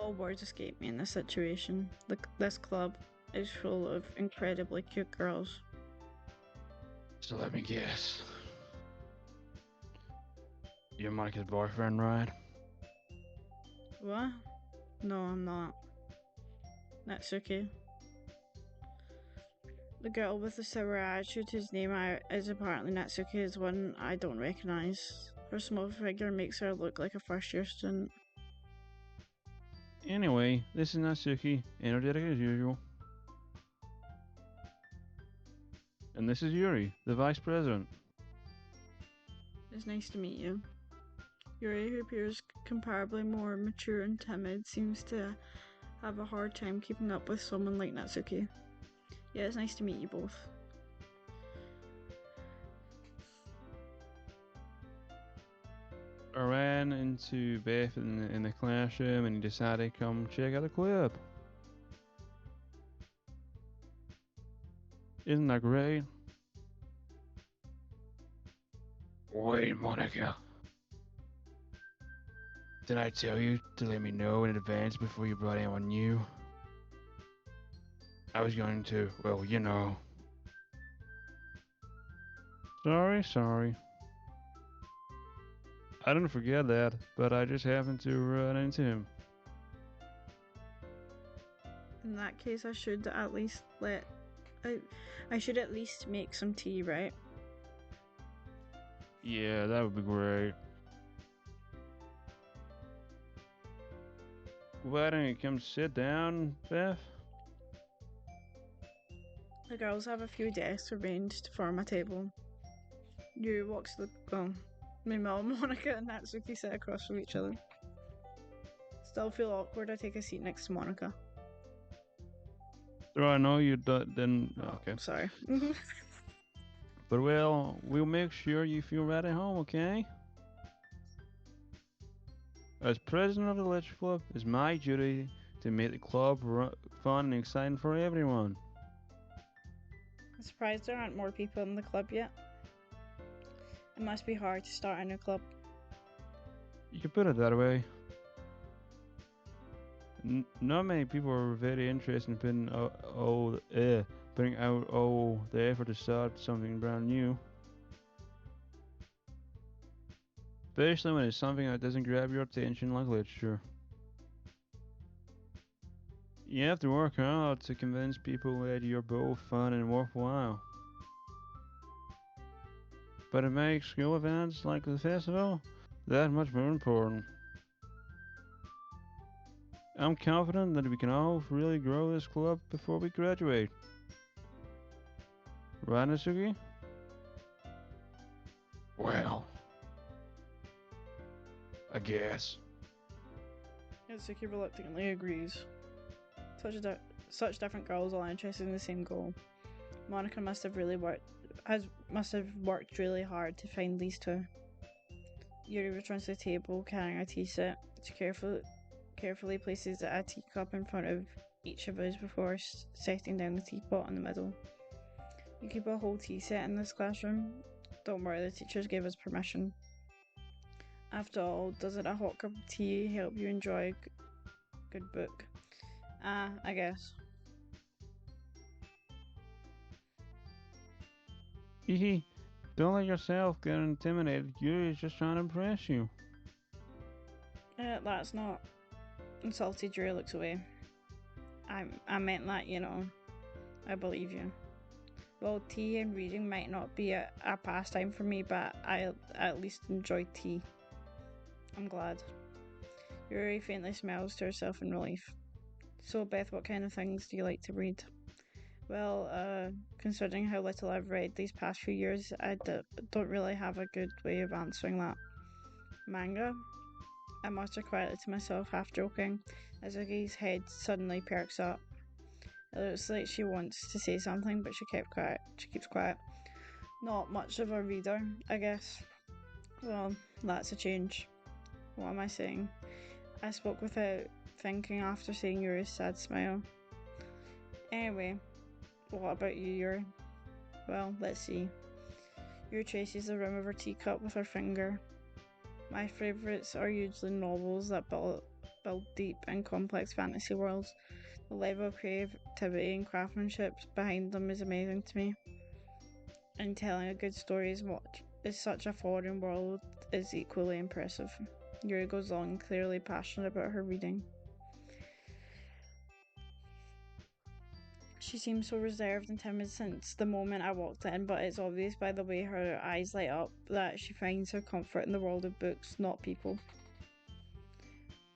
All words escape me in this situation. This club is full of incredibly cute girls. So let me guess. You're Monica's boyfriend, right? What? No, I'm not. Natsuki. The girl with the sour attitude whose name is apparently Natsuki is one I don't recognise. Her small figure makes her look like a first-year student. Anyway, this is Natsuki, energetic as usual. And this is Yuri, the vice president. It's nice to meet you. Yuri, who appears comparably more mature and timid, seems to have a hard time keeping up with someone like Natsuki. Yeah, it's nice to meet you both. I ran into Beth in the classroom and he decided to come check out the club. Isn't that great? Wait, Monica. Did I tell you to let me know in advance before you brought anyone new? I was going to, well, you know. Sorry. I didn't forget that, but I just happened to run into him. In that case, I should at least make some tea, right? Yeah, that would be great. Why don't you come sit down, Beth? The girls have a few desks arranged to form a table. Yuri walks to the meanwhile, Monica and Natsuki sit across from each other. Still feel awkward, I take a seat next to Monica. So I know you didn't. Okay. Sorry. But we'll make sure you feel right at home, okay? As president of the Lich Club, it's my duty to make the club fun and exciting for everyone. I'm surprised there aren't more people in the club yet. It must be hard to start a new club. You could put it that way. Not many people are very interested in putting out all the effort to start something brand new. Especially when it's something that doesn't grab your attention like literature. You have to work hard to convince people that you're both fun and worthwhile. But it makes school events like the festival that much more important. I'm confident that we can all really grow this club before we graduate. Right, Natsuki? Well, I guess. Itsuki reluctantly agrees. Such different girls all interested in the same goal. Monica must have worked really hard to find these two. Yuri returns to the table carrying a tea set. She carefully places a teacup in front of each of us before setting down the teapot in the middle. You keep a whole tea set in this classroom? Don't worry, the teachers gave us permission. After all, doesn't a hot cup of tea help you enjoy a good book? I guess. Hehe, don't let yourself get intimidated. Yuri's just trying to impress you. That's not. Insulted, Yuri looks away. I meant that, you know. I believe you. Well, tea and reading might not be a pastime for me, but I at least enjoy tea. I'm glad. Yuri faintly smiles to herself in relief. So, Beth, what kind of things do you like to read? Well, considering how little I've read these past few years, I don't really have a good way of answering that. Manga? I mutter quietly to myself, half joking, as Iggy's head suddenly perks up. It looks like she wants to say something, but she keeps quiet. Not much of a reader, I guess. Well, that's a change. What am I saying? I spoke without thinking after seeing Yuri's sad smile. Anyway, what about you, Yuri? Well, let's see. Yuri traces the rim of her teacup with her finger. My favourites are usually novels that build deep and complex fantasy worlds. The level of creativity and craftsmanship behind them is amazing to me. And telling a good story is such a foreign world is equally impressive. Yuri goes on, clearly passionate about her reading. She seems so reserved and timid since the moment I walked in, but it's obvious by the way her eyes light up that she finds her comfort in the world of books, not people.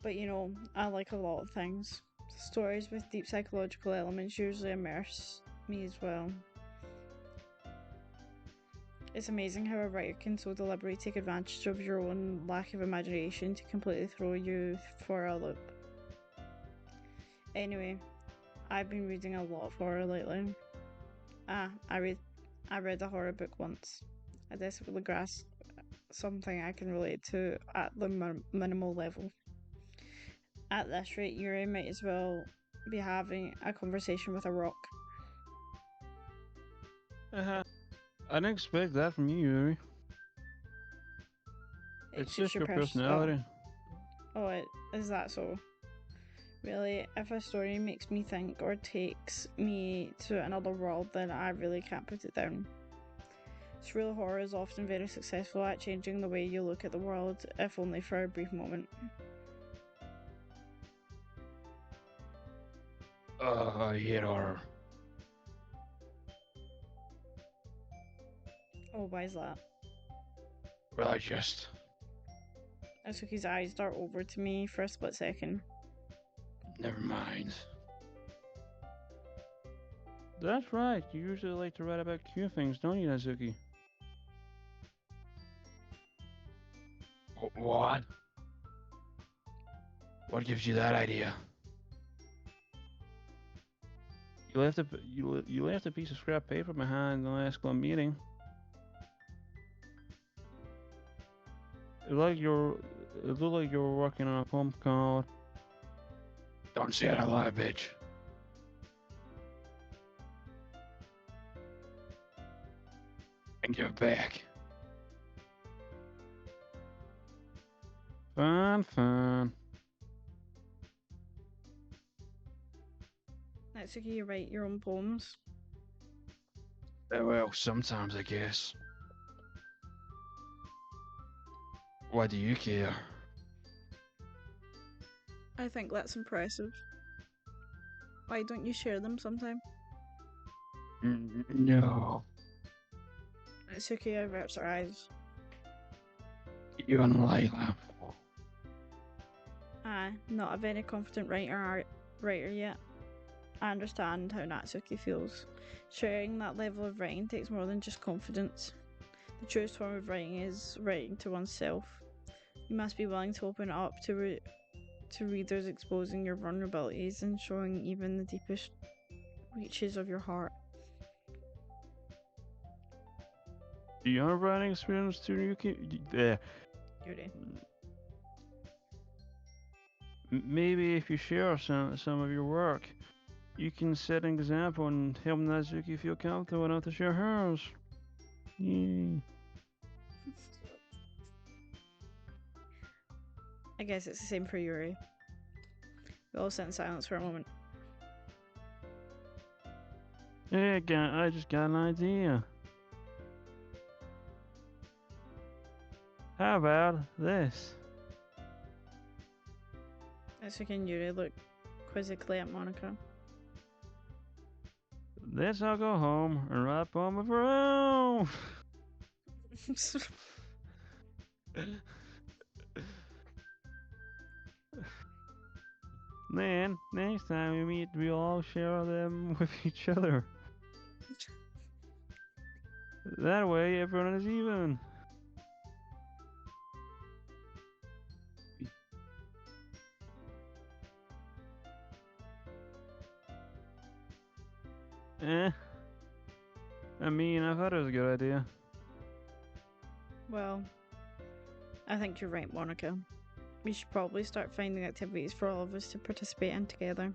But you know, I like a lot of things. Stories with deep psychological elements usually immerse me as well. It's amazing how a writer can so deliberately take advantage of your own lack of imagination to completely throw you for a loop. Anyway, I've been reading a lot of horror lately. I read a horror book once. I desperately grasp something I can relate to at the minimal level. At this rate, Yuri might as well be having a conversation with a rock. I didn't expect that from you, Yuri. It's just your personality. Is that so? Really, if a story makes me think or takes me to another world, then I really can't put it down. Surreal horror is often very successful at changing the way you look at the world, if only for a brief moment. I hate horror. Oh, why is that? Well, I just... Asuki's eyes dart over to me for a split second. Never mind. That's right, you usually like to write about cute things, don't you, Natsuki? What? What gives you that idea? You left a piece of scrap paper behind the last club meeting. It looked like you were working on a pump called. Don't say it out loud, bitch. And give it back. Fine. Natsuki, you write your own poems. Well, sometimes I guess. Why do you care? I think that's impressive. Why don't you share them sometime? No. Natsuki averts her eyes. You and Layla. Not a very confident writer yet. I understand how Natsuki feels. Sharing that level of writing takes more than just confidence. The truest form of writing is writing to oneself. You must be willing to open it up to readers, exposing your vulnerabilities and showing even the deepest reaches of your heart. Do you have writing experience too, Yuki? Yuri. Maybe if you share some of your work, you can set an example and help Natsuki feel comfortable enough to share hers. Yay. I guess it's the same for Yuri. We all sit in silence for a moment. Hey, I just got an idea. How about this? Natsuki and Yuri look quizzically at Monica. Let's all go home and write a poem of our own. Then, next time we meet, we'll all share them with each other. That way, everyone is even. I mean, I thought it was a good idea. Well, I think you're right, Monica. We should probably start finding activities for all of us to participate in together.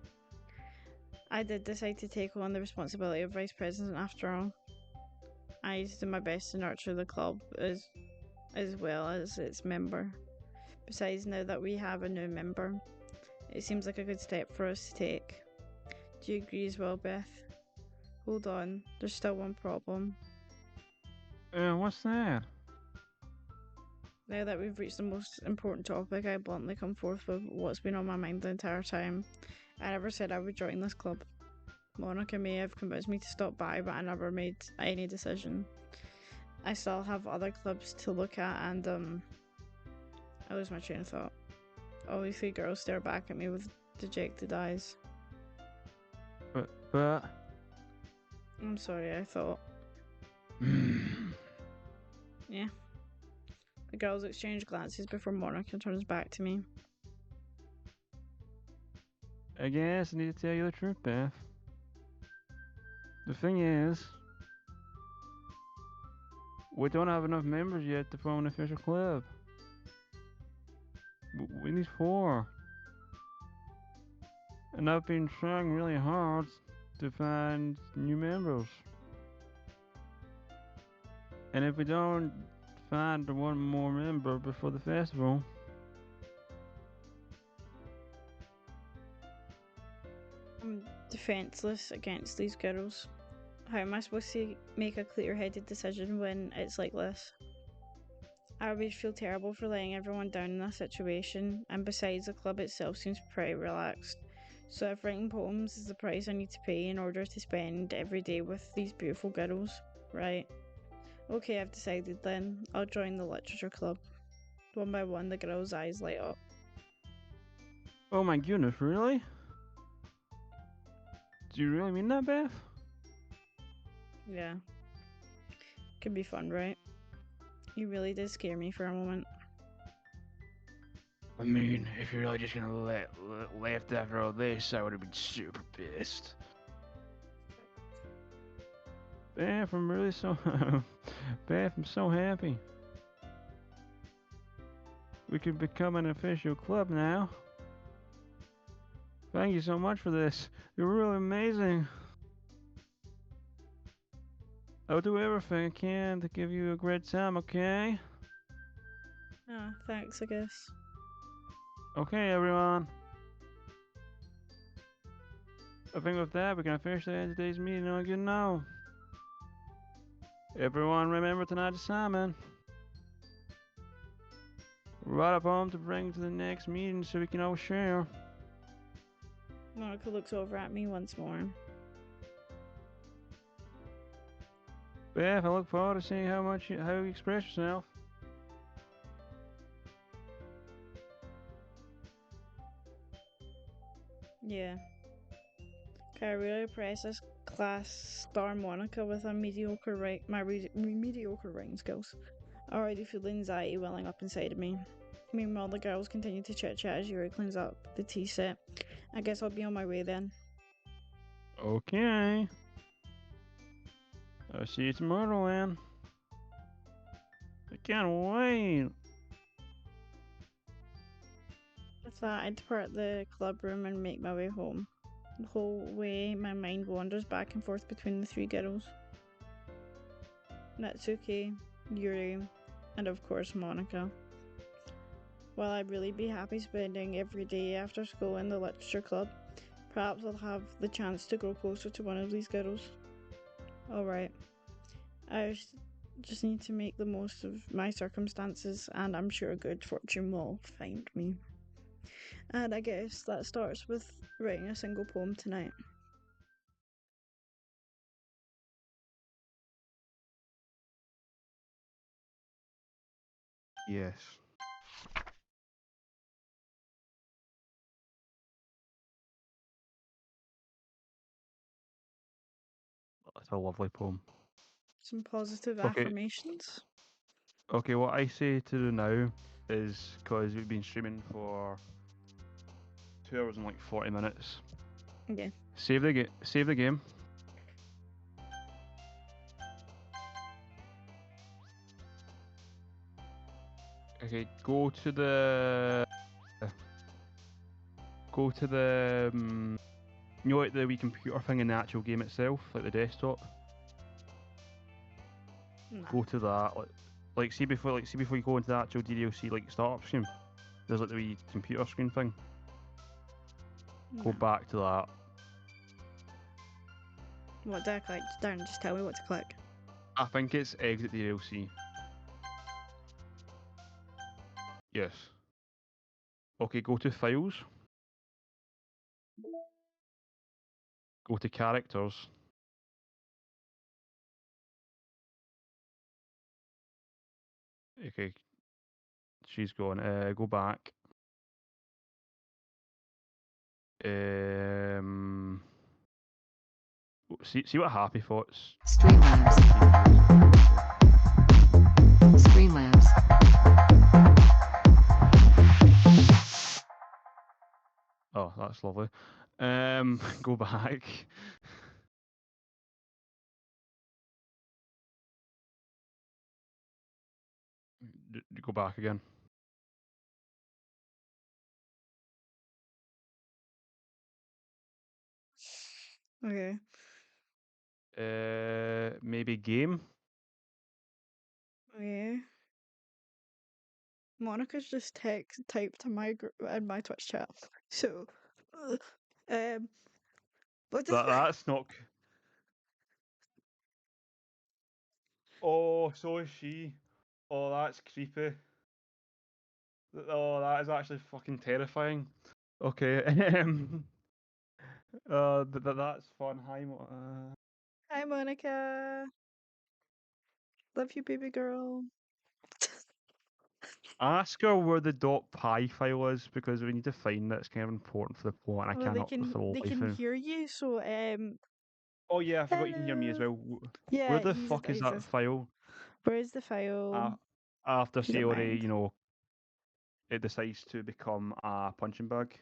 I did decide to take on the responsibility of vice president after all. I used to do my best to nurture the club as well as its member. Besides, now that we have a new member, it seems like a good step for us to take. Do you agree as well, Beth? Hold on, there's still one problem. What's that? Now that we've reached the most important topic, I bluntly come forth with what's been on my mind the entire time. I never said I would join this club. Monica may have convinced me to stop by, but I never made any decision. I still have other clubs to look at, and I lose my train of thought. All the three girls stare back at me with dejected eyes. But... I'm sorry, I thought. Yeah. The girls exchange glances before Monica turns back to me. I guess I need to tell you the truth, Beth. The thing is, we don't have enough members yet to form an official club. We need 4. And I've been trying really hard to find new members. And if we don't find one more member before the festival, I'm defenseless against these girls. How am I supposed to make a clear-headed decision when it's like this? I would feel terrible for letting everyone down in this situation, and besides, the club itself seems pretty relaxed. So if writing poems is the price I need to pay in order to spend every day with these beautiful girls, right? Okay, I've decided then. I'll join the literature club. One by one, the girls' eyes light up. oh my goodness, really? Do you really mean that, Beth? Yeah. Could be fun, right? You really did scare me for a moment. I mean, if you're really just gonna left after all this, I would have been super pissed. Beth, I'm really so. Beth, I'm so happy. We could become an official club now. Thank you so much for this. You're really amazing. I'll do everything I can to give you a great time, okay? Ah, thanks, I guess. Okay, everyone. I think with that, we can officially end today's meeting on a good note. Everyone, remember tonight's assignment. Write a poem to bring to the next meeting so we can all share. Monica looks over at me once more. Beth, I look forward to seeing how you express yourself. Yeah. Okay, I really impressed this class star Monica with a mediocre mediocre writing skills. Already feel anxiety welling up inside of me. Meanwhile, the girls continue to chit chat as Yuri cleans up the tea set. I guess I'll be on my way then. Okay. I'll see you tomorrow, Anne. I can't wait. With that, I depart the club room and make my way home. The whole way, my mind wanders back and forth between the three girls Natsuki, Yuri, and of course Monica. While I'd really be happy spending every day after school in the literature club, perhaps I'll have the chance to grow closer to one of these girls. Alright, I just need to make the most of my circumstances, and I'm sure good fortune will find me. And I guess that starts with writing a single poem tonight. Yes. That's a lovely poem. Some positive Okay. affirmations. Okay, what I say to do now is because we've been streaming for 2 hours and like 40 minutes. Yeah. Save the game. Okay, go to the you know, like the wee computer thing in the actual game itself, like the desktop. Nah. Go to that, see before you go into the actual DDLC like startup screen. There's like the wee computer screen thing. Go Nah. back to that. What do I click? Darren, just tell me what to click. I think it's exit DDLC. Yes. Okay, go to files. Go to characters. Okay, she's gone. Go back. See what Happy Thoughts. Streamlabs. Streamlabs. Oh, that's lovely. Go back. Go back again. Okay. Maybe game. Okay. Monica's just typed to my in my Twitch chat. So, what does That's not. Oh, so is she. Oh, that's creepy. Oh, that is actually fucking terrifying. Okay. That's fun. Hi, Hi, Monica. Love you, baby girl. ask her where the .py file is because we need to find that. It's kind of important for the plot, and I Well, cannot for the they life can of me. hear you. So, Oh yeah, I forgot you can hear me as hello. well. Yeah, Where the fuck is that file? Where is the file? After If you don't Sayori, mind. it decides to become a punching bag.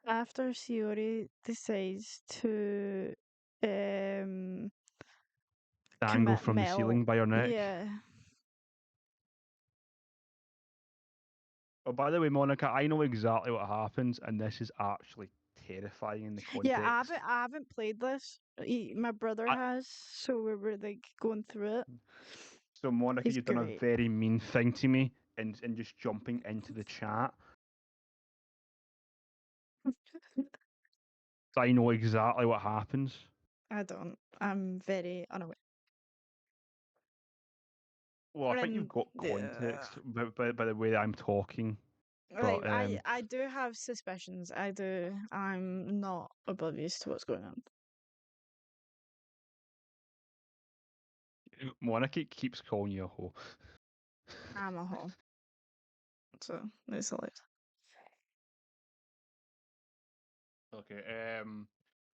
After Shiori decides to dangle from the metal. ceiling by her neck. Yeah. Oh, by the way, Monica, I know exactly what happens, and this is actually terrifying in the context. Yeah, I haven't played this. My brother has, so we were like going through it. So Monica, He's you've done a great. very mean thing to me, and just jumping into the chat. I know exactly what happens. I don't. I'm very unaware. Well, I think you've And got context by the way that I'm talking. like, But I do have suspicions. I do. I'm not oblivious to what's going on. Monica keeps calling you a hoe. I'm a hoe. So it's a lit. Okay,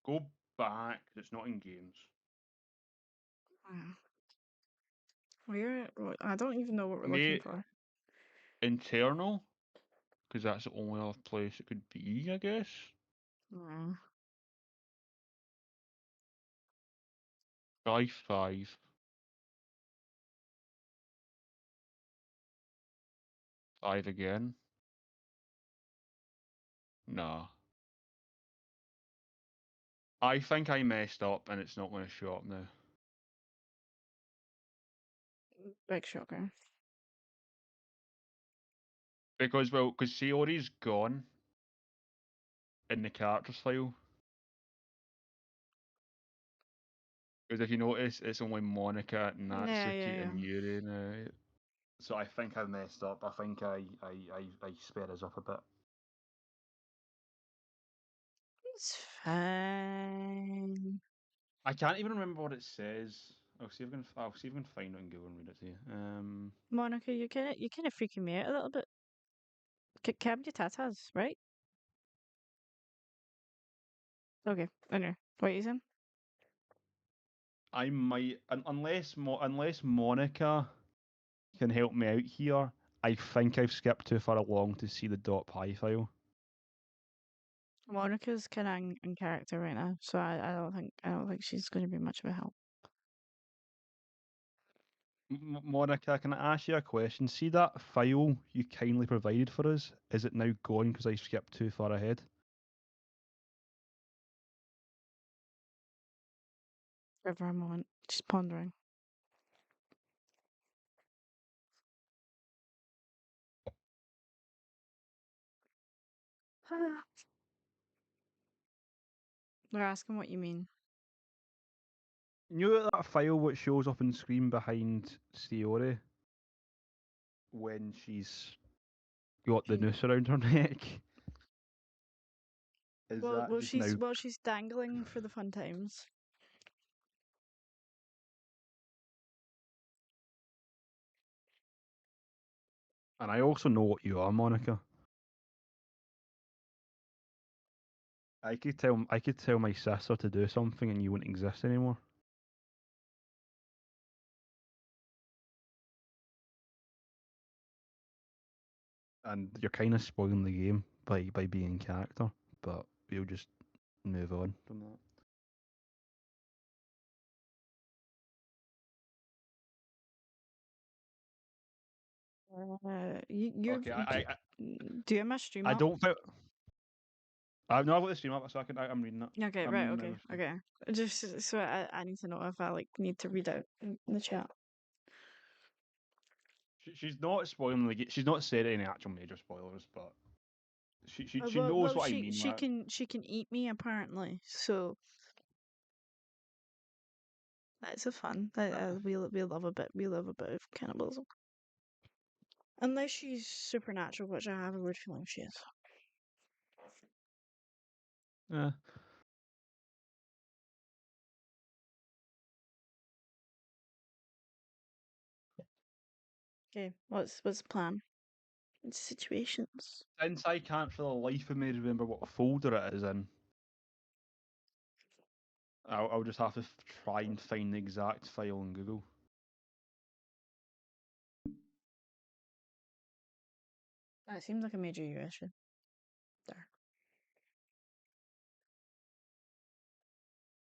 go back. It's not in games. I don't even know what we're looking for. Internal, because that's the only other place it could be, I guess. Mm. Try 5. 5 again. Nah. I think I messed up and it's not going to show up now. Big shocker. Because Sayori's gone in the characters file. Because if you notice, it's only Monica, Natsuki, Yeah. and Yuri now. So I think I messed up. I think I sped us up a bit. It's fine. I can't even remember what it says. I'll see if I can find it and go and read it to you. Monica, you're kind of freaking me out a little bit. Cam your tatas, right? Okay, I know. What are you saying? I might unless Monica can help me out here. I think I've skipped too far along to see the .py file. Monica's kind of in character right now, so I don't think she's going to be much of a help. Monica, can I ask you a question? See that file you kindly provided for us? Is it now gone because I skipped too far ahead? Give her a moment. She's pondering. They're asking what you mean. You know that file which shows up on screen behind Sayori when she's got the noose around her neck? Is that just now? She's dangling for the fun times. And I also know what you are, Monica. I could tell my sister to do something and you wouldn't exist anymore. And you're kind of spoiling the game by being in character, but we'll just move on from that. You're. Okay, Do you have my stream I up? don't think. I've got the stream up, so I'm reading it. Okay, I'm right, reading okay, everything. okay. Just so I need to know if I like need to read out in the chat. She's not spoiling the game. She's not said any actual major spoilers, but she knows Well, what I mean. she can eat me apparently, so that's a fun. We love a bit of cannibalism. Unless she's supernatural, which I have a weird feeling she is. Yeah. Okay, what's the plan? Situations. Since I can't for the life of me remember what folder it is in, I'll just have to try and find the exact file on Google. That seems like a major you issue. There.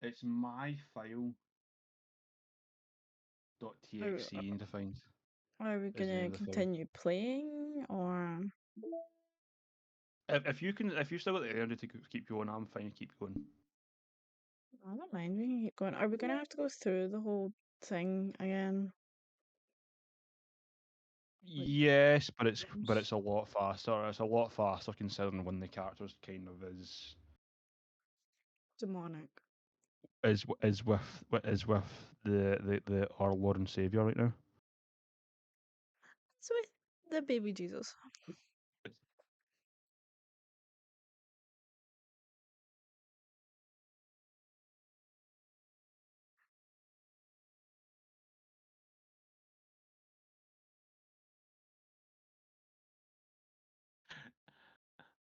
It's my file. .txt you need to find. Are we Is the name gonna of the file. continue playing or? If you still got the energy to keep going, I'm fine. Keep going. I don't mind. We can keep going. Are we gonna have to go through the whole thing again? Like, Yes, but it's games? a lot faster. It's a lot faster considering when the characters kind of Demonic. is with the our Lord and Savior right now. It's with the baby Jesus.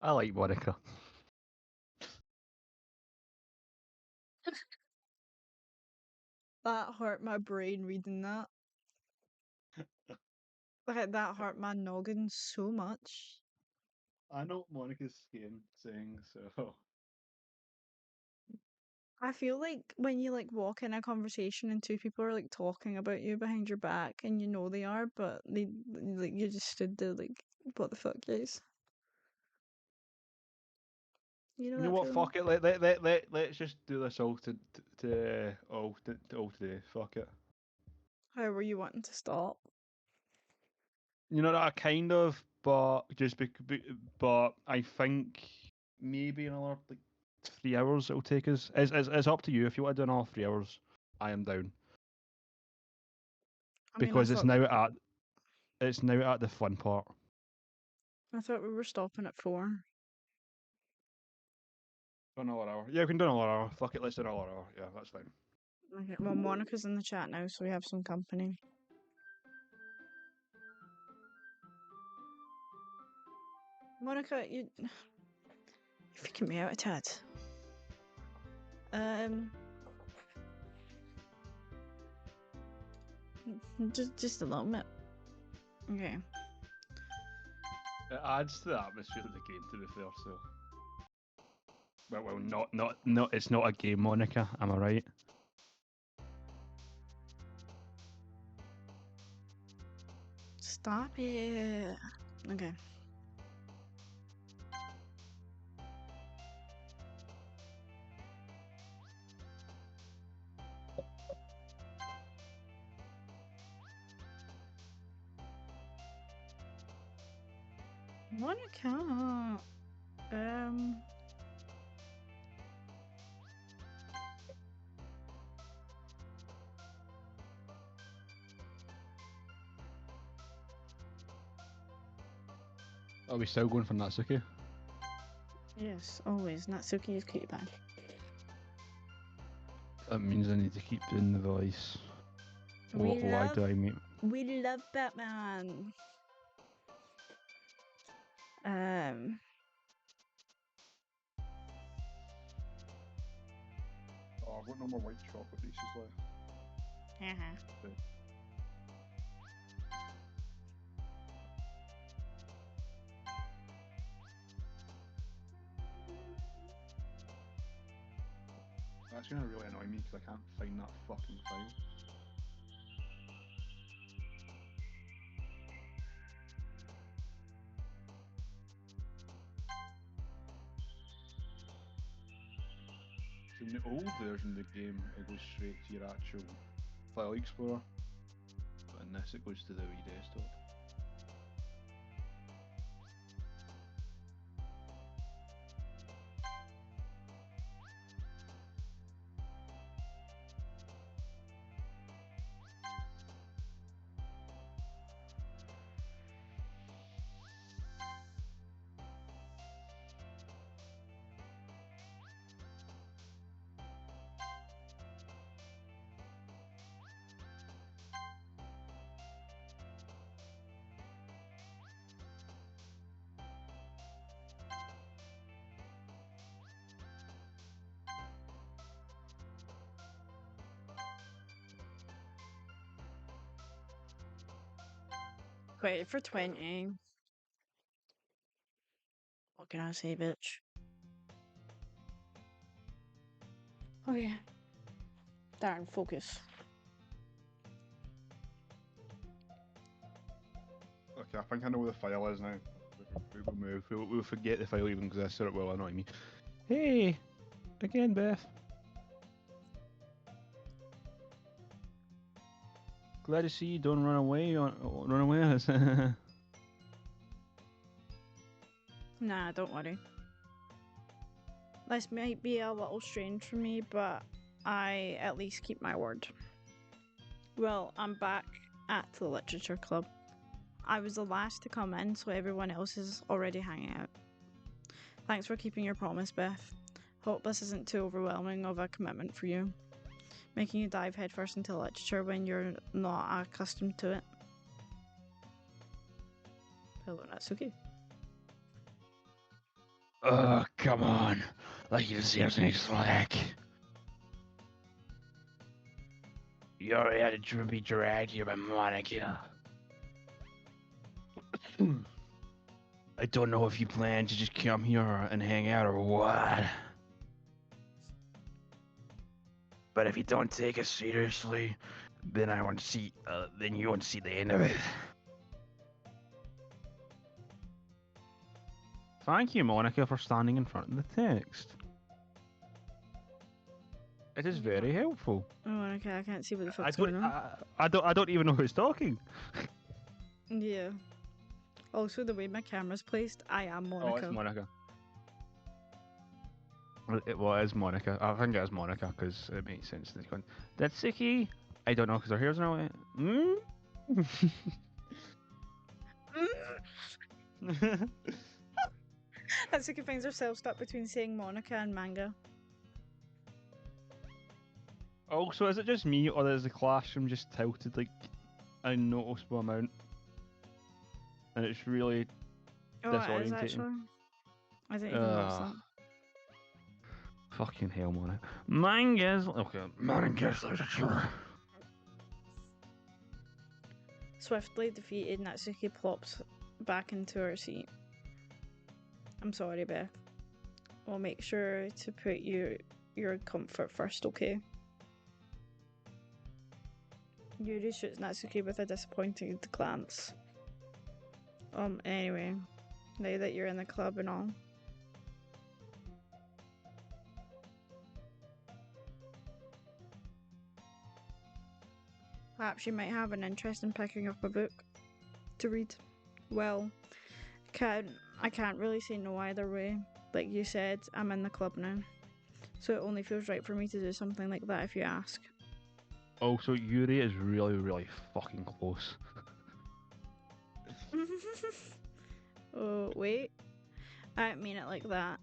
I like Monica. That hurt my brain reading that. Like that hurt my noggin so much. I know what Monica's saying, so I feel like when you like walk in a conversation and two people are like talking about you behind your back and you know they are, but they like you just stood there like, what the fuck, guys? You know you know that what? feeling? Fuck it. Let's just do this all all today. Fuck it. How were you wanting to stop? You know that kind of, but but I think maybe another like 3 hours it'll take us. It's up to you if you want to do another 3 hours. I am down I mean, because it's now at the fun part. I thought we were stopping at 4. Another hour. Yeah, we can do another hour. Fuck it. Let's do another hour. Yeah, that's fine. Okay, well, Monica's in the chat now, so we have some company. Monica, you're freaking me out a tad. Just a little bit. Okay. It adds to the atmosphere of the game, to be fair. So, well, not. It's not a game, Monica. Am I right? Stop it. Okay. Monica. Are we still going for Natsuki? Yes, always. Natsuki is cutie pie. That means I need to keep doing the voice. We Why love do I mean? We love Batman. Oh, I've got no more white chocolate pieces left. Okay. That's gonna really annoy me because I can't find that fucking file. So in the old version of the game, it goes straight to your actual file explorer, but in this it goes to the Wii desktop. Wait for 20. What can I say, bitch? Okay. Darren, focus. Okay, I think I know where the file is now. We'll move. We'll forget the file even exists, or it will annoy me. Hey! Again, Beth. Glad to see you. Don't run away. Run away on us. Nah, don't worry. This might be a little strange for me, but I at least keep my word. Well, I'm back at the literature club. I was the last to come in, so everyone else is already hanging out. Thanks for keeping your promise, Beth. Hope this isn't too overwhelming of a commitment for you, making you dive headfirst into literature when you're not accustomed to it. Hello, Natsuki. Oh, come on. Like you deserve any slack. You already had to be dragged here by Monica. I don't know if you plan to just come here and hang out or what. But if you don't take it seriously, then I want to see. Then you won't see the end of it. Thank you, Monica, for standing in front of the text. It is very helpful. Oh, okay, I can't see what the fuck's going on. I don't even know who's talking. Yeah. Also, the way my camera's placed, I am Monica. Oh, it's Monica. Well, it is Monica. I think it is Monica because it makes sense. That's Siki. I don't know because her hair's now. Natsuki finds herself stuck between saying Monica and manga. Also, is it just me or is the classroom just tilted like a noticeable amount? And it's really Oh, it is disorientating. actually. I didn't even notice that. Fucking hell, Monica. Mangas. Okay, mangas literature. Swiftly defeated, Natsuki plops back into her seat. I'm sorry, Beth. I'll make sure to put your comfort first, okay? Yuri shoots Natsuki with a disappointed glance. Anyway, now that you're in the club and all. Perhaps you might have an interest in picking up a book to read. Well, I can't really say no either way. Like you said, I'm in the club now. So it only feels right for me to do something like that if you ask. Also, Yuri is really, really fucking close. Oh, wait. I didn't mean it like that.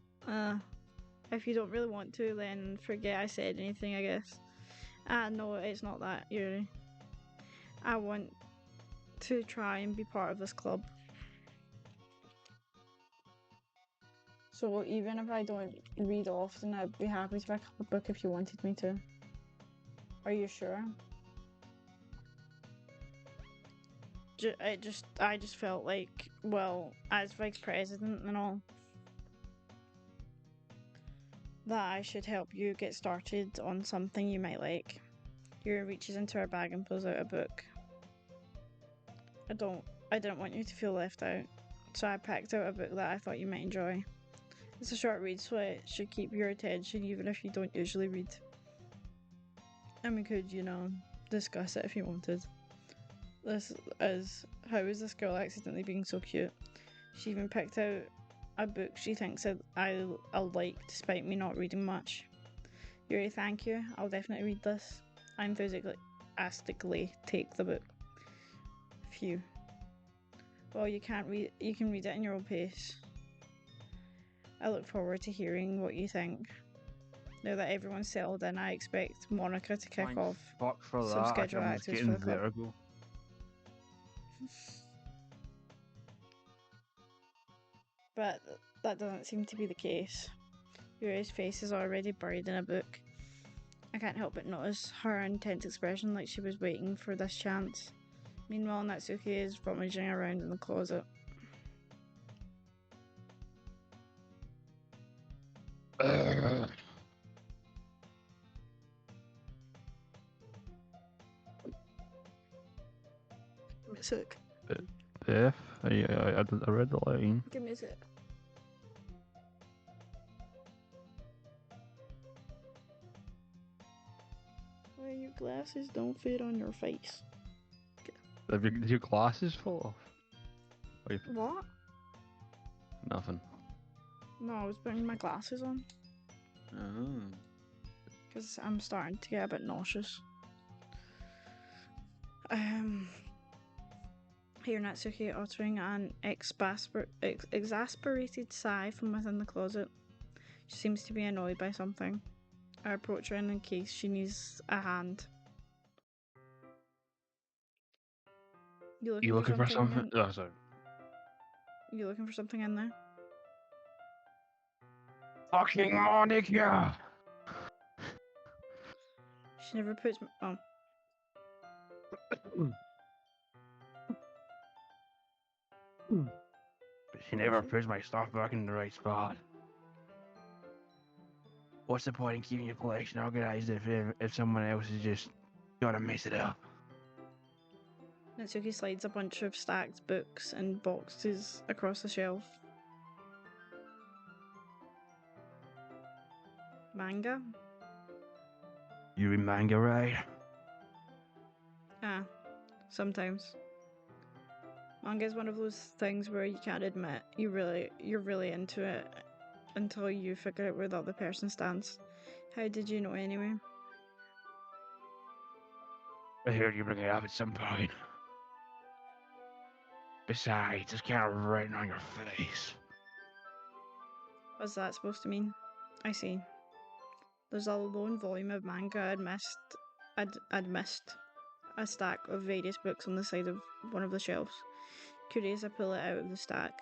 If you don't really want to, then forget I said anything, I guess. No, it's not that, Yuri. I want to try and be part of this club. So even if I don't read often, I'd be happy to pick up a book if you wanted me to. Are you sure? I just felt like, well, as vice president and all, that I should help you get started on something you might like. Yuri reaches into her bag and pulls out a book. I didn't want you to feel left out, so I picked out a book that I thought you might enjoy. It's a short read, so it should keep your attention even if you don't usually read. And we could, discuss it if you wanted. This is, how is this girl accidentally being so cute? She even picked out a book she thinks I'll like, despite me not reading much. Yuri, thank you. I'll definitely read this. I enthusiastically take the book. Phew. Well, you can read it in your own pace. I look forward to hearing what you think. Now that everyone's settled in, I expect Monica to kick off Fuck for some that. scheduled I'm activities getting for the club. vertigo. But that doesn't seem to be the case. Yuri's face is already buried in a book. I can't help but notice her intense expression, like she was waiting for this chance. Meanwhile, Natsuki is rummaging around in the closet. Sick. F. I read the line. Give me a sec. Well, your glasses don't fit on your face. Did your glasses fall off? Wait, What? nothing. No, I was putting my glasses on. Oh. Because I'm starting to get a bit nauseous. Here Natsuki uttering an exasperated sigh from within the closet. She seems to be annoyed by something. I approach her in case she needs a hand. You looking for something? Oh, sorry. You looking for something in there? Fucking Monica! She never puts. Oh, But she never puts my stuff back in the right spot. What's the point in keeping your collection organized if someone else is just gonna mess it up? Natsuki slides a bunch of stacked books and boxes across the shelf. Manga? You read manga, right? Ah, sometimes. Manga is one of those things where you can't admit you're really into it until you figure out where the other person stands. How did you know anyway? I heard you bring it up at some point. Besides, it's kind of written on your face. What's that supposed to mean? I see. There's a lone volume of manga I'd missed. A stack of various books on the side of one of the shelves. Curious, I pull it out of the stack.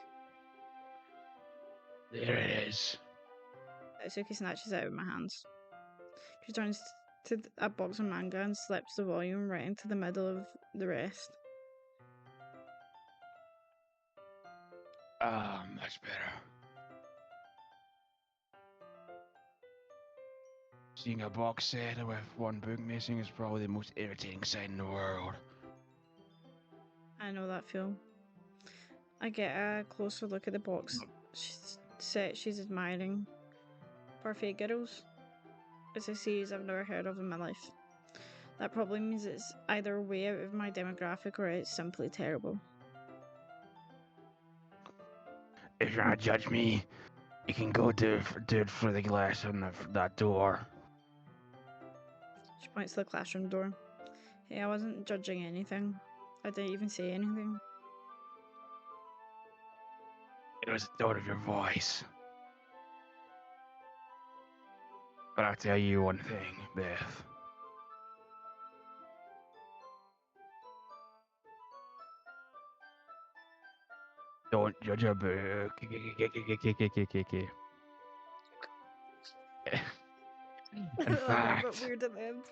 There it is. Natsuki snatches it out of my hands. She turns to a box of manga and slips the volume right into the middle of the rest. Ah, much better. Seeing a box set with one book missing is probably the most irritating sight in the world. I know that feel. I get a closer look at the box set she's admiring. Parfait Girls. It's a series I've never heard of in my life. That probably means it's either way out of my demographic or it's simply terrible. If you're gonna judge me, you can go do it for the glass on that door. She points to the classroom door. Hey, I wasn't judging anything. I didn't even say anything. It was the tone of your voice. But I'll tell you one thing, Beth. Don't judge a book. In A fact, bit weird at the end.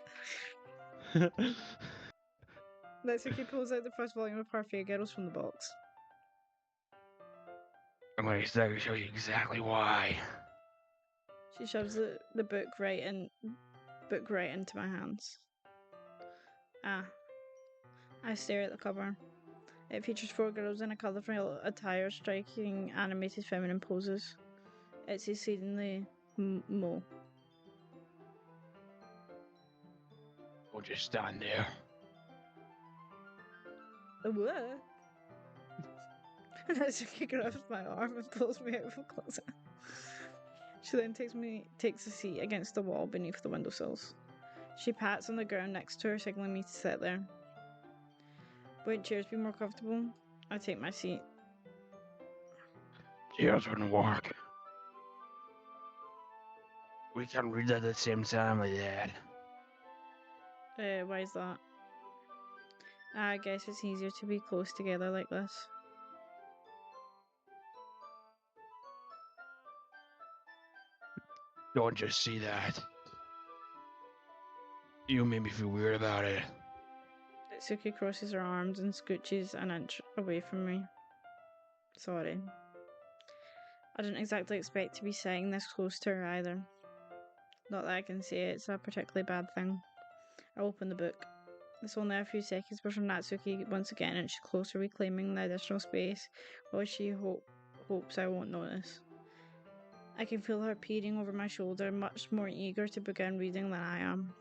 Natsuki pulls out the first volume of Parfait Girls from the box. I'm going to show you exactly why. She shoves the book right into my hands. Ah. I stare at the cover. It features 4 girls in a colourful attire striking animated feminine poses. It's exceedingly mo. Don't just stand there. What? Natsuki grabs my arm and pulls me out of the closet. She then takes a seat against the wall beneath the windowsills. She pats on the ground next to her, signaling me to sit there. Would chairs be more comfortable? I take my seat. Chairs wouldn't work. We can read at the same time like that. Why is that? I guess it's easier to be close together like this. Don't just see that. You made me feel weird about it. Suki crosses her arms and scooches an inch away from me. Sorry. I didn't exactly expect to be sitting this close to her either. Not that I can say it's a particularly bad thing. I open the book. It's only a few seconds before Natsuki once again inches closer, reclaiming the additional space, while she hopes I won't notice. I can feel her peering over my shoulder, much more eager to begin reading than I am.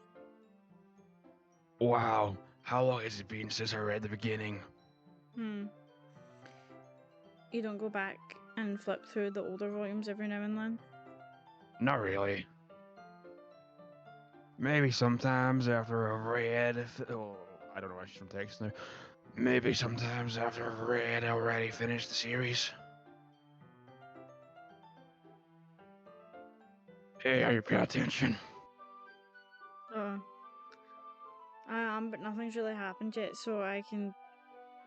Wow, how long has it been since I read the beginning? You don't go back and flip through the older volumes every now and then? Not really. Maybe sometimes after I've read. I don't know why she's from text now. Maybe sometimes after I've read already finished the series. Hey, are you paying attention? I am, but nothing's really happened yet, so I can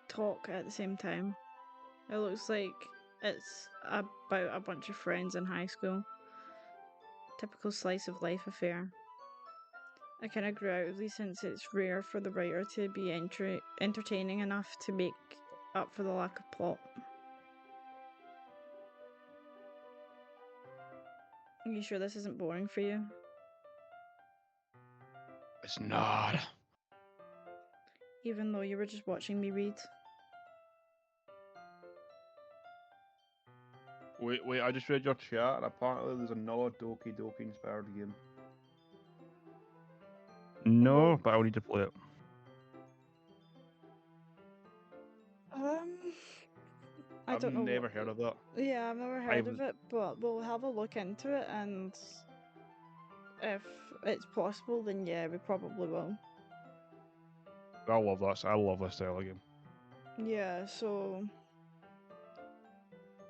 talk at the same time. It looks like it's about a bunch of friends in high school. Typical slice of life affair. I kind of grew out of these since it's rare for the writer to be entertaining enough to make up for the lack of plot. Are you sure this isn't boring for you? It's not. Even though you were just watching me read? Wait, I just read your chat and apparently there's another Doki Doki inspired game. No, but I'll need to play it. I don't know. I've never heard of that. Yeah, I've never heard of it, but we'll have a look into it, and if it's possible, then yeah, we probably will. I love that. I love this style of game. Yeah, so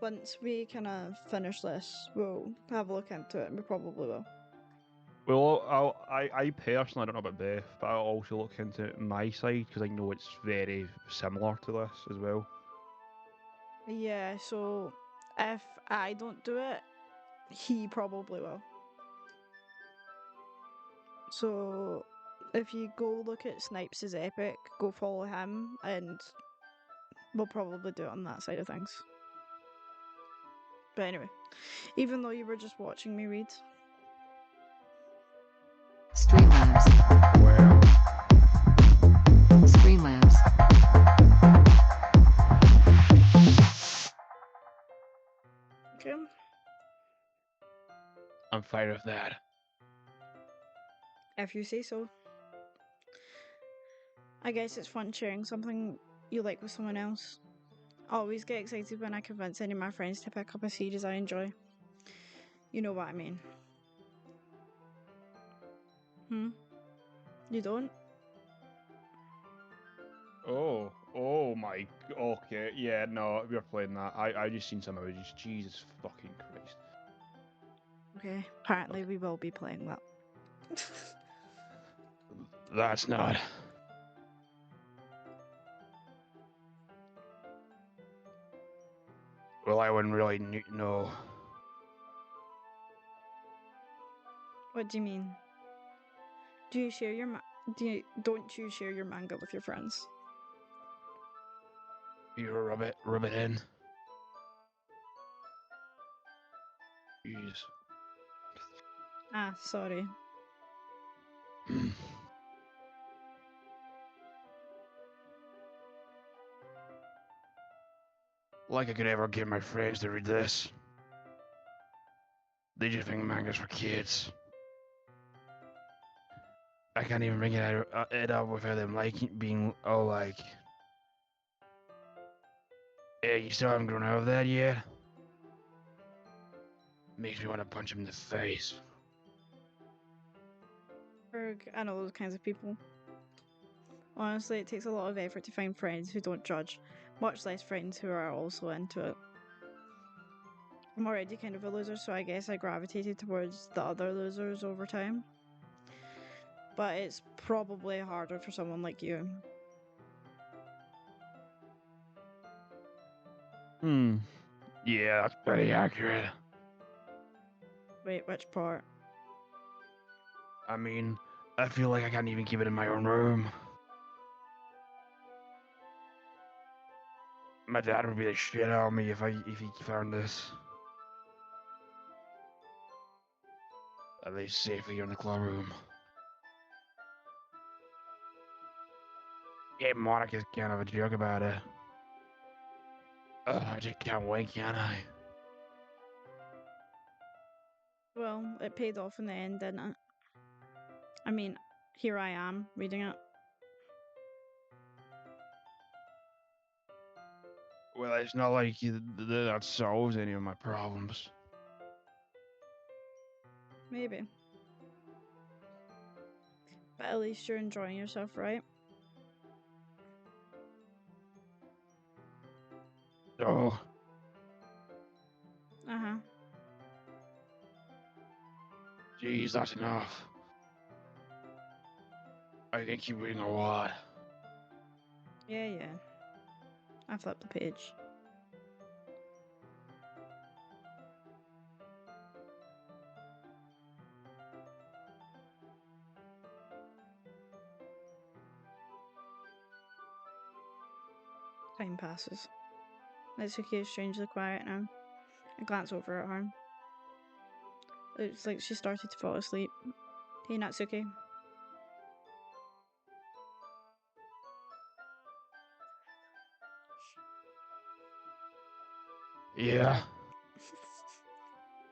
once we kind of finish this, we'll have a look into it, and we probably will. Well, I personally, I don't know about Beth, but I'll also look into my side because I know it's very similar to this as well. Yeah, so if I don't do it, he probably will. So if you go look at Snipes' Epic, go follow him, and we'll probably do it on that side of things. But anyway, even though you were just watching me read. Streamlabs. Well, Streamlabs. Okay. I'm fine with that. If you say so. I guess it's fun sharing something you like with someone else. I always get excited when I convince any of my friends to pick up a series I enjoy. You know what I mean. You don't? Oh my. Okay, yeah, no, we're playing that. I just seen some emojis. Jesus fucking Christ. Okay, apparently we will be playing that. That's not. Well, I wouldn't really know. What do you mean? Do you share your don't you share your manga with your friends? You rub it in. Jeez. Ah, sorry. Like I could ever get my friends to read this. They just think manga's for kids. I can't even bring it up without them being all like, "Hey, you still haven't grown out of that yet?" Makes me want to punch him in the face. I know those kinds of people. Honestly, it takes a lot of effort to find friends who don't judge, much less friends who are also into it. I'm already kind of a loser, so I guess I gravitated towards the other losers over time. But it's probably harder for someone like you. Yeah, that's pretty accurate. Wait, which part? I mean, I feel like I can't even keep it in my own room. My dad would be the shit out of me if he found this. At least safely in the club room. Yeah, Monica's kind of a jerk about it. I just can't wait, can I? Well, it paid off in the end, didn't it? I mean, here I am reading it. Well, it's not like that solves any of my problems. Maybe. But at least you're enjoying yourself, right? Oh, Uh-huh. geez, that's enough. I think you're reading a lot. Yeah. I flipped the page. Time passes. Natsuki is strangely quiet now. I glance over at her. It's like she started to fall asleep. Hey, Natsuki. Yeah.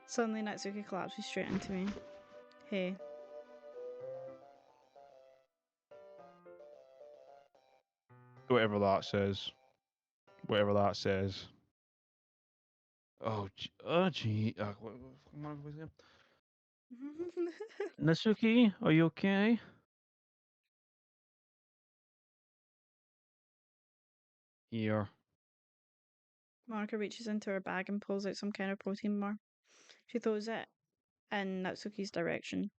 Suddenly, Natsuki collapses straight into me. Hey. Whatever that says. Whatever that says. Oh, gee. Come on, what's his name? Natsuki, are you okay? Here. Monica reaches into her bag and pulls out some kind of protein bar. She throws it in Natsuki's direction.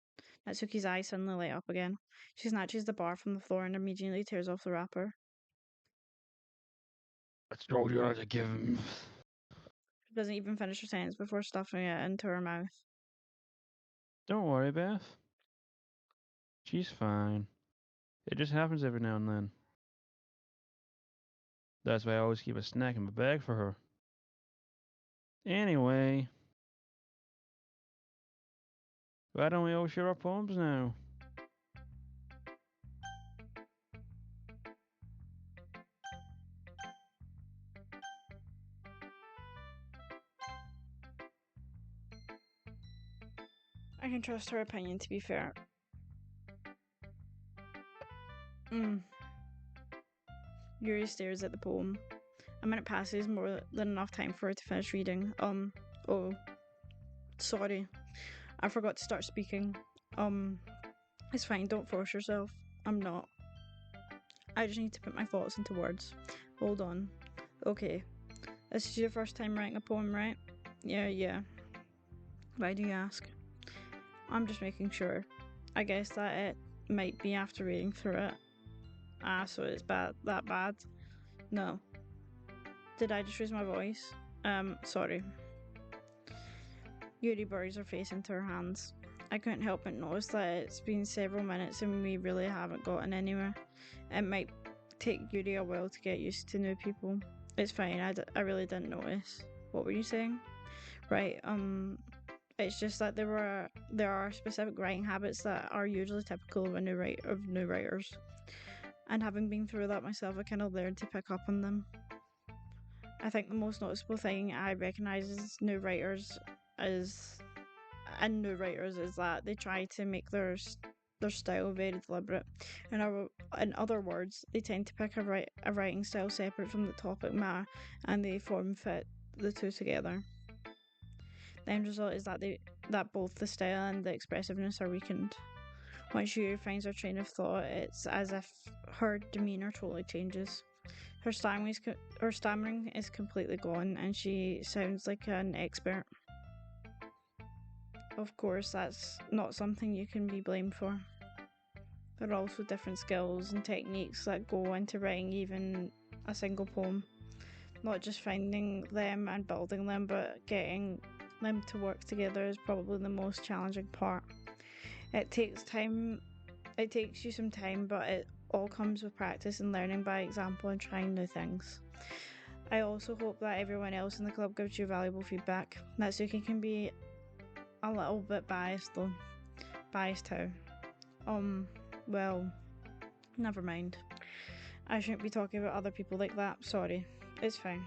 Natsuki's eyes suddenly light up again. She snatches the bar from the floor and immediately tears off the wrapper. I told you not to give him. She doesn't even finish her sentence before stuffing it into her mouth. Don't worry, Beth. She's fine. It just happens every now and then. That's why I always keep a snack in my bag for her. Anyway, why don't we all share our poems now? I can trust her opinion, to be fair. Yuri stares at the poem. A minute passes, more than enough time for her to finish reading. Oh, sorry. I forgot to start speaking. It's fine, don't force yourself. I'm not. I just need to put my thoughts into words. Hold on. Okay. This is your first time writing a poem, right? Yeah. Why do you ask? I'm just making sure. I guess that it might be after reading through it. Ah, so it's that bad? No. Did I just raise my voice? Sorry. Yuri buries her face into her hands. I couldn't help but notice that it's been several minutes and we really haven't gotten anywhere. It might take Yuri a while to get used to new people. It's fine, I really didn't notice. What were you saying? Right, it's just that there are specific writing habits that are usually typical of new writers. And having been through that myself, I kind of learned to pick up on them. I think the most noticeable thing I recognise as new writers is that they try to make their style very deliberate. In other words, they tend to pick a writing style separate from the topic matter, and they form fit the two together. The end result is that both the style and the expressiveness are weakened. Once Yuri finds her train of thought, it's as if her demeanour totally changes. Her stammering is completely gone, and she sounds like an expert. Of course, that's not something you can be blamed for. There are also different skills and techniques that go into writing even a single poem. Not just finding them and building them, but getting them to work together is probably the most challenging part. It takes you some time, but it all comes with practice and learning by example and trying new things. I also hope that everyone else in the club gives you valuable feedback. Natsuki can be a little bit biased though. Biased how? Well, never mind. I shouldn't be talking about other people like that. Sorry. It's fine.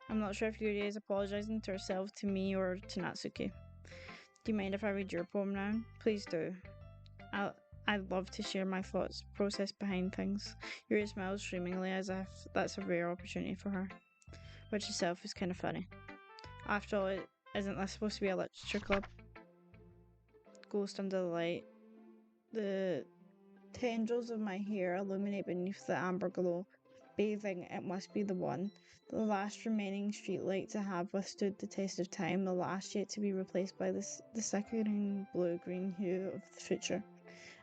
I'm not sure if Yuri is apologising to herself, to me, or to Natsuki. Do you mind if I read your poem now? Please do. I'd love to share my thoughts, process behind things. Yuri smiles streamingly as if that's a rare opportunity for her, which itself is kind of funny. After all, isn't this supposed to be a literature club? Ghost under the light. The tendrils of my hair illuminate beneath the amber glow. Bathing, it must be the one. The last remaining streetlight to have withstood the test of time, the last yet to be replaced by the sickening blue-green hue of the future.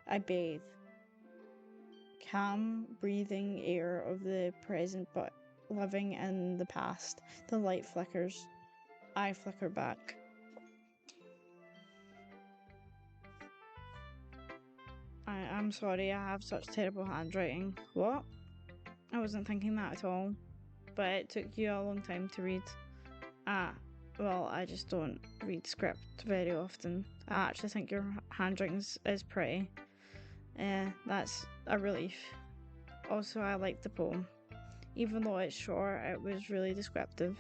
I bathe. Calm, breathing air of the present but living in the past. The light flickers. I flicker back. I'm sorry, I have such terrible handwriting. What? I wasn't thinking that at all. But it took you a long time to read. Well, I just don't read script very often. I actually think your handwriting is pretty. That's a relief. Also, I liked the poem. Even though it's short, it was really descriptive.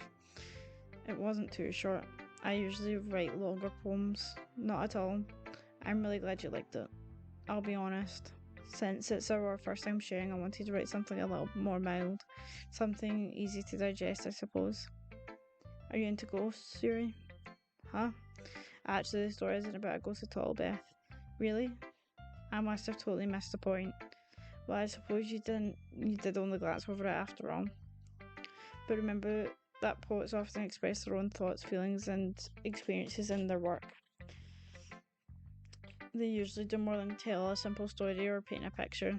It wasn't too short. I usually write longer poems. Not at all. I'm really glad you liked it. I'll be honest. Since it's our first time sharing, I wanted to write something a little more mild. Something easy to digest, I suppose. Are you into ghosts, Yuri? Huh? Actually, the story isn't about a ghost at all, Beth. Really? I must have totally missed the point. Well, I suppose you did only glance over it after all. But remember that poets often express their own thoughts, feelings, and experiences in their work. They usually do more than tell a simple story or paint a picture.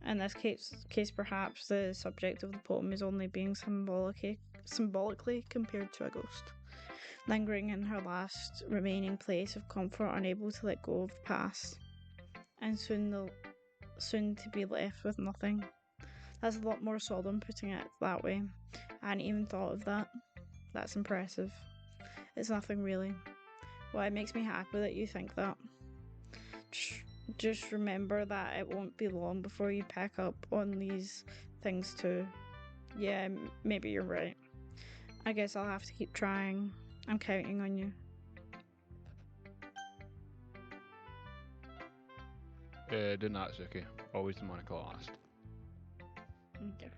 In this case, perhaps the subject of the poem is only being symbolically compared to a ghost, lingering in her last remaining place of comfort, unable to let go of the past, and soon to be left with nothing. That's a lot more solemn putting it that way. I hadn't even thought of that. That's impressive. It's nothing really. Well, it makes me happy that you think that. Just remember that it won't be long before you pick up on these things too. Yeah, maybe you're right. I guess I'll have to keep trying. I'm counting on you. Do Natsuki. Always the Monica last. Okay.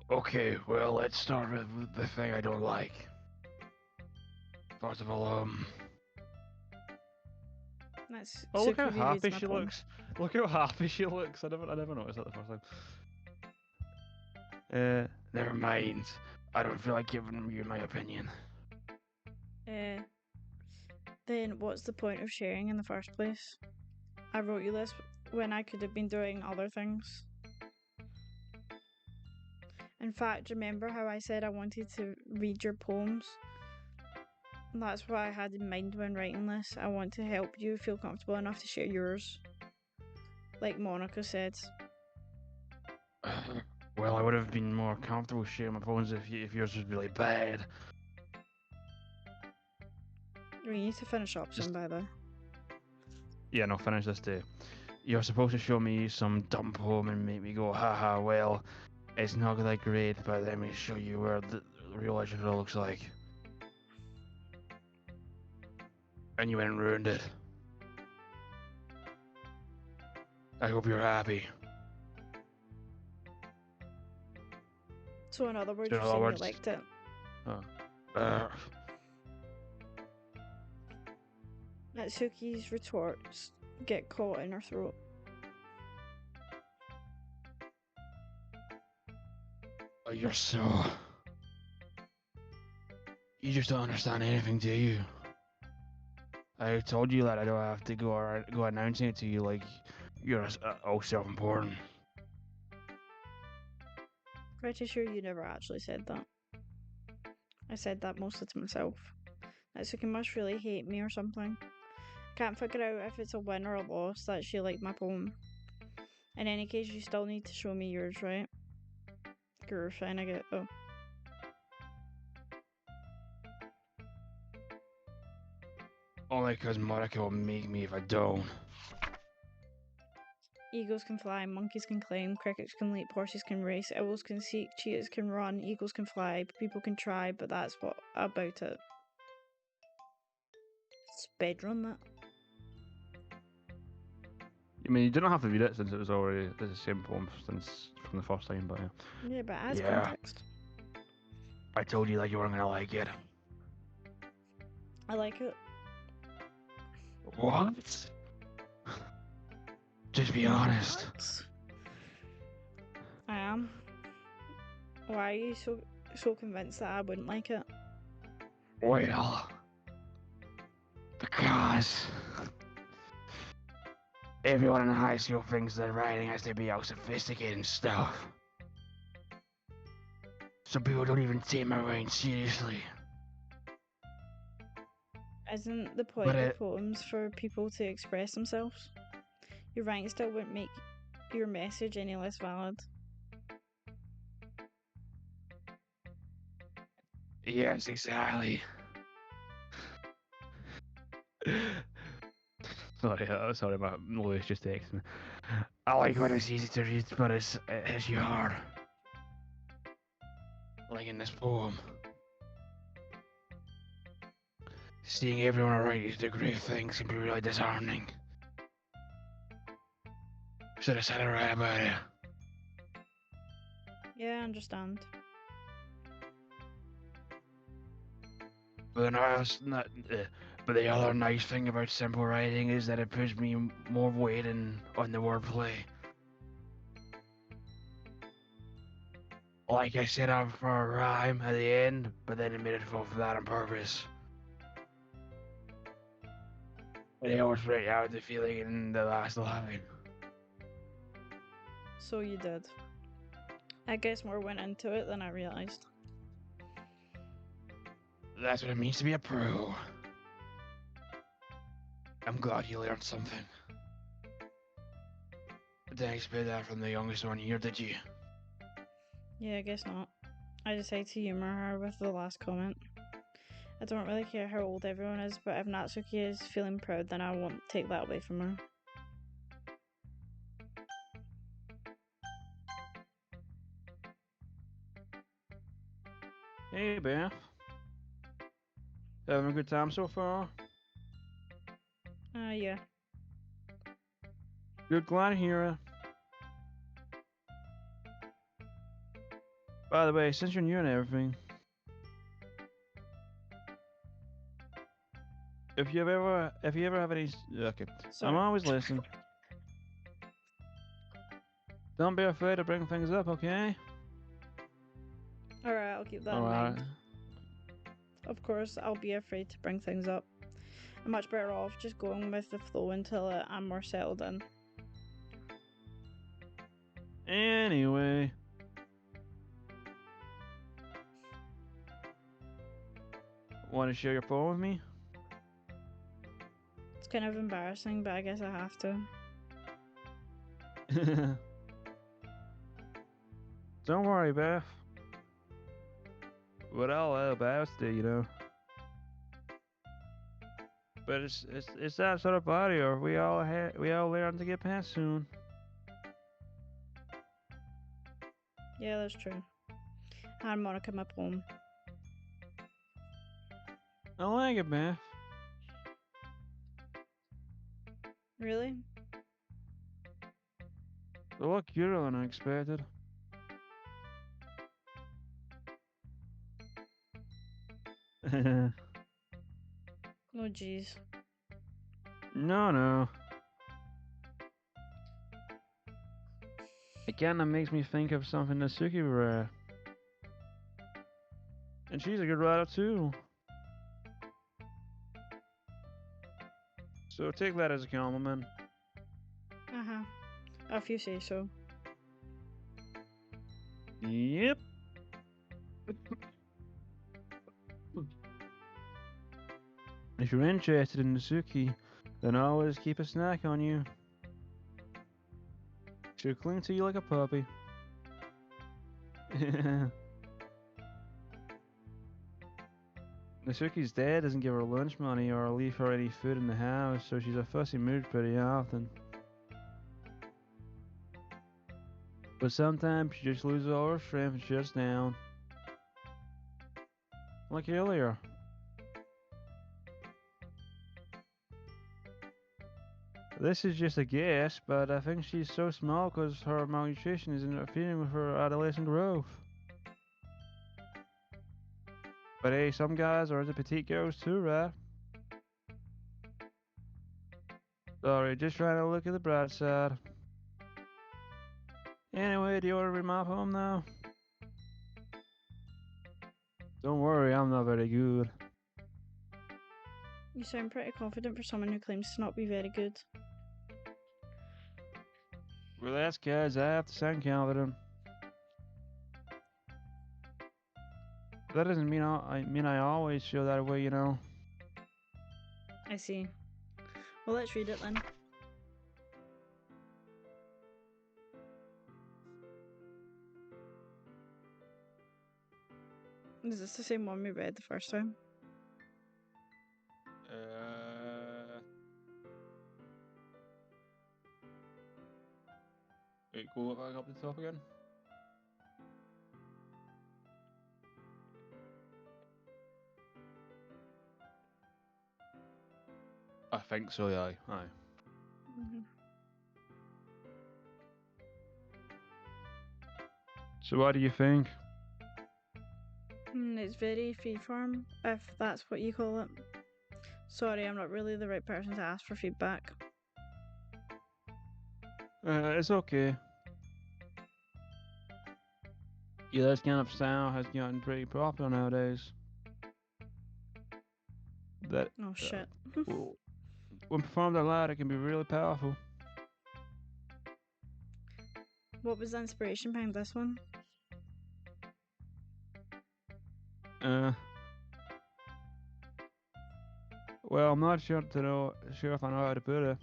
Okay, well, let's start with the thing I don't like. First of all, Let's Oh, look how Suki rereads happy my she poem. looks. Look how happy she looks. I never noticed that the first time. never mind. I don't feel like giving you my opinion. Then what's the point of sharing in the first place? I wrote you this when I could have been doing other things. In fact, remember how I said I wanted to read your poems? That's what I had in mind when writing this. I want to help you feel comfortable enough to share yours. Like Monica said. Well, I would have been more comfortable sharing my poems if yours was really bad. We need to finish up soon, by the way. Yeah, no, finish this day. You're supposed to show me some dumb poem and make me go, haha, well, it's not that great, but let me show you where the real literature looks like. And you went and ruined it. I hope you're happy. So in other words, So in you're other saying words- you liked it. Natsuki's retorts get caught in her throat. You're so... You just don't understand anything, do you? I told you that I don't have to go announcing it to you like you're all self-important. Pretty sure you never actually said that. I said that mostly to myself. Natsuki must really hate me or something. I can't figure out if it's a win or a loss that she liked my poem. In any case, you still need to show me yours, right? You're fine, I get. Oh. Only because Monica will make me if I don't. Eagles can fly, monkeys can climb, crickets can leap, horses can race, owls can seek, cheetahs can run, eagles can fly, people can try, but that's what about it. Speedrun that. I mean, you didn't have to read it since it was already the same poem since from the first time, but yeah. Yeah, but as Yeah. context. I told you that you weren't gonna like it. I like it. What? Just be honest. What? I am. Why are you so convinced that I wouldn't like it? Well, because everyone in high school thinks that writing has to be all sophisticated and stuff. So people don't even take my writing seriously. Isn't the point But of poems for people to express themselves? Your writing still wouldn't make your message any less valid. Yes, exactly. Sorry, my Louis just texted me. I like when it's easy to read, but it hits you hard. Like in this poem. Seeing everyone around you do great things can be really disheartening. Should have said it right about it. Yeah, I understand. But the other nice thing about simple writing is that it puts me more weight on the wordplay. Like I set up for a rhyme at the end, but then it made it fall flat on purpose. And I always bring out the feeling in the last line. So you did. I guess more went into it than I realised. That's what it means to be a pro. I'm glad you learned something. Didn't expect that from the youngest one here, did you? Yeah, I guess not. I decided to humour her with the last comment. I don't really care how old everyone is, but if Natsuki is feeling proud, then I won't take that away from her. Hey, Beth. Having a good time so far? Yeah. Good, glad to hear it. By the way, since you're new and everything, if you ever have any, okay, Sorry. I'm always listening. Don't be afraid to bring things up, okay? Alright, I'll keep that in Alright. mind. Of course, I'll be afraid to bring things up. I'm much better off just going with the flow until I'm more settled in. Anyway. Want to share your phone with me? It's kind of embarrassing, but I guess I have to. Don't worry, Beth. We're all about it, you know. But it's that sort of barrier we all learn to get past soon. Yeah, that's true. Harmonica, my poem. I like it, Beth. Really? But look, you're unexpected. Oh, jeez. No. Again, that makes me think of something Natsuki would write. And she's a good writer too. So take that as a compliment. Uh-huh. If you say so. Yep. If you're interested in Natsuki, then always keep a snack on you. She'll cling to you like a puppy. Nasuki's dad doesn't give her lunch money or leave her any food in the house, so she's a fussy mood pretty often. But sometimes she just loses all her strength and shuts down. Like earlier. This is just a guess, but I think she's so small because her malnutrition is interfering with her adolescent growth. But hey, some guys are into petite girls too, right? Sorry, just trying to look at the bright side. Anyway, do you want to read my poem now? Don't worry, I'm not very good. You sound pretty confident for someone who claims to not be very good. Well, that's because I have to sound confident. That doesn't mean I always feel that way, you know. I see. Well, let's read it then. Is this the same one we read the first time? Wait, go back up the top again. I think so, yeah. Aye. Mm-hmm. So what do you think? It's very freeform, if that's what you call it. Sorry, I'm not really the right person to ask for feedback. It's okay. Yeah, this kind of style has gotten pretty popular nowadays. That Oh shit. when performed out loud, it can be really powerful. What was the inspiration behind this one? Well, I'm not sure if I know how to put it.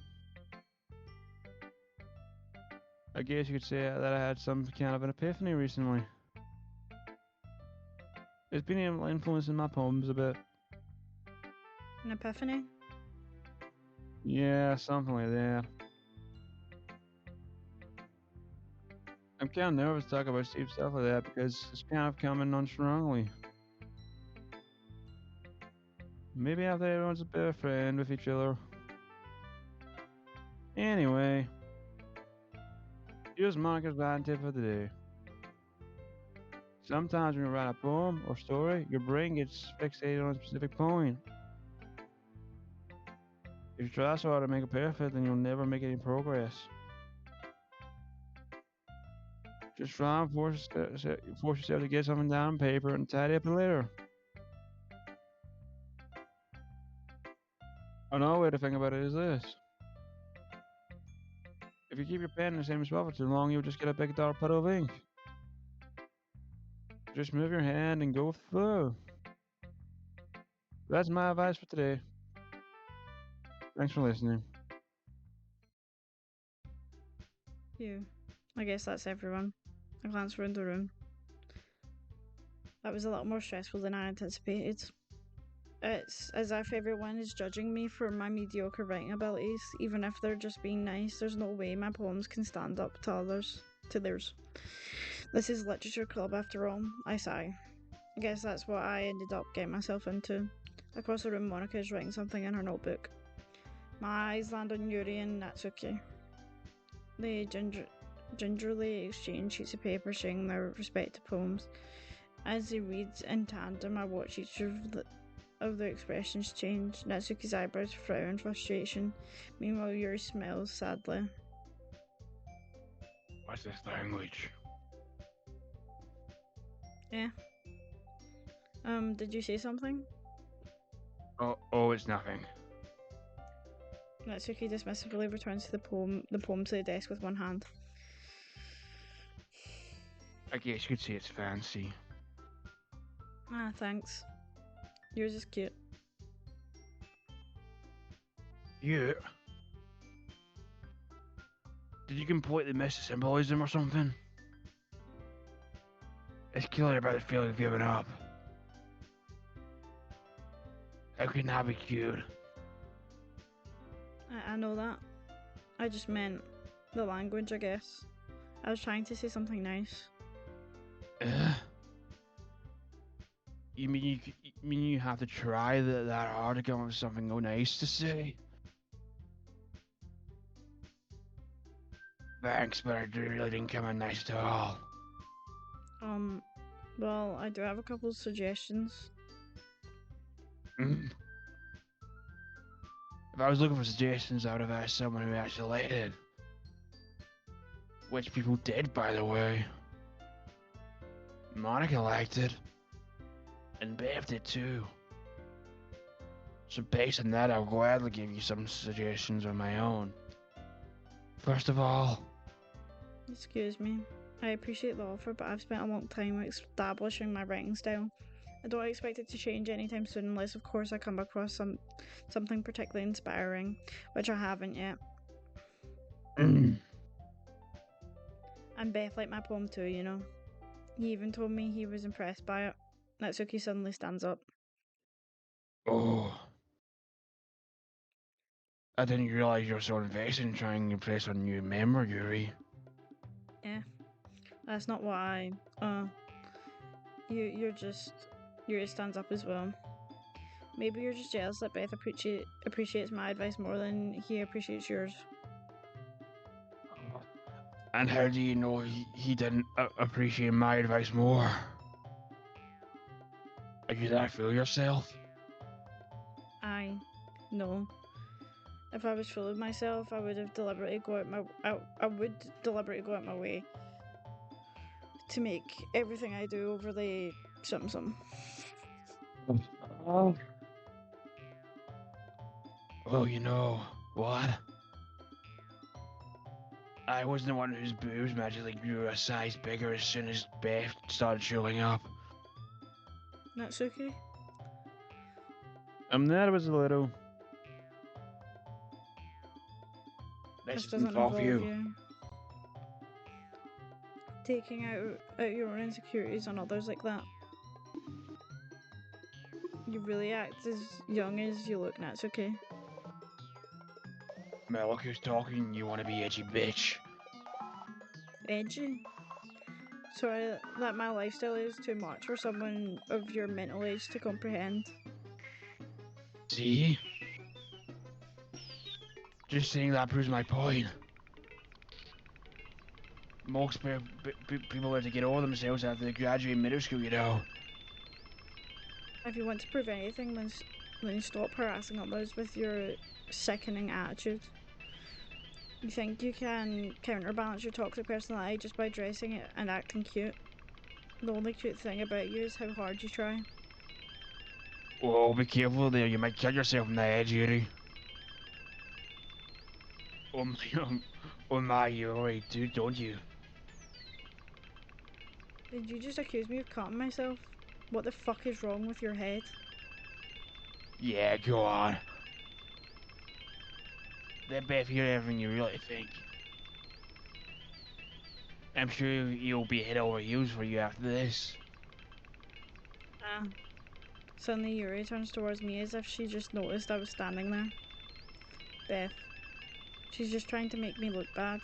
I guess you could say that I had some kind of an epiphany recently. It's been influencing my poems a bit. An epiphany? Yeah, something like that. I'm kind of nervous to talk about Steve stuff like that because it's kind of coming on strongly. Maybe after everyone's a better friend with each other. Anyway, here's Monica's bad tip for the day. Sometimes when you write a poem or story, your brain gets fixated on a specific point. If you try so hard to make it perfect, then you'll never make any progress. Just try and force yourself to get something down on paper and tidy up later. Another way to think about it is this. If you keep your pen in the same spot for too long, you'll just get a big dark puddle of ink. Just move your hand and go with the flow. That's my advice for today. Thanks for listening. You. I guess that's everyone. I glanced around the room. That was a lot more stressful than I anticipated. It's as if everyone is judging me for my mediocre writing abilities, even if they're just being nice. There's no way my poems can stand up to theirs. This is literature club after all, I sigh. I guess that's what I ended up getting myself into. Across the room, Monica is writing something in her notebook. My eyes land on Yuri and Natsuki. They gingerly exchange sheets of paper sharing their respective poems. As they read in tandem, I watch each of their expressions change. Natsuki's eyebrows frown in frustration. Meanwhile, Yuri smiles sadly. What's this language? Yeah. Did you say something? Oh, it's nothing. Natsuki dismissively returns to the poem to the desk with one hand. I guess you could say it's fancy. Ah, thanks. Yours is cute. You? Did you completely miss the symbolism or something? It's clear about the feeling of giving up. How can that be cute? I know that. I just meant the language, I guess. I was trying to say something nice. Uh, you mean you have to try that hard to come up with something nice to say? Thanks, but I really didn't come in nice at all. Well, I do have a couple of suggestions. Mm. If I was looking for suggestions, I would have asked someone who actually liked it. Which people did, by the way. Monica liked it. And Bev did too. So based on that, I'll gladly give you some suggestions of my own. First of all, Excuse me. I appreciate the offer, but I've spent a long time establishing my writing style. I don't expect it to change anytime soon unless, of course, I come across something particularly inspiring, which I haven't yet. And Beth liked my poem too, you know. He even told me he was impressed by it. Natsuki suddenly stands up. oh, I didn't realize you were so invested in trying to impress a new member, Yuri. Yeah, that's not why. Yuri stands up as well. Maybe you're just jealous that Beth appreciates my advice more than he appreciates yours. And how do you know he didn't appreciate my advice more? Are you that full of yourself? No. If I was full of myself, I would have deliberately go out my I would deliberately go out my way to make everything I do overly something. Oh. Well, you know what? I wasn't the one whose boobs magically grew a size bigger as soon as Beth started showing up. Natsuki? That was a little. This This doesn't involve involve you. you. Taking out your own insecurities on others like that. You really act as young as you look, Natsuki. Man, look who's talking. You want to be edgy, bitch. Edgy? Sorry that my lifestyle is too much for someone of your mental age to comprehend. See? Just saying that proves my point. Most people have to get over themselves after they graduate middle school, you know. If you want to prove anything, then stop harassing others with your sickening attitude. You think you can counterbalance your toxic personality just by dressing it and acting cute? The only cute thing about you is how hard you try. Whoa, be careful there. You might cut yourself on the edge, Yuri. Oh my, you already do, don't you? Did you just accuse me of cutting myself? What the fuck is wrong with your head? Yeah, go on. Let Beth hear everything you really think. I'm sure you'll be head over heels for you after this. Ah. Suddenly Yuri turns towards me as if she just noticed I was standing there. Beth. She's just trying to make me look bad.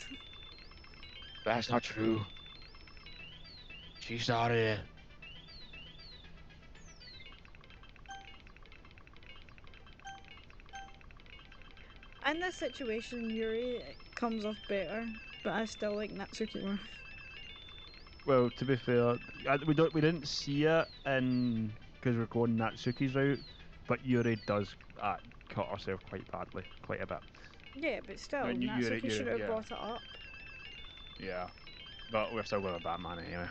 That's not true. She started it. In this situation, Yuri comes off better, but I still like Natsuki more. Well, to be fair, we didn't see it in because we're going Natsuki's route, but Yuri does cut herself quite badly, quite a bit. Yeah, but still, No, Natsuki should have yeah, brought it up. yeah. But we're still going to Batman anyway.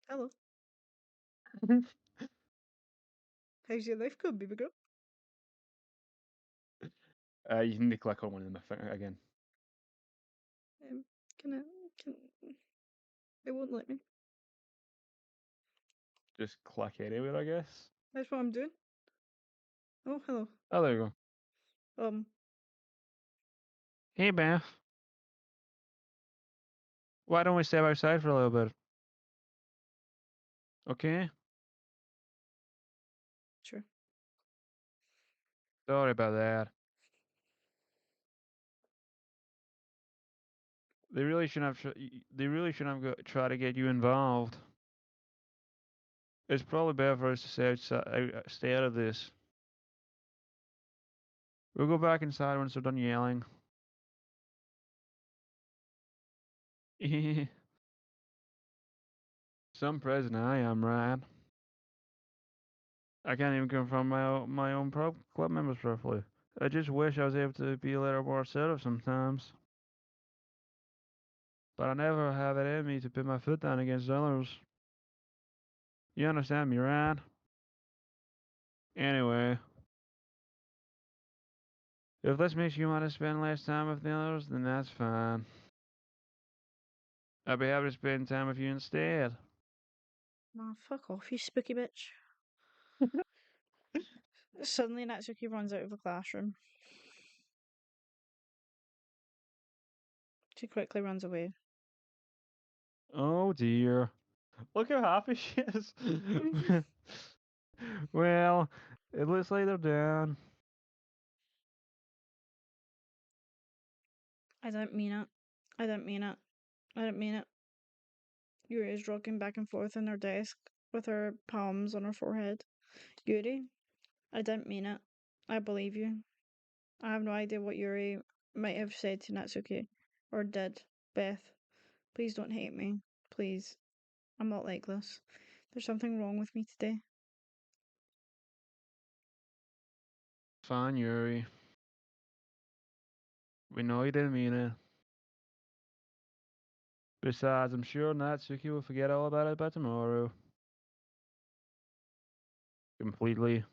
Hello. How's your life going, baby girl? You need to click on one of them again. Um, can I? Can it won't let me. Just click anywhere, I guess. That's what I'm doing. Oh, hello. Oh, there you go. Um, Hey, Beth. Why don't we step outside for a little bit? Okay? Sure. Sorry about that. They really shouldn't have. They really shouldn't have tried to get you involved. It's probably better for us to stay outside, stay out of this. We'll go back inside once they're done yelling. Some president I am, right? I can't even confront my own club members properly. I just wish I was able to be a little more assertive sometimes. But I never have it in me to put my foot down against others. You understand me, right? Anyway, if this makes you want to spend less time with the others, then that's fine. I'd be happy to spend time with you instead. Oh, fuck off, you spooky bitch. Suddenly, Natsuki runs out of the classroom. She quickly runs away. Oh dear. Look how happy she is. Well, it looks like they're down. I don't mean it. I don't mean it. I don't mean it. Yuri is rocking back and forth in her desk with her palms on her forehead. Yuri, I don't mean it. I believe you. I have no idea what Yuri might have said to Natsuki. Or did. Beth, please don't hate me. Please. I'm not like this. There's something wrong with me today. Fine, Yuri. We know you didn't mean it. Besides, I'm sure Natsuki will forget all about it by tomorrow. Completely.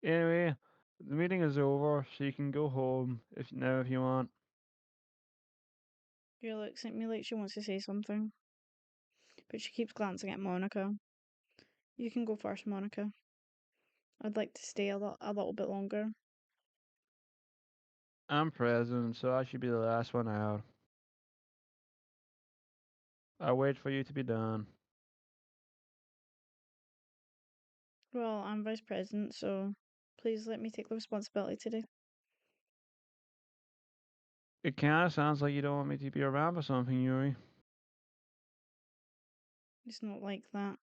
Anyway, the meeting is over, so you can go home if you want. Yuri looks at me like she wants to say something, but she keeps glancing at Monica. You can go first, Monica. I'd like to stay a little bit longer. I'm president, so I should be the last one out. I'll wait for you to be done. Well, I'm vice president, so please let me take the responsibility today. It kinda sounds like you don't want me to be around for something, Yuri. It's not like that.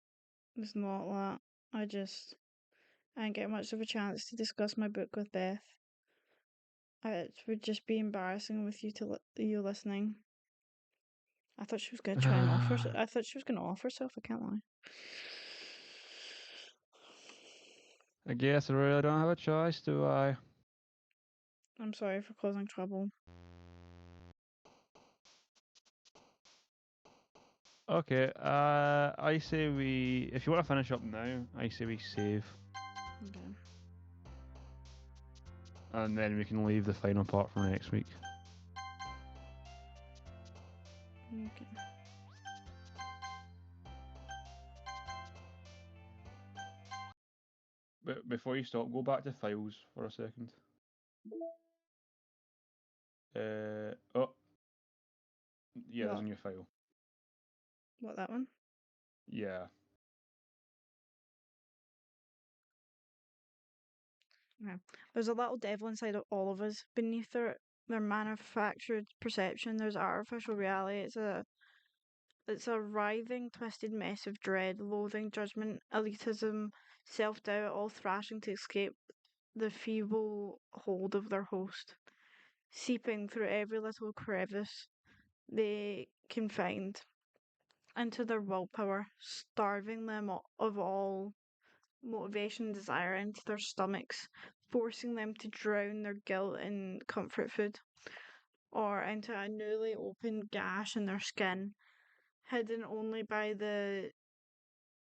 It's not that. I didn't get much of a chance to discuss my book with Beth. It would just be embarrassing with you listening. I thought she was gonna try and offer. I thought she was gonna offer herself. I can't lie. I guess I really don't have a choice, do I? I'm sorry for causing trouble. Okay, I say if you want to finish up now, I say we save. Okay. And then we can leave the final part for next week. Okay. But before you stop, go back to files for a second. Oh, yeah, there's What? a new file. What, that one? Yeah. Yeah. There's a little devil inside of all of us. Beneath their manufactured perception, there's artificial reality. It's a writhing, twisted mess of dread, loathing, judgment, elitism, self-doubt, all thrashing to escape the feeble hold of their host, seeping through every little crevice they can find into their willpower, starving them of all motivation and desire into their stomachs, forcing them to drown their guilt in comfort food, or into a newly opened gash in their skin, hidden only by the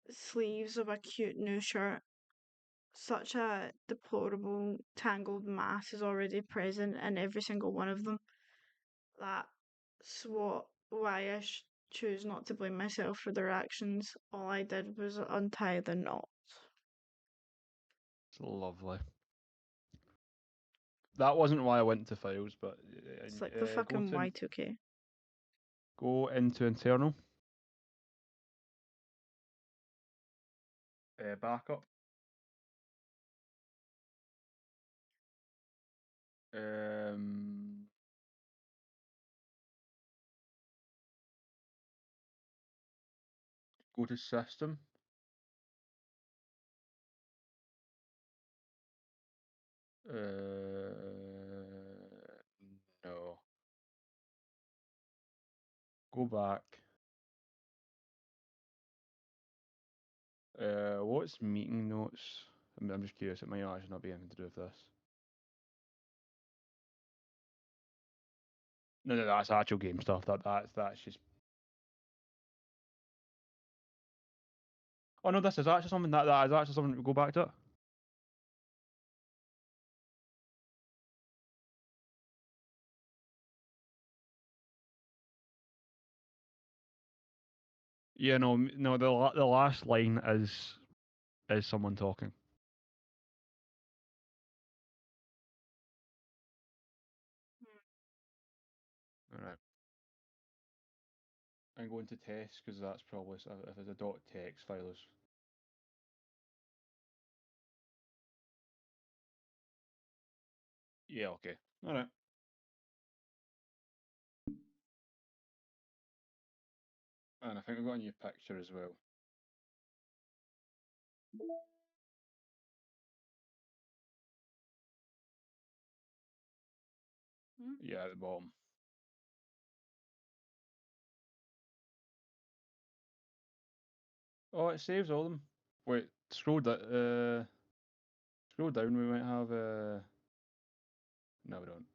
sleeves of a cute new shirt. Such a deplorable, tangled mass is already present in every single one of them. That's why I choose not to blame myself for their actions. All I did was untie the knot. It's lovely. that wasn't why I went to files, but It's like the fucking Y2K. go into internal. Backup. Go to system. No. Go back. What's meeting notes? I'm just curious. It might actually not be anything to do with this. No, that's actual game stuff. That's just. Oh no, this is actually something that is actually something to go back to. Yeah, no. The last line is someone talking. All right. I'm going to test because that's probably if it's a .text file. Yeah. Okay. All right. And I think we've got a new picture as well. Yeah, at the bottom. Oh, it saves all of them. Wait, scroll down. Scroll down. We might have. No, we don't.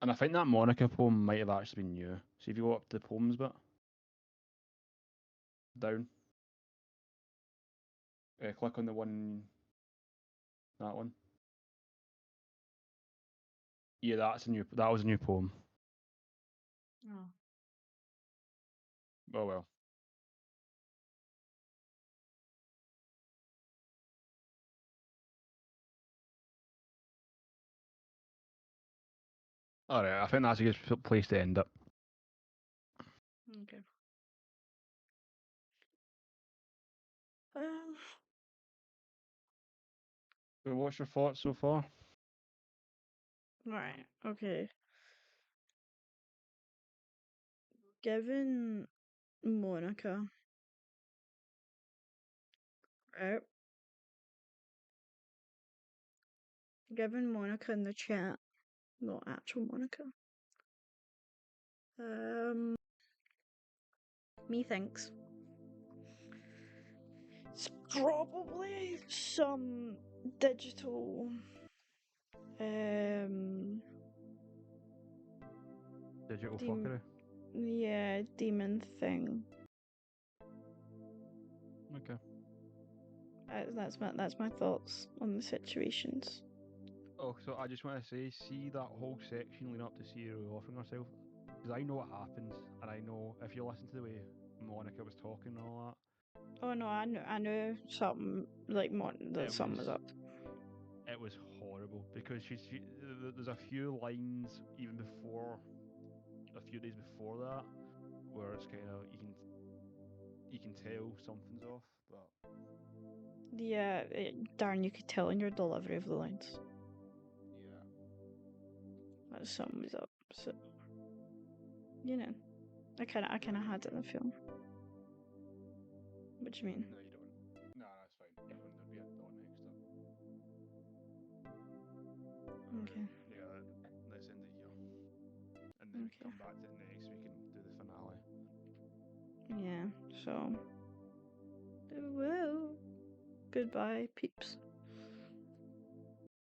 And I think that Monica poem might have actually been new. See if you go up to the poems bit. Down. Click on the one. That one. Yeah, that's a new. That was a new poem. Oh. Oh well. All right, I think that's a good place to end it. Okay. So, what's your thoughts so far? Right. Okay. Given Monica, right? Given Monica in the chat, not actual Monica. Methinks it's probably some digital Digital Dem- fuckery. yeah, demon thing. Okay. That's my thoughts on the situations. Oh, so I just want to say, see that whole section leading up to Sierra offering herself? Because I know what happens, and I know if you listen to the way Monica was talking and all that. Oh no, I knew something like that something was up. It was horrible because there's a few lines even before, a few days before that, where it's kind of you can tell something's off, but Yeah, darn, you could tell in your delivery of the lines yeah. that something was up. So, you know, I kind of had it in the film. What do you mean? No, you don't. No, that's fine. There'd be a dot next to it. Okay. Yeah, let's end it here, and then we Okay. can come back to it next week and do the finale. Yeah. So, well, goodbye, peeps.